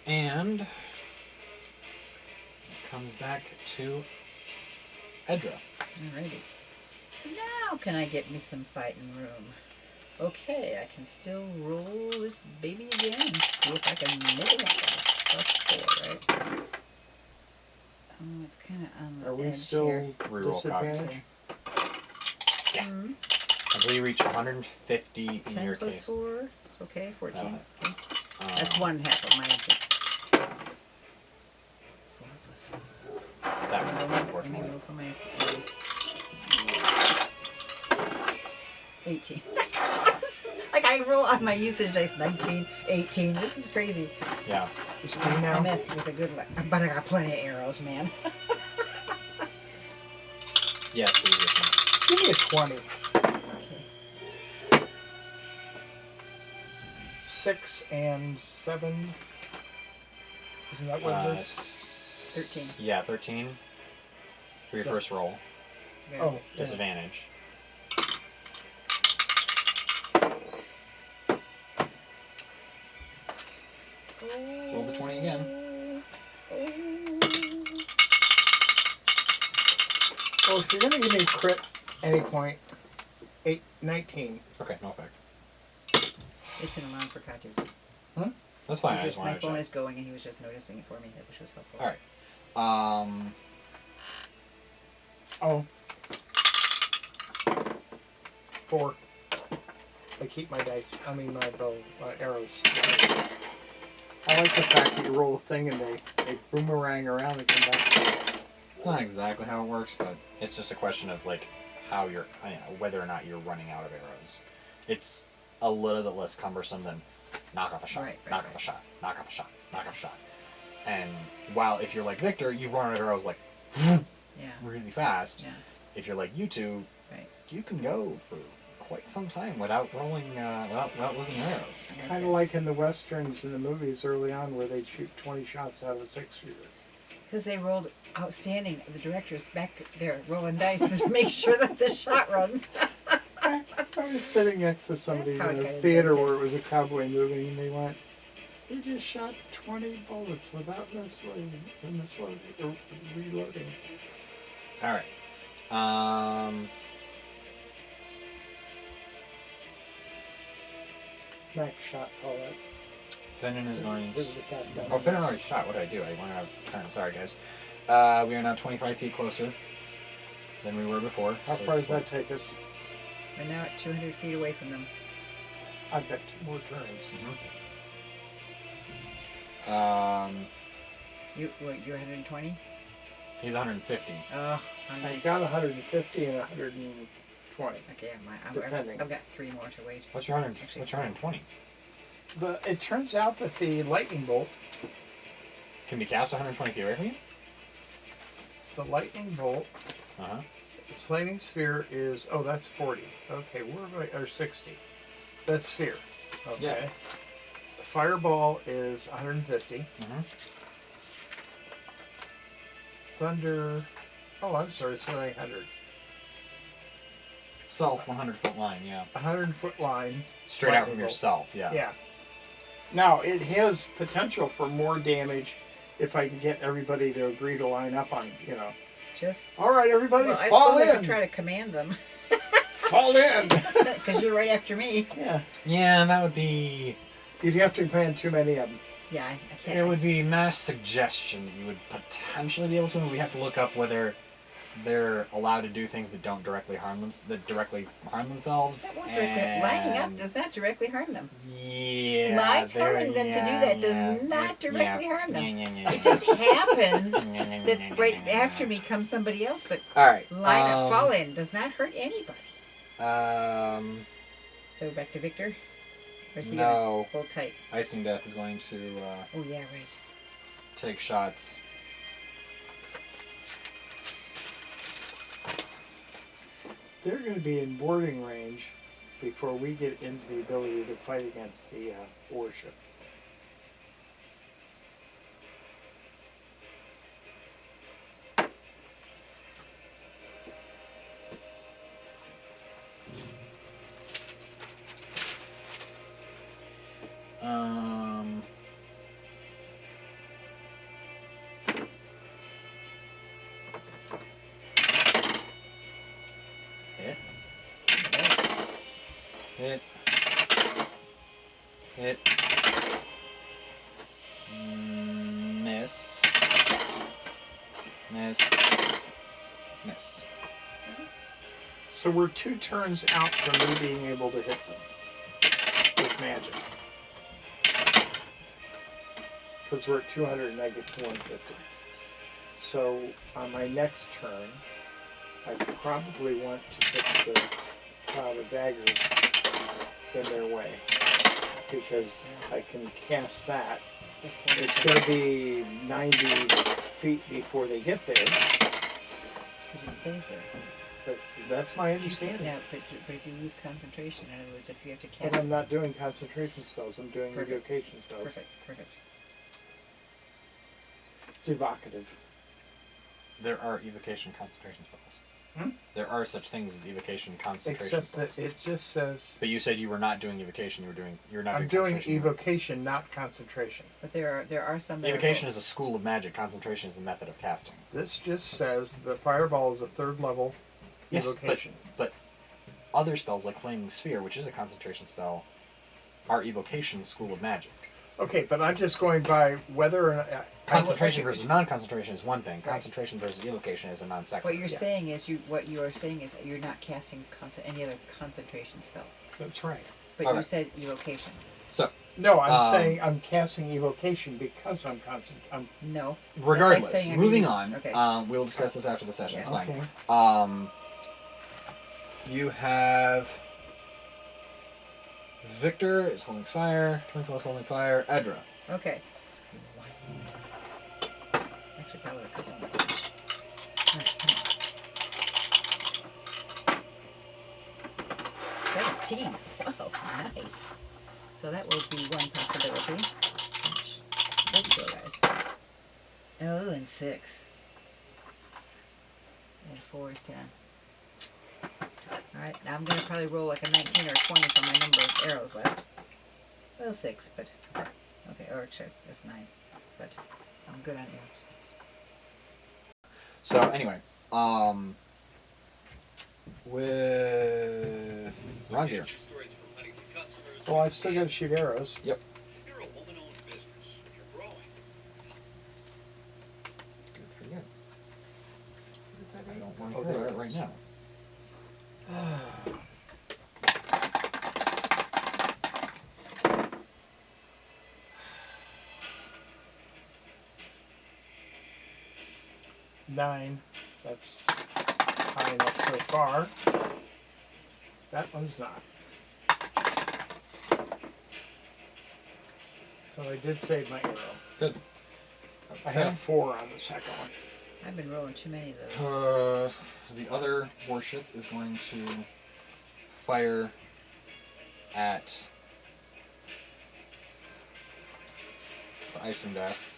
And it comes back to Edra. Alrighty. Now can I get me some fighting room? Okay, I can still roll this baby again and see if I can make it happen. +4, right? Oh, it's kind of on the Are we edge still here. Reroll disadvantaged? Yeah. Hmm. Until you reach 150 in 10 your plus case. 4. It's okay, 14. Uh, Okay. That's 1/2 of my interest. 4 plus That one, Let me unfortunately. roll for my dice. 18. Like I roll on my usage dice 19, 18. This is crazy. Yeah. Is me I now? mess with a good luck. But I got plenty of arrows, man. Yes, please. Give me a 20. Okay. 6 and 7. Isn't that what it is? 13. Yeah, 13. For your So- first roll. Yeah. Oh, yeah. Disadvantage. Roll the 20 again. Well, if you're going to give me crit any point, 19. Okay, no effect. It's an alarm for Katya's. That's fine. I He's just my wanted to phone check. is going and he was just noticing it for me, which was helpful. All right. Oh. 4. I keep my dice. I mean my bow, arrows. I like the fact that you roll a thing and they boomerang around and come back. Not exactly how it works, but it's just a question of like how you're, whether or not you're running out of arrows. It's a little bit less cumbersome than knock off a shot, Right, knock off a shot, knock off a shot, knock off a shot. And while if you're like Victor, you run out of arrows like Yeah. really fast. Yeah. If you're like you two, Right. you can go for quite some time without rolling, without losing arrows. Kind of like in the westerns in the movies early on where they'd shoot 20 shots out of a 6-shooter. Because they rolled outstanding. The director's back there rolling dice to make sure that the shot runs. I was sitting next to somebody That's how in it a kinda theater did. where it was a cowboy movie, and they went, "He just shot 20 bullets without necessarily reloading." All right. Max shot all that. Finnan is going. This is the cat gun. Oh, Finnan already shot. What did I do? I went out of turn. Sorry, guys. We are now 25 feet closer than we were before. How so far it's does that take us? We're now at 200 feet away from them. I've got 2 more turns. You're 120? He's 150. Oh, I nice. got 150 and 120. Okay, Depending. I've got 3 more to wait. What's your 100? Actually, What's your 120? But it turns out that the lightning bolt, Can be cast 120 feet away from you? the lightning bolt, Uh huh. its flaming sphere is, oh, that's 40. Okay, or 60. That's sphere. Okay. Yeah. The fireball is 150. Mhm. Thunder, oh, I'm sorry, it's only 100. Self 100-foot line. Yeah. 100-foot line. Straight out Lightning from bolt. yourself. Yeah. Yeah. Now, it has potential for more damage if I can get everybody to agree to line up on, Just. All right, everybody, Well, I fall suppose I in. could try to command them. Fall in. Because you're right after me. Yeah. Yeah, that would be. You'd have to command too many of them. Yeah, I can't. It would be mass suggestion that you would potentially be able to. We have to look up whether they're allowed to do things that don't directly harm them, themselves. That won't directly, lining up does not directly harm them. Yeah. My telling them to do that does not directly harm them. It just happens that right after me comes somebody else, but All right. line up, fall in does not hurt anybody. So back to Victor. Or is he No. gonna hold tight? Icing Death is going to Oh yeah, right. take shots. They're going to be in boarding range before we get into the ability to fight against the warship. Hit. Hit. Miss. Miss. Miss. So we're 2 turns out from me being able to hit them with magic. Because we're at 200 and I get to 150. So on my next turn, I probably want to put the cloud of daggers in their way. Because I can cast that. It's going to be 90 feet before they get there. But it stays there. But that's my understanding. Now, but if you lose concentration, in other words, if you have to But cast. I'm not doing concentration spells. I'm doing Perfect. evocation spells. Perfect. Perfect. It's evocative. There are evocation concentration spells. Hmm? There are such things as evocation concentration Except spells. that it just says But you said you were not doing evocation. You're not I'm doing doing concentration. evocation, not concentration. But there are some. That Evocation is a school of magic. Concentration is the method of casting. This just says the fireball is a 3rd level Yes, evocation. but other spells like Flaming Sphere, which is a concentration spell, are evocation school of magic. Okay, but I'm just going by whether or not Concentration versus non-concentration is one thing. Right. Concentration versus evocation is a non-sequitur. What you're Yeah. saying is you're not casting any other concentration spells. That's right. But All you right. said evocation. So, No, I'm Um, saying I'm casting evocation because I'm No. regardless, saying I'm moving using- on. okay. We'll discuss this after the session. Yeah. It's fine. okay. You have Victor is holding fire. Twinkle is holding fire. Edra. Okay. Actually, probably a couple more. Alright, come on. 17. Whoa, nice. So that will be one possibility. There you go, guys. Oh, and 6. And 4 is 10. Alright, now I'm going to probably roll like a 19 or a 20 for my number of arrows left. Well, 6, but... Okay, or check, that's 9. But I'm good on arrows. So anyway, with Rongear. Well, I still got to shoot arrows. Yep. You're a woman-owned business. You're growing. Good for you. I don't want to Oh, hear there it it right is. now. Nine. That's high enough so far. That one's not. So I did save my arrow. Good. I had a 4 on the second one. I've been rolling too many of those. The other warship is going to fire at the Icing Death.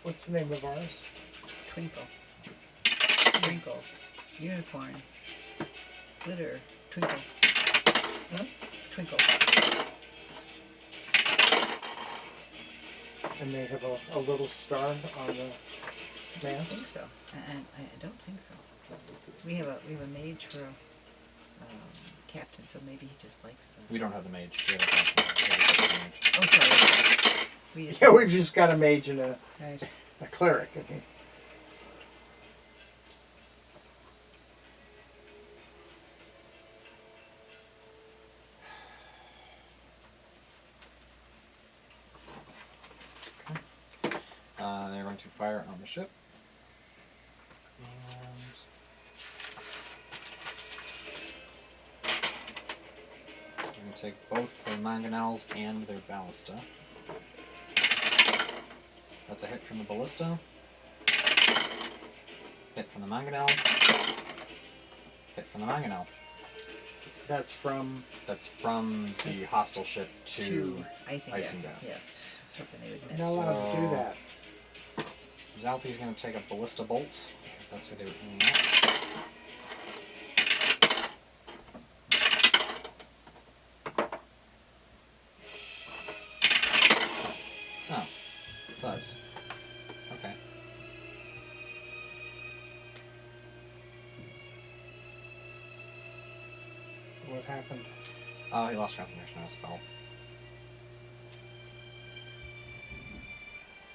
What's the name of ours? Twinkle. Twinkle. Unicorn. Glitter. Twinkle. Huh? Twinkle. And they have a little star on the I don't mast. think so. I don't think so. We have a mage for a captain, so maybe he just likes the. We don't have the mage. We have a captain. We have a mage. Oh, sorry. We just. Yeah, we've just got a mage and Right. a cleric. Okay. They're going to fire on the ship. And they're going to take both their mangonels and their ballista. That's a hit from the ballista. Hit from the mangonel. Hit from the mangonel. That's from. That's from the hostile ship to icing, icing death. death. Yes. I was hoping they would miss. Not allowed to do So- that. Zalti's going to take a ballista bolt, because that's who they were aiming at. Oh, fuzz. Okay. happened? He lost transformation on a spell.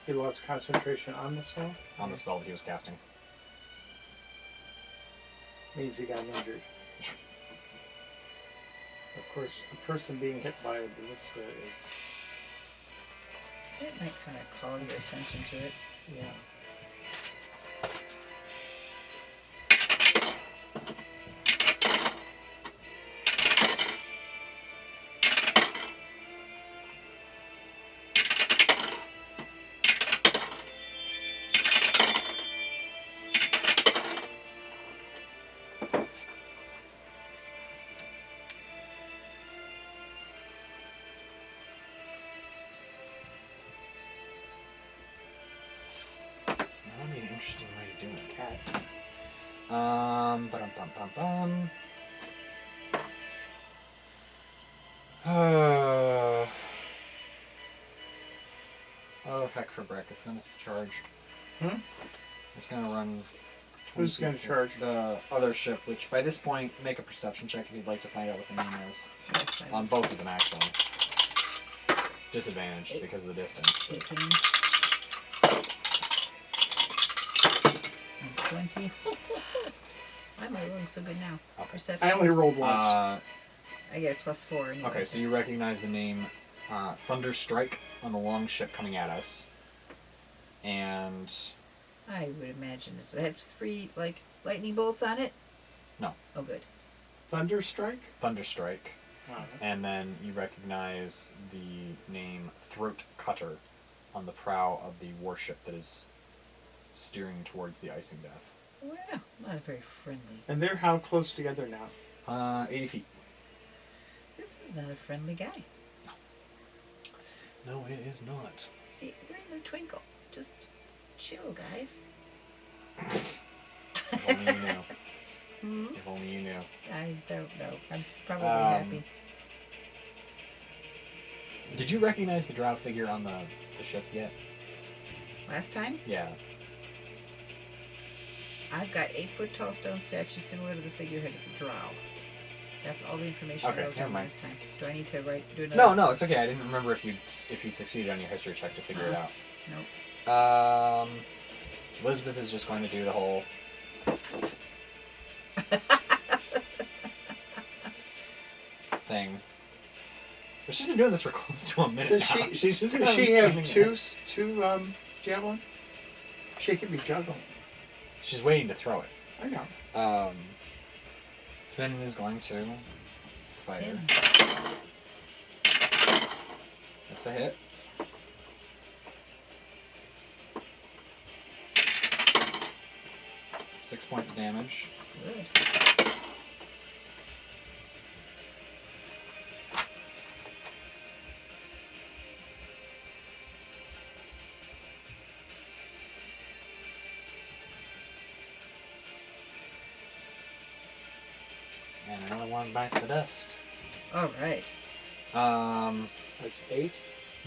He lost concentration on the spell? On the spell that he was casting. Means he got injured. Of course, a person being hit by a ballista is... It might kind of call your attention to it. Yeah. That'd be an interesting way to do a cat. Ba-dum-bum-bum-bum. Oh, heck for Brick. It's going to charge. Hmm? It's going to run... Who's going to charge? The other ship, which by this point, make a perception check if you'd like to find out what the name is. That's fine. On both of them, actually. Disadvantaged because of the distance. 18. And 20. Why am I rolling so good now? Okay. Perception. I only rolled once. I get a +4 anyway. Okay, so you recognize the name Thunder Strike on the long ship coming at us. And... I would imagine this. I have 3 like lightning bolts on it. No. Oh, good. Thunderstrike? Thunder Strike. Uh-huh. And then you recognize the name Throat Cutter on the prow of the warship that is steering towards the icing death. Well, not very friendly. And they're how close together now? 80 feet. This is not a friendly guy. No, it is not. See, we're in a twinkle. Just chill, guys. If only you knew. Hmm? If only you knew. I don't know. I'm probably happy. Did you recognize the drow figure on the ship yet? Last time, Yeah. I've got 8-foot tall stone statue similar to the figurehead as a drow. That's all the information Okay, I wrote never down mind. last time. Do I need to do another? No, it's okay. I didn't remember if you'd succeeded on your history check to figure it out. Nope. Elizabeth is just going to do the whole. thing. But she's been doing this for close to a minute Does now. she, She's just does kind of she have standing two there. javelin? She could be juggling. She's waiting to throw it. I know. Finn is going to fire. Finn. That's a hit. Yes. 6 points of damage. Good. And another one bites the dust. All right. That's 8.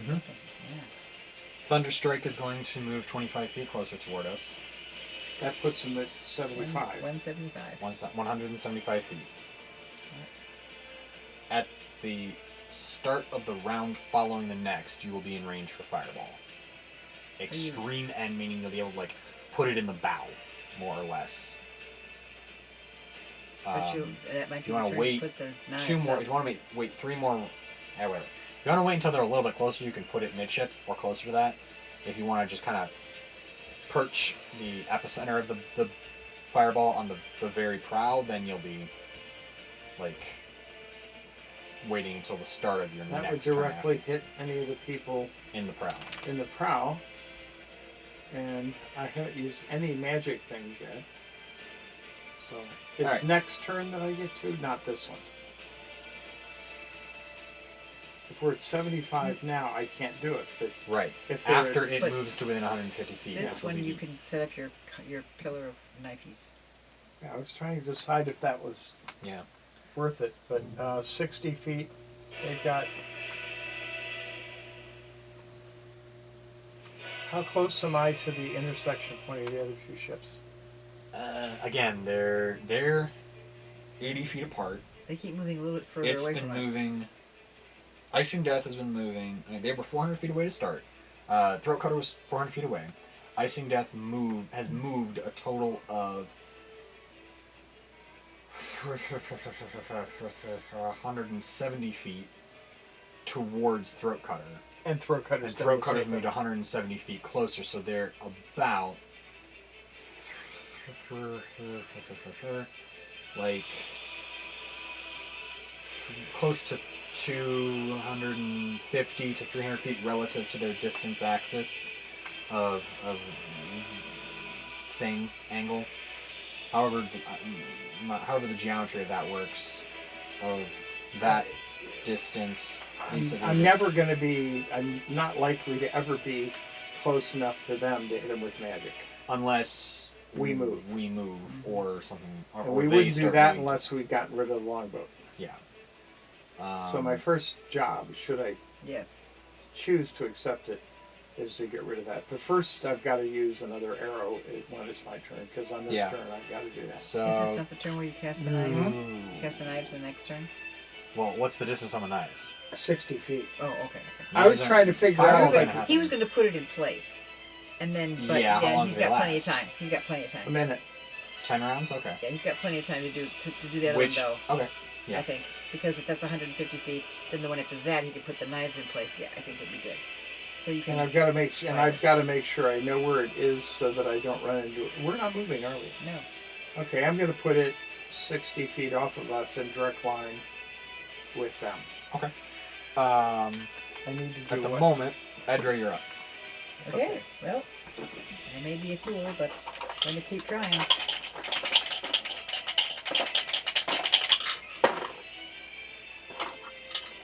Mm-hmm. Yeah. Thunderstrike is going to move 25 feet closer toward us. That puts him at 75. 175. 175 feet. At the start of the round following the next, you will be in range for Fireball. Extreme end, meaning you'll be able to put it in the bow, more or less. But that might if be you want the to turn wait put the knives 2 more, up. if you want to wait 3 more, whatever. If you want to wait until they're a little bit closer, you can put it midship or closer to that. If you want to just kind of perch the epicenter of the fireball on the very prow, then you'll be waiting until the start of your That next would turn directly hit any of the people in the prow. in the prow. And I haven't used any magic things yet. So it's Alright. next turn that I get to, not this one. If we're at 75 now, I can't do it. But Right. if they're After at- it But moves to within 150 feet. This which will one be you the- can set up your pillar of knifeys. Yeah, I was trying to decide if that was Yeah. worth it. But 60 feet, they've got. How close am I to the intersection point of the other two ships? Again, they're 80 feet apart. They keep moving a little bit further It's away been from moving. Icing Death has been moving. I mean, they were 400 feet away to start. Throat Cutter was 400 feet away. Icing Death has moved a total of 170 feet towards Throat Cutter. And Throat Cutter's And done Throat the Cutter's same moved thing. 170 feet closer, so they're about like close to 250 to 300 feet relative to their distance axis of thing angle. However, however the geometry of that works, of that distance. I'm never going to be. I'm not likely to ever be close enough to them to hit them with magic. Unless We move. or something. Or, And or we they wouldn't do start that moving. unless we'd gotten rid of the longboat. Yeah. So my first job, should I Yes. choose to accept it, is to get rid of that. But first, I've got to use another arrow when it's my turn, because on this Yeah. turn I've got to do that. So. Is this not the turn where you cast the knives? Ooh. Cast the knives the next turn? Well, what's the distance on the knives? 60 feet. Oh, okay. I was trying to figure out, Fireball's like, gonna happen. He was going to put it in place. And then, but Yeah, how long he's do they got plenty of last? time. He's got plenty of a time. minute. 10 rounds? Okay. Yeah, he's got plenty of time to do the other Which, one, though. okay. Yeah. I think. Because if that's 150 feet, then the one after that, he can put the knives in place. Yeah, I think it'd be good. So you can... And I've got to make sure I know where it is so that I don't run into it. We're not moving, are we? No. Okay, I'm going to put it 60 feet off of us in direct line with them. Okay. I need to do At the what? moment, Edra, you're up. Okay, well, I may be a fool, but I'm going to keep trying.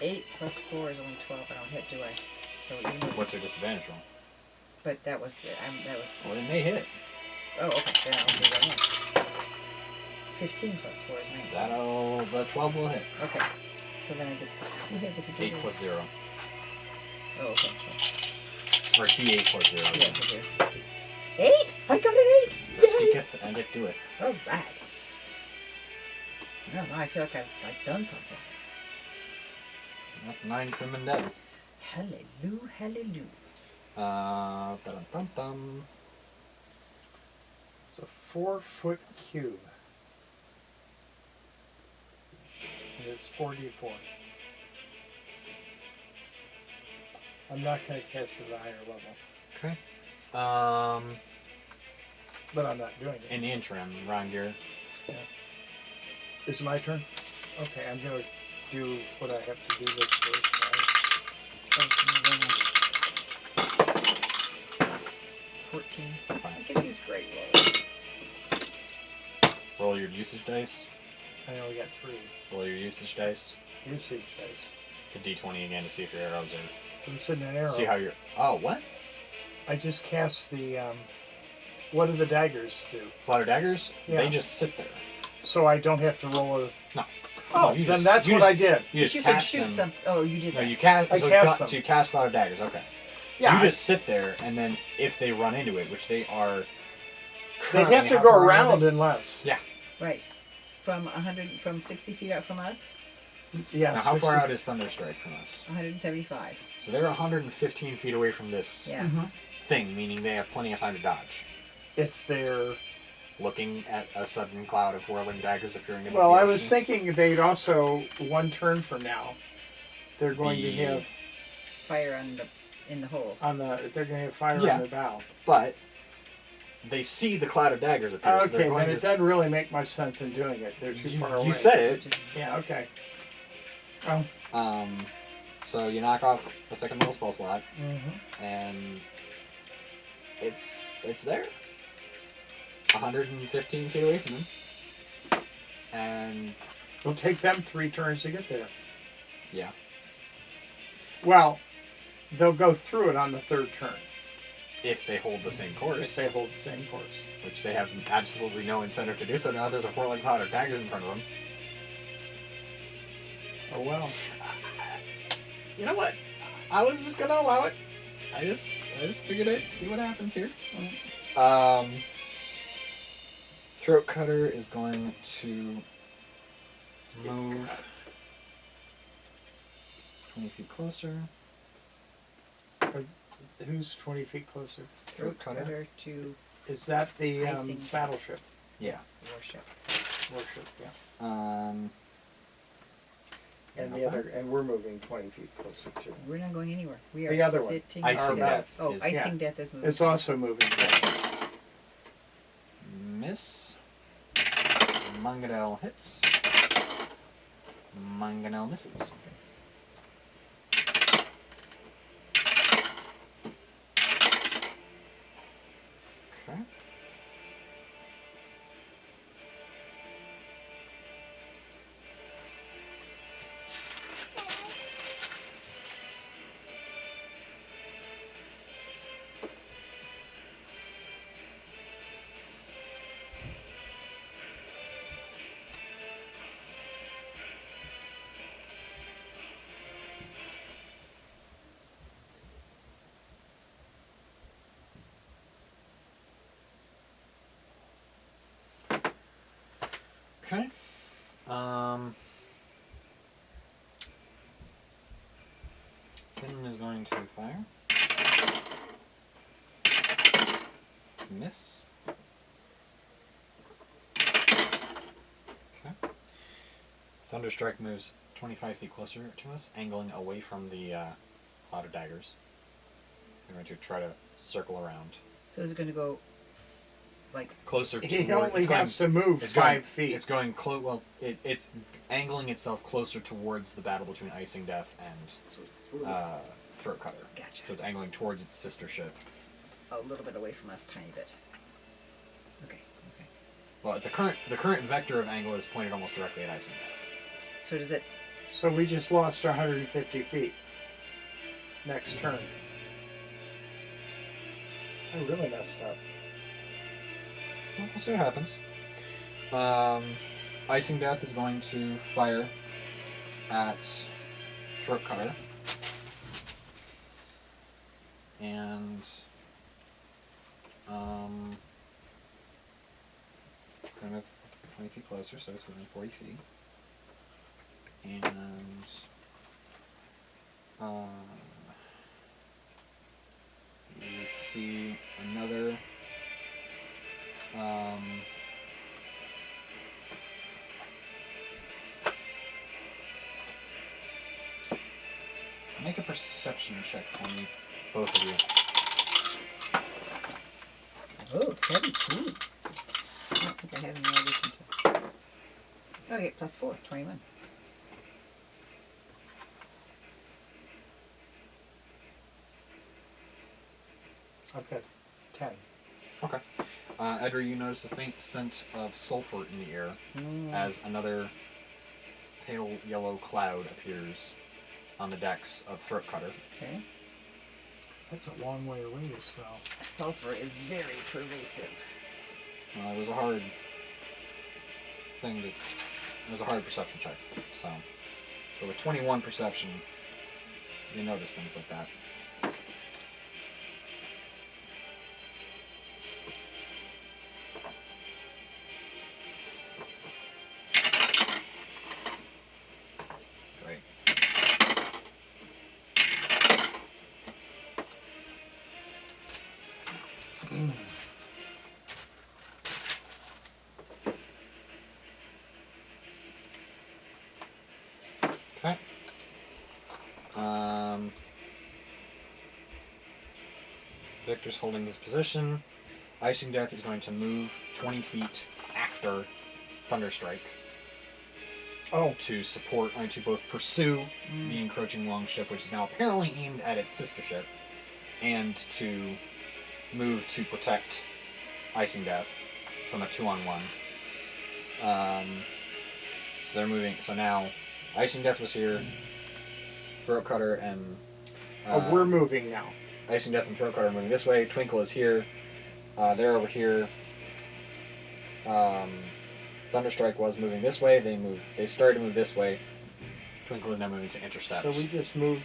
8 plus 4 is only 12. I don't hit, do I? So you know. What's your disadvantage roll? But that was that was. Well, it may hit. Oh, okay. Then I'll do that one. 15 plus 4 is 19. The 12 will hit. Okay. So then I get. You hit the 8 plus 0. Oh, okay. Or D8 plus 0. Yeah, for sure. 8? I got an 8! The Yay! speaketh and it doeth. All right. I don't know. I feel like I've done something. That's 9 crimin dead. Hallelujah, hallelujah. Dum-dum-dum. It's a 4-foot cube. And it's 4d4. I'm not going to cast it at a higher level, Okay. but I'm not doing it. In the interim, Rongear. Is it my turn? Okay, I'm going to do what I have to do this first, Oh, no, 14. Fine. Look at these great rolls. Roll your usage dice. right? I only got 3 Roll your usage dice. usage dice. The D20 again to see if your arrows are. It's in an arrow. See how you're. Oh, what? I just cast the, what do the daggers do? Louder daggers? Yeah. They just sit there. So I don't have to roll a... No. Oh, No, you then just- that's you what just- I did. You just You can cast shoot them. some. Oh, you did No, that. you cast. I so, cast them. so you cast louder daggers. Okay. So Yeah, you just sit there, and then if they run into it, which they are. They'd currently have to how go far away are around they? unless... Yeah. Right. From 60 feet out from us, Yeah, Now, how 60 far out is Thunderstrike from us? 175. So they're 115 feet away from this Yeah. thing, meaning they have plenty of time to dodge. If they're... Looking at a sudden cloud of whirling daggers appearing in Well, the I was ocean. thinking they'd also, one turn from now, they're going to Be- have Fire in the hole. they're going to have fire Yeah. on the bow. But they see the cloud of daggers appear. so they're Okay, going then to it doesn't really make much sense in doing it. They're too far away. You said it. Just, Yeah, okay. Oh. So you knock off the second little spell slot, Mm-hmm. and it's there. 115 feet away from them. And It'll take them 3 turns to get there. yeah. Well, they'll go through it on the 3rd turn If they hold the same if course, they hold the same course. which they have absolutely no incentive to do so now, there's a whirling cloud of daggers in front of them. Oh well. You know what? I was just gonna allow it. I just figured I'd see what happens here. Throat Cutter is going to move 20 feet closer. Who's 20 feet closer? Throat cutter to Is that the Icing. battleship? Yeah. warship. Warship, yeah. And How the far? other, and we're moving 20 feet closer too. We're not going anywhere. We The are other one. sitting. Icing still. Death Oh, is- icing yeah. death is moving. It's also moving. Miss. Mangonel hits. Mangonel misses. Yes. Okay. Okay. Finn is going to fire. Miss. Okay. Thunderstrike moves 25 feet closer to us, angling away from the cloud of daggers. We're going to try to circle around. So is it going to go like Closer to He only has to move 5 feet. It's going close. Well, it's angling itself closer towards the battle between Icing Death and Throat Cutter. Gotcha. So it's angling towards its sister ship. a little bit away from us, tiny bit? Okay. Okay. Well, the current vector of angle is pointed almost directly at Icing Death. So does it? So we just lost 150 feet. Next turn. I really messed up. Well, we'll see what happens. Icing Death is going to fire at Throat Cutter. And it's going to move 20 feet closer, so it's within 40 feet. And you see another make a perception check for me, both of you. Oh, 17. I don't think I have any addition to. Okay, plus 4, 21. I've got 10. Okay. Edgar, you notice a faint scent of sulfur in the air as another pale yellow cloud appears on the decks of Throat Cutter. Okay. That's a long way away as well. Sulfur is very pervasive. It was a hard thing to. It was a hard perception check. So with 21 perception, you notice things like that. Great. Okay. Victor's holding his position. Icing Death is going to move 20 feet after Thunderstrike Oh, to support, to both pursue the encroaching longship, which is now apparently aimed at its sister ship, and to move to protect Icing Death from a 2-on-1. So they're moving. So now, Icing Death was here. Throat Cutter and we're moving now. Icing Death and Throat Cutter are moving this way. Twinkle is here. They're over here. Thunderstrike was moving this way. They started to move this way. Twinkle is now moving to intercept. So we just moved,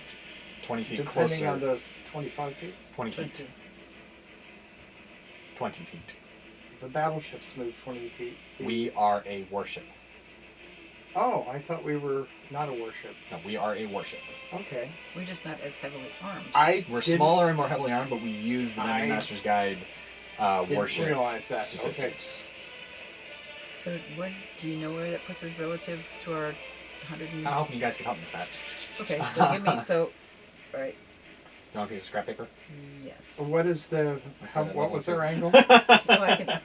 20 feet depending closer. on the 25 feet. 20 feet. 20 feet. The battleships moved 20 feet. We are a warship. Oh, I thought we were not a warship. No, we are a warship. Okay. We're just not as heavily armed. We're didn't- smaller and more heavily armed, but we use the Dungeon I Master's Guide warship realize that. statistics. So what do you know where that puts us relative to our 100 and... I'm hoping you guys can help me with that. Okay, so give me, so, alright, You want a piece of scrap paper? yes. What is the? What was our angle? Well, I can,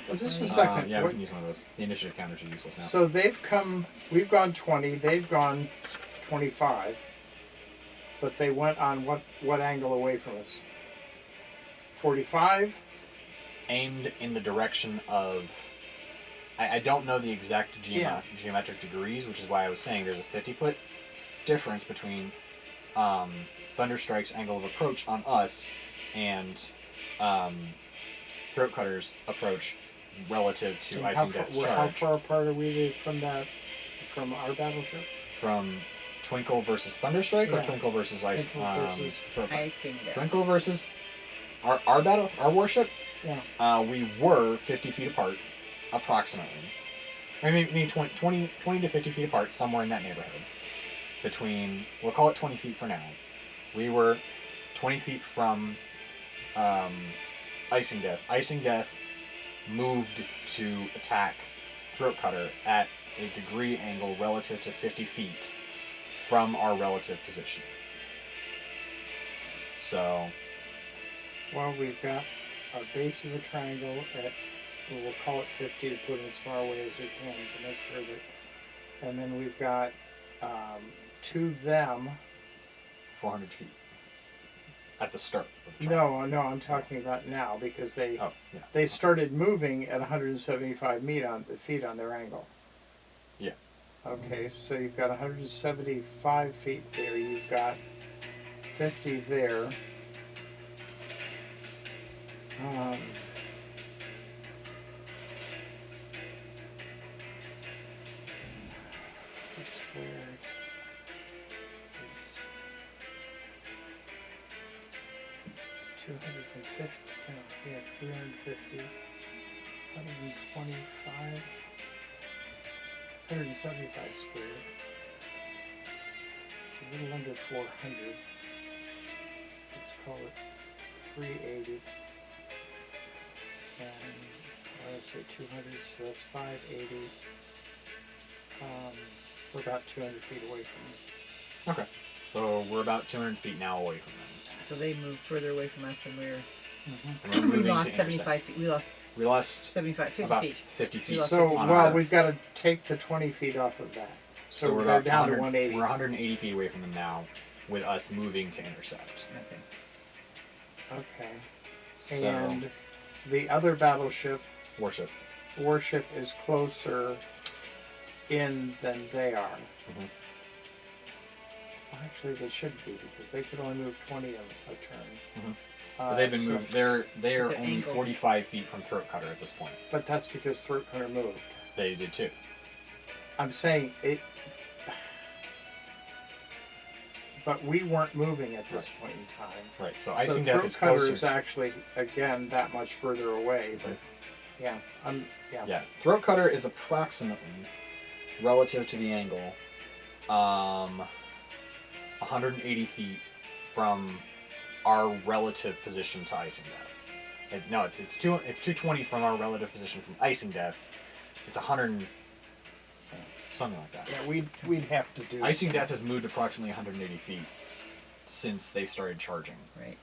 Well, just a second. Yeah, we What- can use one of those. The initiative counters are useless now. So they've come. We've gone 20. They've gone 25. But they went on what angle away from us? 45. Aimed in the direction of... I don't know the exact Yeah. geometric degrees, which is why I was saying there's a 50-foot difference between Thunderstrike's angle of approach on us and Throatcutter's approach relative to And Icing Death's how charge. far apart are we from our battleship? From Twinkle versus Thunderstrike or Yeah. Twinkle versus Ice? Twinkle versus- Throatcutter? icing that. Twinkle versus our warship. Yeah. We were 50 feet apart, approximately. I mean 20 to 50 feet apart, somewhere in that neighborhood. Between, we'll call it 20 feet for now. We were 20 feet from Icing Death. Icing Death moved to attack Throatcutter at a degree angle relative to 50 feet from our relative position. So, Well, we've got our base of a triangle at, we'll call it 50 to put it as far away as we can to make sure that, and then we've got to them. 400 feet. At the start of the trial. No, I'm talking about now because they Oh, yeah. they started moving at 175 feet on their angle. Yeah. Okay, so you've got 175 feet there. You've got 50 there. The squared is 250. No, yeah, 350. 125. 175 squared. A little under 400. Let's call it 380. And let's say 200, so that's 580. We're about 200 feet away from them. Okay. So we're about 200 feet now away from them. So they moved further away from us and And we're we moving lost to 75 feet. We lost We lost 75, 50 about feet. 50 We feet. lost So, 50 on well, our- we've got to take the 20 feet off of that. So, we're we're about down to 100 180. We're 180 feet away from them now, with us moving to intercept. Okay. Okay. So- And the other battleship, Warship. is closer in than they are. Mhm. Well, actually, they should be because they could only move 20 a turn. Mhm. But they've been so- moved. They're The only angle. 45 feet from Throatcutter at this point. But that's because Throat Hunter moved. They did too. I'm saying it. But we weren't moving at this point in time. Right. So So Icing Death Throat is Cutter closer. is actually again that much further away. But yeah, Yeah, Throat Cutter is approximately, relative to the angle, 180 feet from our relative position to Icing Death. No, it's 220 from our relative position from Icing Death. It's 100, something like that. Yeah, we'd have to do. Icing Death has moved approximately 180 feet since they started charging. Right.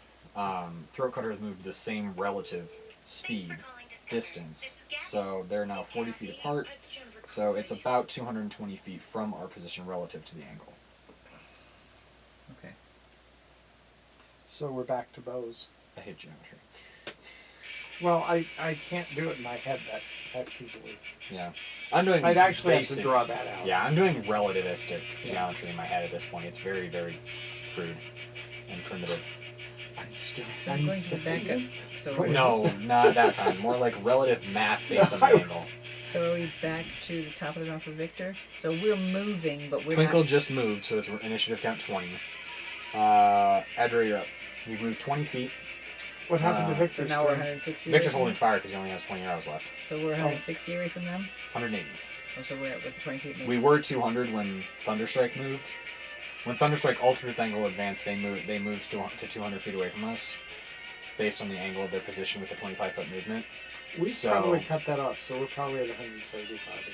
Throat Cutter has moved the same relative speed distance, so they're now 40 feet apart. That's Jennifer So it's Coolidge. about 220 feet from our position relative to the angle. Okay. So we're back to bows. I hate geometry. Well, I can't do it in my head. That's usually. Yeah, I'm doing. I'd actually have basic, to draw that out. Yeah, I'm doing relativistic geometry in my head at this point. It's very, very crude and primitive. So I'm going to the backup. So No, not that kind. More like relative math based on the angle. So are we back to the top of the round for Victor? So we're moving, but we're Twinkle not. just moved, so it's initiative count 20. Adra, you're up. You've moved 20 feet. What happened to So Victor's now we're turn? 160. Victor's away from holding them? fire because he only has 20 arrows left. So we're 160 away from them. 180. Oh, so we're at with the 20 feet. Maybe. We were 200 when Thunderstrike moved. When Thunderstrike altered its angle of advance, they moved to 200 feet away from us, based on the angle of their position with the 25-foot movement. We So- probably cut that off, so we're probably at 175 again.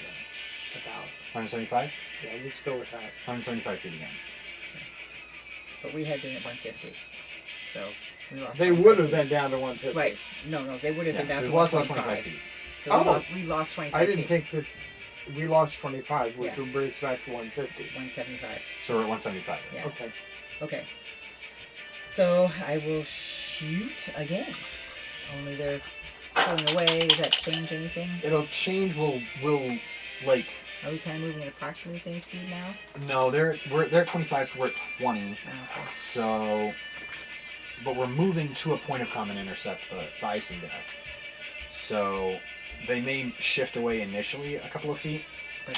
About. 175? Yeah, let's go with that. 175 feet again. But we had been at 150. So we lost. They 25 would have feet. been down to 150. Right. No, they would have been Yeah, down so to we lost about 125. 25 feet. So we lost 25 I didn't feet. think that we lost 25, which Yeah. would bring us back to 150. 175. So we're at 175. Yeah. Okay. Okay. So I will shoot again. Only they're pulling away. Does that change anything? It'll change. We'll like. Are we kind of moving at approximately the same speed now? No, they're at 25. So we're at 20. Oh, okay. So, but we're moving to a point of common intercept, the icing death. So they may shift away initially a couple of feet,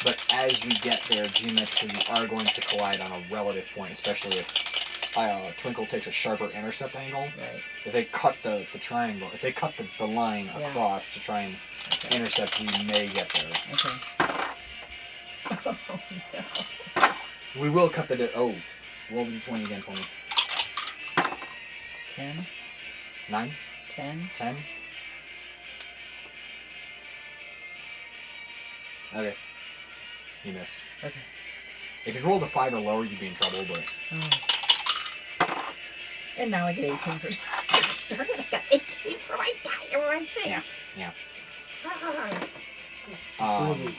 but as we get there, geometrically we are going to collide on a relative point, especially if Twinkle takes a sharper intercept angle. Right. If they cut the triangle, if they cut the line Yeah. across to try and Okay. intercept, we may get there. Okay. Oh no. We will cut the... roll the 20 again for me. 10, 9? 10. 10? Okay. You missed. Okay. If you rolled a 5 or lower, you'd be in trouble, but... Oh. And now I get 18 for. Darn it, I got 18 for my die or my thing. Yeah. Yeah. Ah. Um,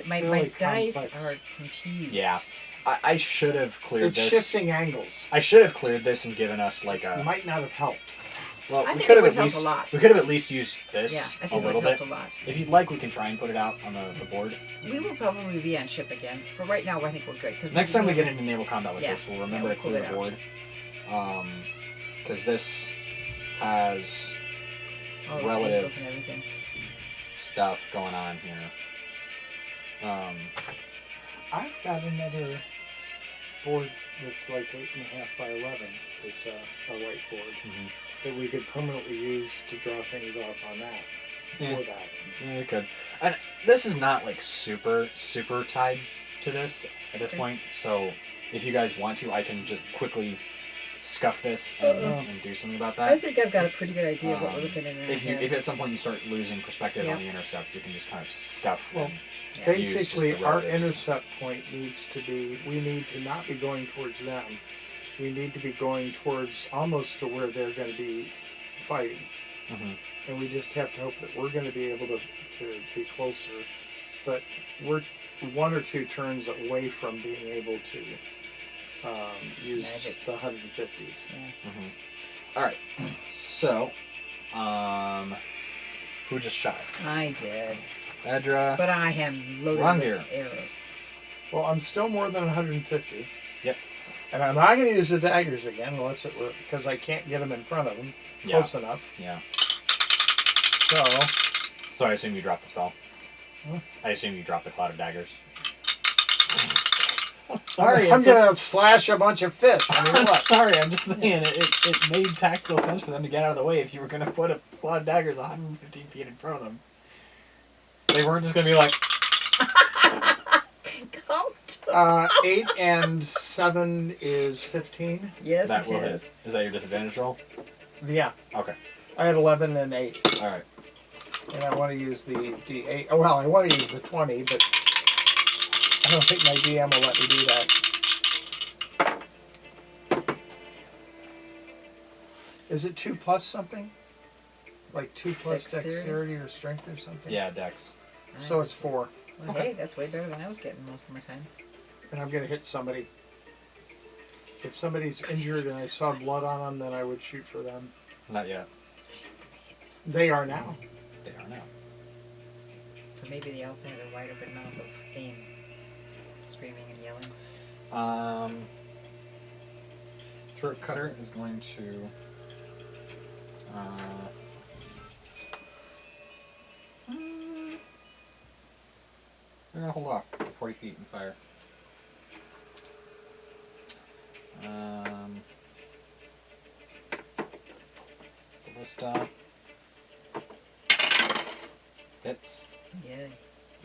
My Really dice complex. are confused. yeah. I should have cleared It's this. shifting angles. I should have cleared this and given us like It a... might not have helped. Well, I we think could it have would at help least... a lot. We could have at least used Yeah, this I a think it little would bit. help a lot. If you'd like, we can try and put it out on the board. We will probably be on ship again. For right now, I think we're good. 'cause Next time we get have- into naval combat with Yeah. this, we'll remember Yeah, to we'll clear pull the it board. Because this has all those relative angles and everything. stuff going on here. I've got another board that's like 8.5 by 11. It's a whiteboard Mhm. that we could permanently use to draw things off on that. Yeah. For that. Yeah, we could. And this is not like super tied to this at this Okay. point. So if you guys want to, I can just quickly scuff this and do something about I that. think I've got a pretty good idea of what we're Um, looking at. in our If heads. at some point you start losing perspective Yeah. on the intercept, you can just kind of scuff. Well, and Yeah. use just Basically, the our relatives. intercept point needs to be, we need to not be going towards them. We need to be going towards almost to where they're going to be fighting. Mhm. And we just have to hope that we're going to be able to be closer. But we're 1 or 2 turns away from being able to use Magic. the 150s. Yeah. All right. So, who just shot? I did, Edra. but I am loaded Wrong with gear. arrows. Well, I'm still more than 150. Yep. And I'm not going to use the daggers again unless it were, because I can't get them in front of them Yeah. close enough. Yeah. So, So I assume you dropped the spell. Huh? I assume you dropped the cloud of daggers. sorry, I'm going to slash a bunch of fish. I mean, what? Sorry, I'm just saying it made tactical sense for them to get out of the way if you were going to put a cloud of daggers 115 feet in front of them. They weren't just going to be like, Come to 8 and 7 is 15. Yes, that it will is. hit. Is that your disadvantage roll? Yeah, Okay. I had 11 and 8. All right. And I want to use the 8. Oh, well, I want to use the 20, but I don't think my DM will let me do that. Is it 2 plus something? Like 2 plus Dexterity? dexterity or strength or something? Yeah, Dex. So it's 4. Well, Okay. Hey, that's way better than I was getting most of my time. And I'm going to hit somebody. If somebody's injured and I saw blood on them, then I would shoot for them. Not yet. They are now. They are now. But maybe they also had a wide open mouth of aim, screaming and yelling. Throat Cutter is going to. We're gonna hold off 40 feet and fire. Ballista hits. Yeah.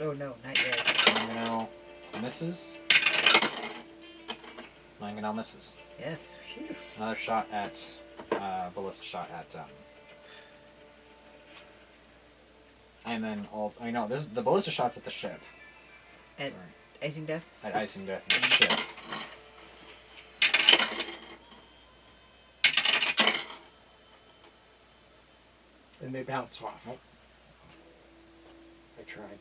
Oh no, not yet. Mangonel misses. Mangonel misses. Yes. Phew. Another shot at ballista shot at and then this the ballista shots at the ship. At Sorry. icing death. At icing death and the ship. And they bounce off. Nope. I tried.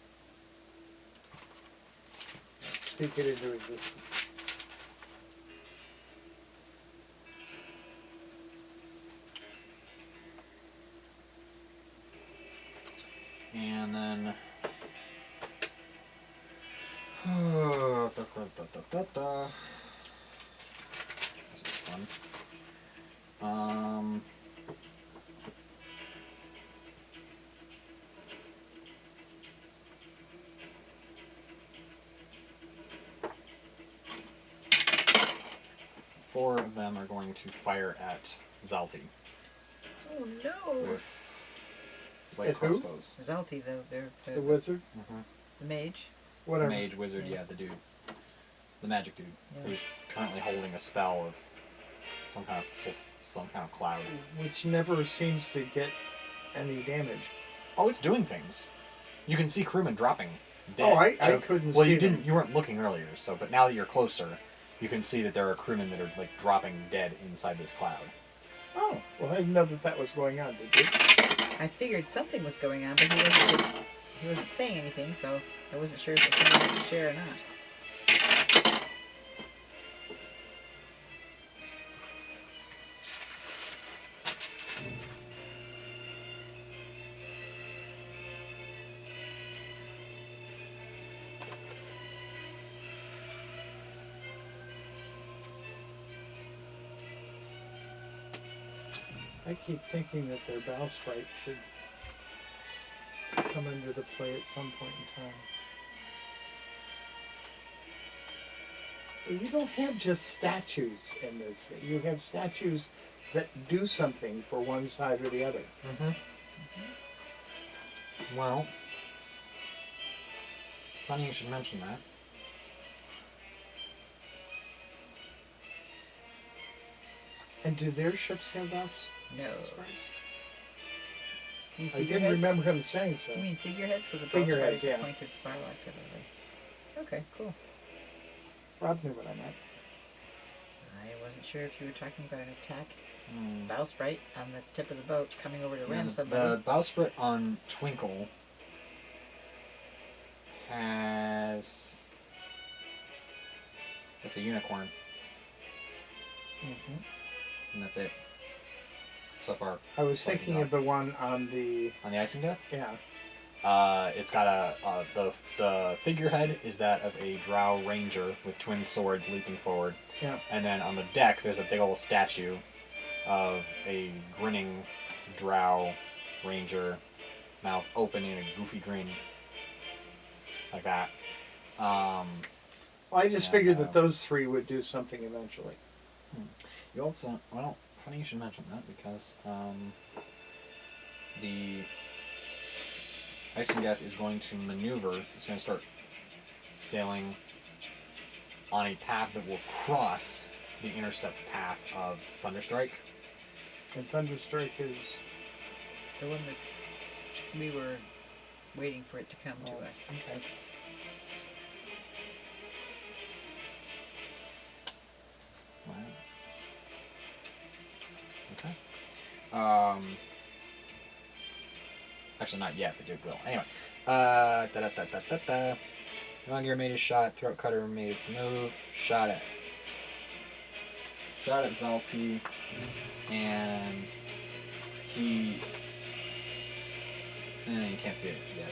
Speak it into existence. And then this is fun. 4 of them are going to fire at Zalti Oh no. with light At who? crossbows. Zalti though, they're The wizard? the mage. Whatever. Mage, wizard, yeah, the dude. The magic dude. Yeah. Who's currently holding a spell of some kind of cloud. Which never seems to get any damage. Oh, it's doing things. You can see crewmen dropping dead. Oh, I couldn't well, see you didn't. them. You weren't looking earlier, so but now that you're closer, you can see that there are crewmen that are like dropping dead inside this cloud. Oh, well, I didn't know that was going on, did you? I figured something was going on, but he wasn't saying anything, so I wasn't sure if it was something I could share or not. I keep thinking that their bowsprit should come into the play at some point in time. You don't have just statues in this thing. You have statues that do something for one side or the other. Mm-hmm. Well, funny you should mention that. And do their ships have those? No. You mean I didn't figureheads? remember him saying so. You mean figureheads? Because the Figureheads, bowsprit is yeah. a pointed spiral activity. Okay, cool. Rob knew what I meant. I wasn't sure if you were talking about an attack Hmm. bowsprit on the tip of the boat coming over to Yeah, ram the somebody. bowsprit on Twinkle has. It's a unicorn, and that's it. So far. I was Like thinking not- of the one on the... On the icing death? Yeah. It's got the figurehead is that of a drow ranger with twin swords leaping forward. Yeah. And then on the deck, there's a big old statue of a grinning drow ranger, mouth open in a goofy grin, like that. Well, I just Yeah, figured that those three would do something eventually. You also, well, funny you should mention that because the Icing Death is going to maneuver. It's going to start sailing on a path that will cross the intercept path of Thunderstrike. And Thunderstrike is... The one that's we were waiting for it to come to us. Okay. Wow. Okay. Actually, not yet, but it will. Anyway. Longgear made his shot. Throat Cutter made its move. Shot at Zalti. And he... you can't see it yet.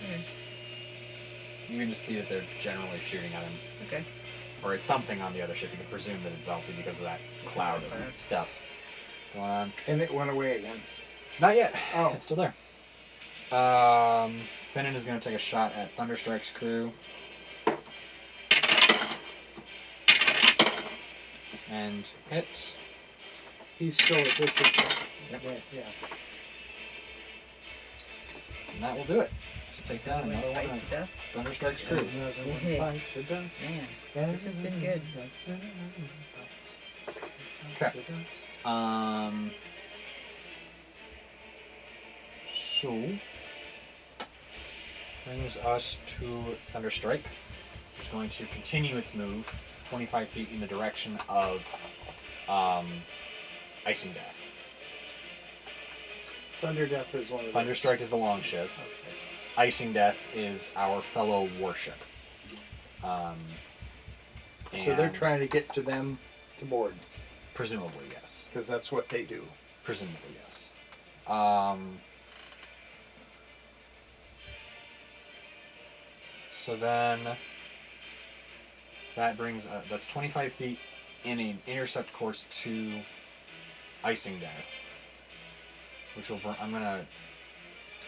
Okay. You can just see that they're generally shooting at him. Okay. Or it's something on the other ship. You can presume that it's Zalti because of that cloud of stuff going on. And it went away again. Not yet. Oh. It's still there. Finnan is going to take a shot at Thunderstrike's crew. And hits. He's still at disadvantage. Yep. Yeah. And that will do it. take down another one Bites of the death. Thunderstrike's crew. Another one Yay. bites the dust. Man, this has been good. Okay. So brings us to Thunderstrike. It's going to continue its move 25 feet in the direction of Icing Death. Thunder Death is one of the... Thunderstrike is the longship. Okay. Icing Death is our fellow warship. So they're and trying to get to them to board, presumably, yes. because that's what they do. Presumably, yes. So then that brings that's 25 feet in an intercept course to Icing Death, which will I'm gonna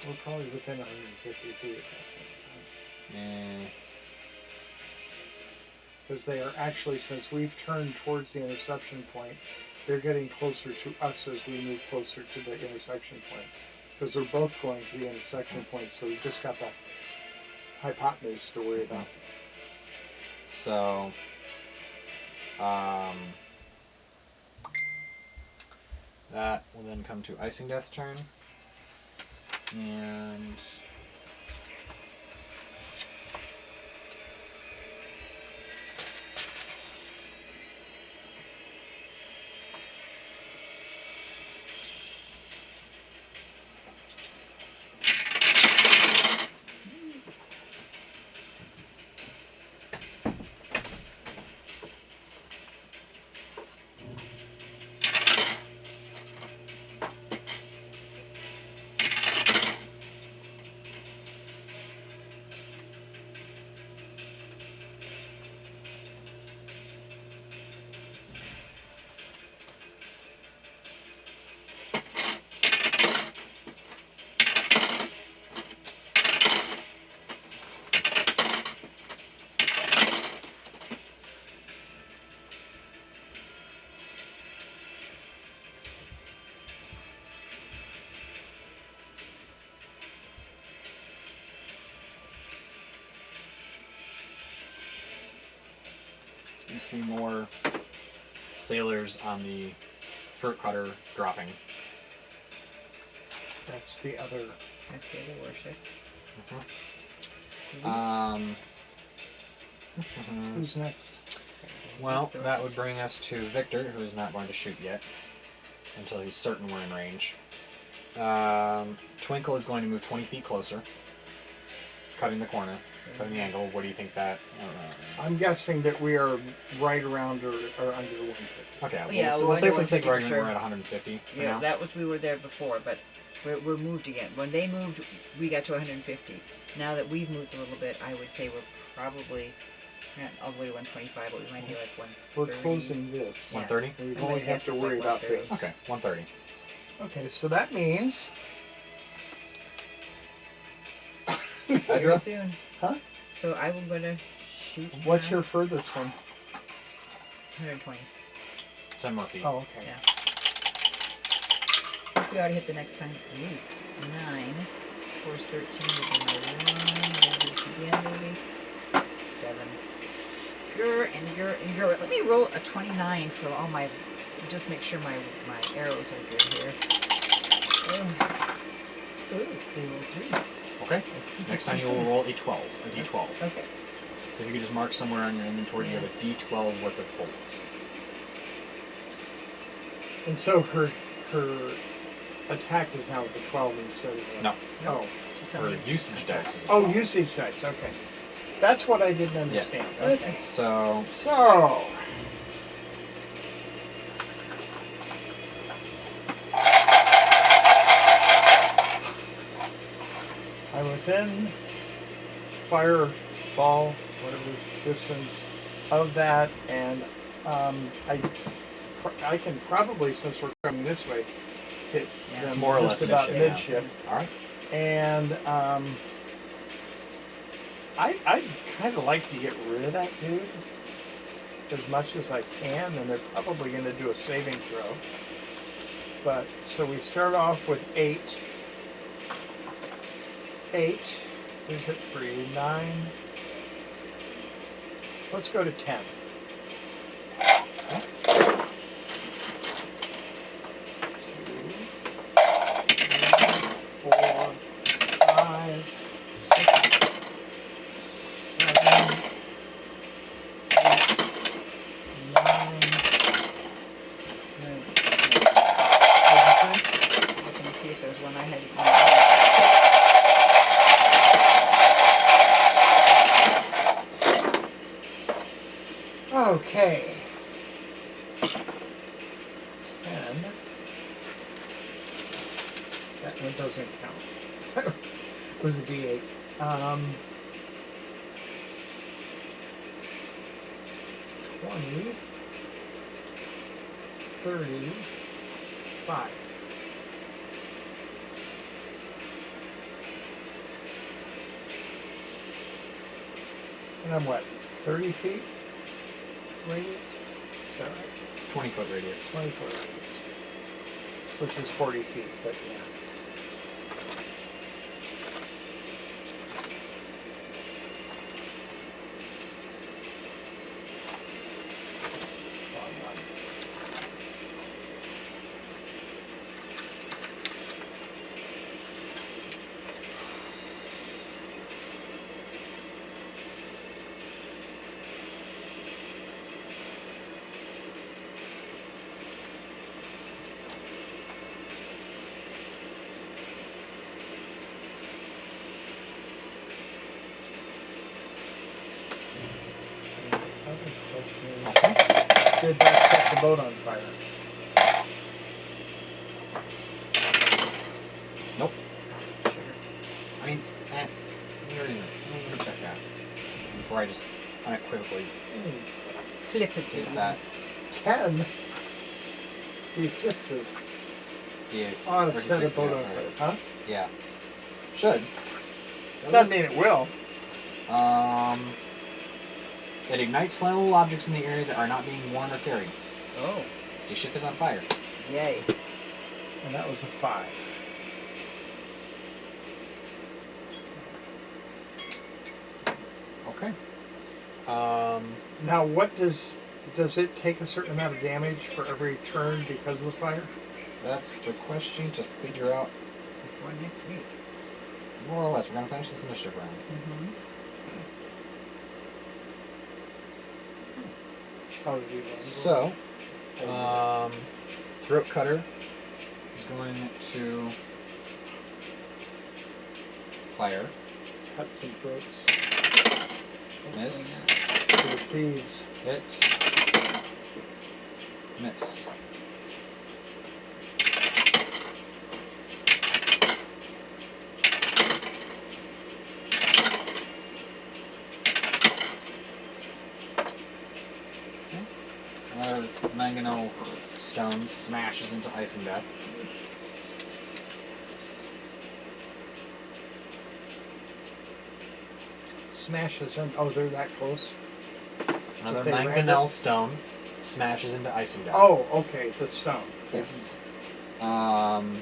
We're probably within 150 feet. Because they are actually, since we've turned towards the interception point, they're getting closer to us as we move closer to the intersection point. Because they're both going to the intersection point, so we've just got the hypotenuse to worry about. So that will then come to Icing Death's turn. And you see more sailors on the throat cutter dropping. That's the other. That's the other warship. Sweet. Who's next? Well, that would bring us to Victor, who is not going to shoot yet until he's certain we're in range. Twinkle is going to move 20 feet closer, cutting the corner, cutting the angle. What do you think that? I'm guessing that we are right around or under 150. Okay, well, Yeah, we'll well, safely under take 150 right for when we're sure. at 150 for Yeah, now. that was, we were there before, but we're moved again. When they moved, we got to 150. Now that we've moved a little bit, I would say we're probably not all the way to 125, but we might be like 130. We're closing this. 130? We My only guess have to is worry like about 130. this. Okay, 130. Okay, so that means. Very soon. Huh? So I'm going to shoot. What's now. your furthest one? 120. 10 more feet. Oh, okay. Yeah. We ought to hit the next time. Ooh, 9. Force 13 would be my 1. Again, maybe. 7. Grr and grr and grr. Let me roll a 29 for all my. Just make sure my arrows are good here. Oh. Ooh, they roll 3. Okay. Let's keep Next it time you will consistent. roll a 12, a d12. Okay. So if you could just mark somewhere on your inventory, you have a d12 worth of bullets. And so her attack is now with the 12 instead of the... No, Oh. Just her something- usage dice is a Oh, 12. usage dice. Okay. That's what I didn't understand. Okay. So, So... I'm within fireball, whatever distance of that, and I can probably, since we're coming this way, hit Yeah. them More or just less about midship, midship. alright. And I'd kind of like to get rid of that dude as much as I can, and they're probably going to do a saving throw. But so we start off with 8. 8. Is it 3, 9? Let's go to 10. 4, 5, 6, 7, 8, 9. Looking to see if there's one I had. Okay. 10. That one doesn't count. It was a D8. 20, 35. And I'm what, 30 feet radius? Is that right? 20-foot radius. 20-foot radius. Which is 40 feet, but yeah. Did that set the boat on fire? Nope. I mean, we already know. Let me check that before I just unequivocally Flippantly. hit that. 10 D6s. Yeah, On a set a boat on fire. Huh? Yeah. Should. Doesn't mean it will. It ignites flammable objects in the area that are not being worn or carried. Oh, The ship is on fire. yay. And that was a 5. Okay. Now what does it take a certain amount of damage for every turn because of the fire? That's the question to figure out. Before next week. More or less, we're gonna finish this initiative round. Mm-hmm. Oh, do you want to go? So, Throat Cutter is going to fire. Cut some throats. Miss. To the thieves. Hit. Miss. Another mangonel stone smashes into ice and death. Smashes in. Oh, they're that close? Another They rammed mangonel stone smashes into ice and death. Oh, okay. The stone. Yes. And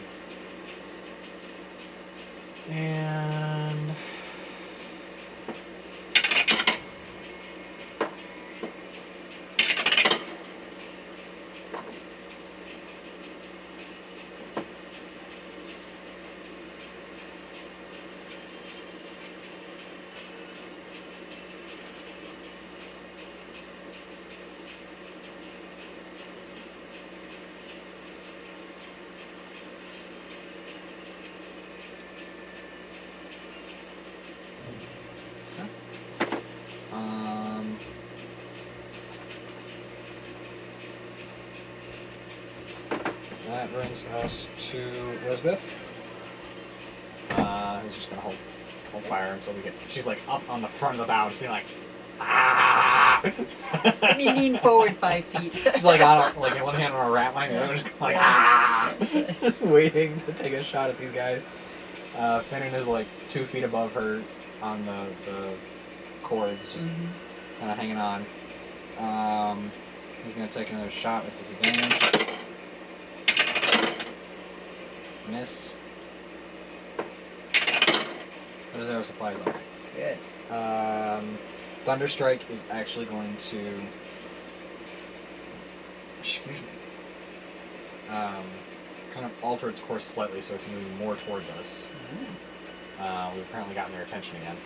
that brings us to Elizabeth. Who's just gonna hold fire until we get. She's like up on the front of the bow, just being like, ah! Let me lean forward 5 feet. She's like on a, like in one hand on a rat line, the other just like ah! Just waiting to take a shot at these guys. Finnan is like 2 feet above her on the cords, just kind of hanging on. He's gonna take another shot with disadvantage. Miss. The zero supply is alright. Good. Thunderstrike is actually going to. Excuse me. Kind of alter its course slightly so it's moving more towards us. We've apparently gotten their attention again.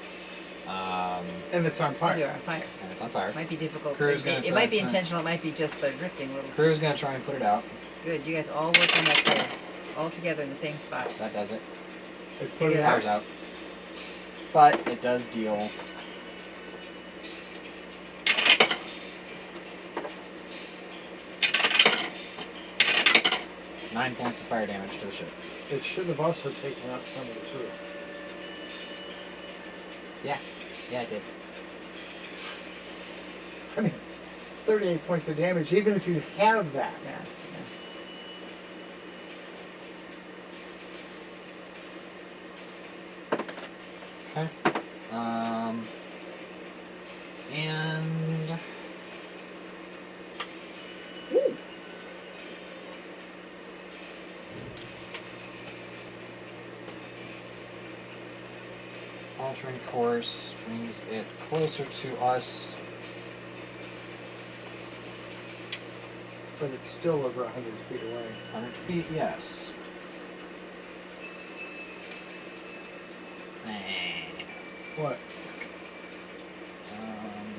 And it's on fire. You're on fire. And it's on fire. It might be difficult. Crew's gonna It try might be and- intentional. It might be just the drifting a little. Crew's gonna try and put it out. Good. You guys all work on that fire, all together in the same spot. That does it. It put Take it it Fire's out. But it does deal. Nine points of fire damage to the ship. It should have also taken out some of the crew. Yeah, it did. I mean, 38 points of damage, even if you have that. Yeah. Okay. And altering course brings it closer to us. But it's still over 100 feet away. 100 feet, yes. What? Um,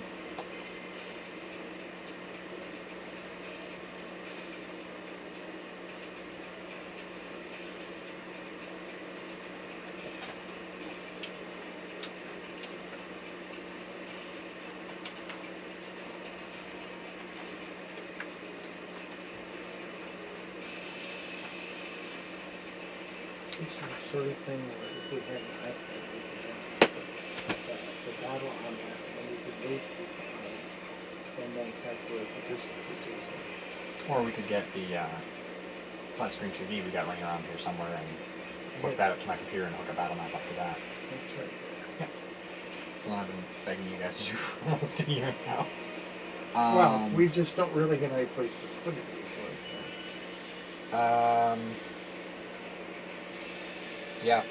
This is the sort of thing where if we had an iPad, we could have the battle on that, and then we could move people on it, and then calculate the distances easily. or we could get the flat screen TV we got running around here somewhere and hook that up to my computer and hook a battle map up to that. That's right. So I've been begging you guys to do for almost a year now. Well, we just don't really have any place to put it easily. Yeah.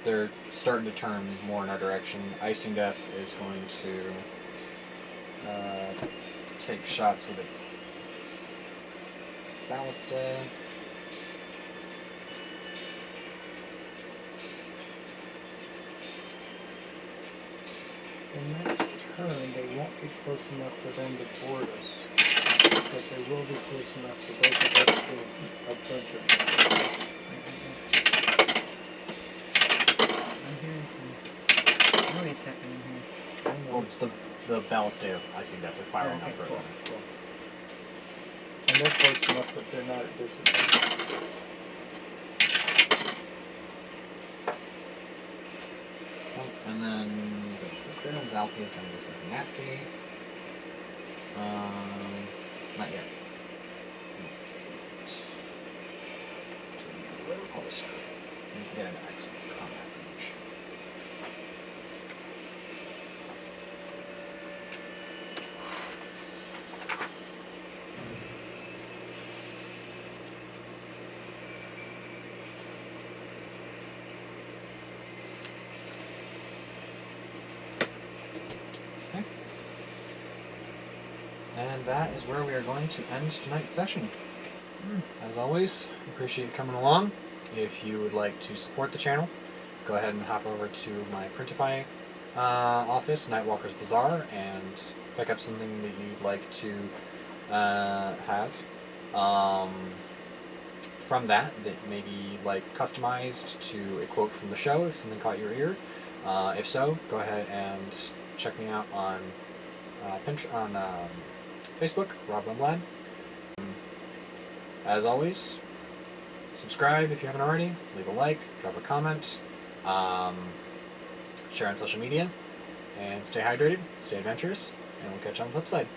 They're starting to turn more in our direction. Icing Death is going to take shots with its ballista. In next turn, they won't be close enough for them to board us, but they will be close enough for both of us to approach it. I'm hearing some noise happening here. Well, it's the ballista of Icing Death are firing Okay, up further. Cool. And they're close enough, but they're not at disadvantage. Oh, and then Zalthi is going to do something nasty. Not yet. A little closer. We can get an axe combat range. Okay. And that is where we are going to end tonight's session. As always, appreciate you coming along. If you would like to support the channel, go ahead and hop over to my Printify office, Nightwalker's Bazaar, and pick up something that you'd like to have. From that maybe you'd like customized to a quote from the show if something caught your ear. If so, go ahead and check me out on Facebook, Rob Wimblad. As always, subscribe if you haven't already, leave a like, drop a comment, share on social media, and stay hydrated, stay adventurous, and we'll catch you on the flip side.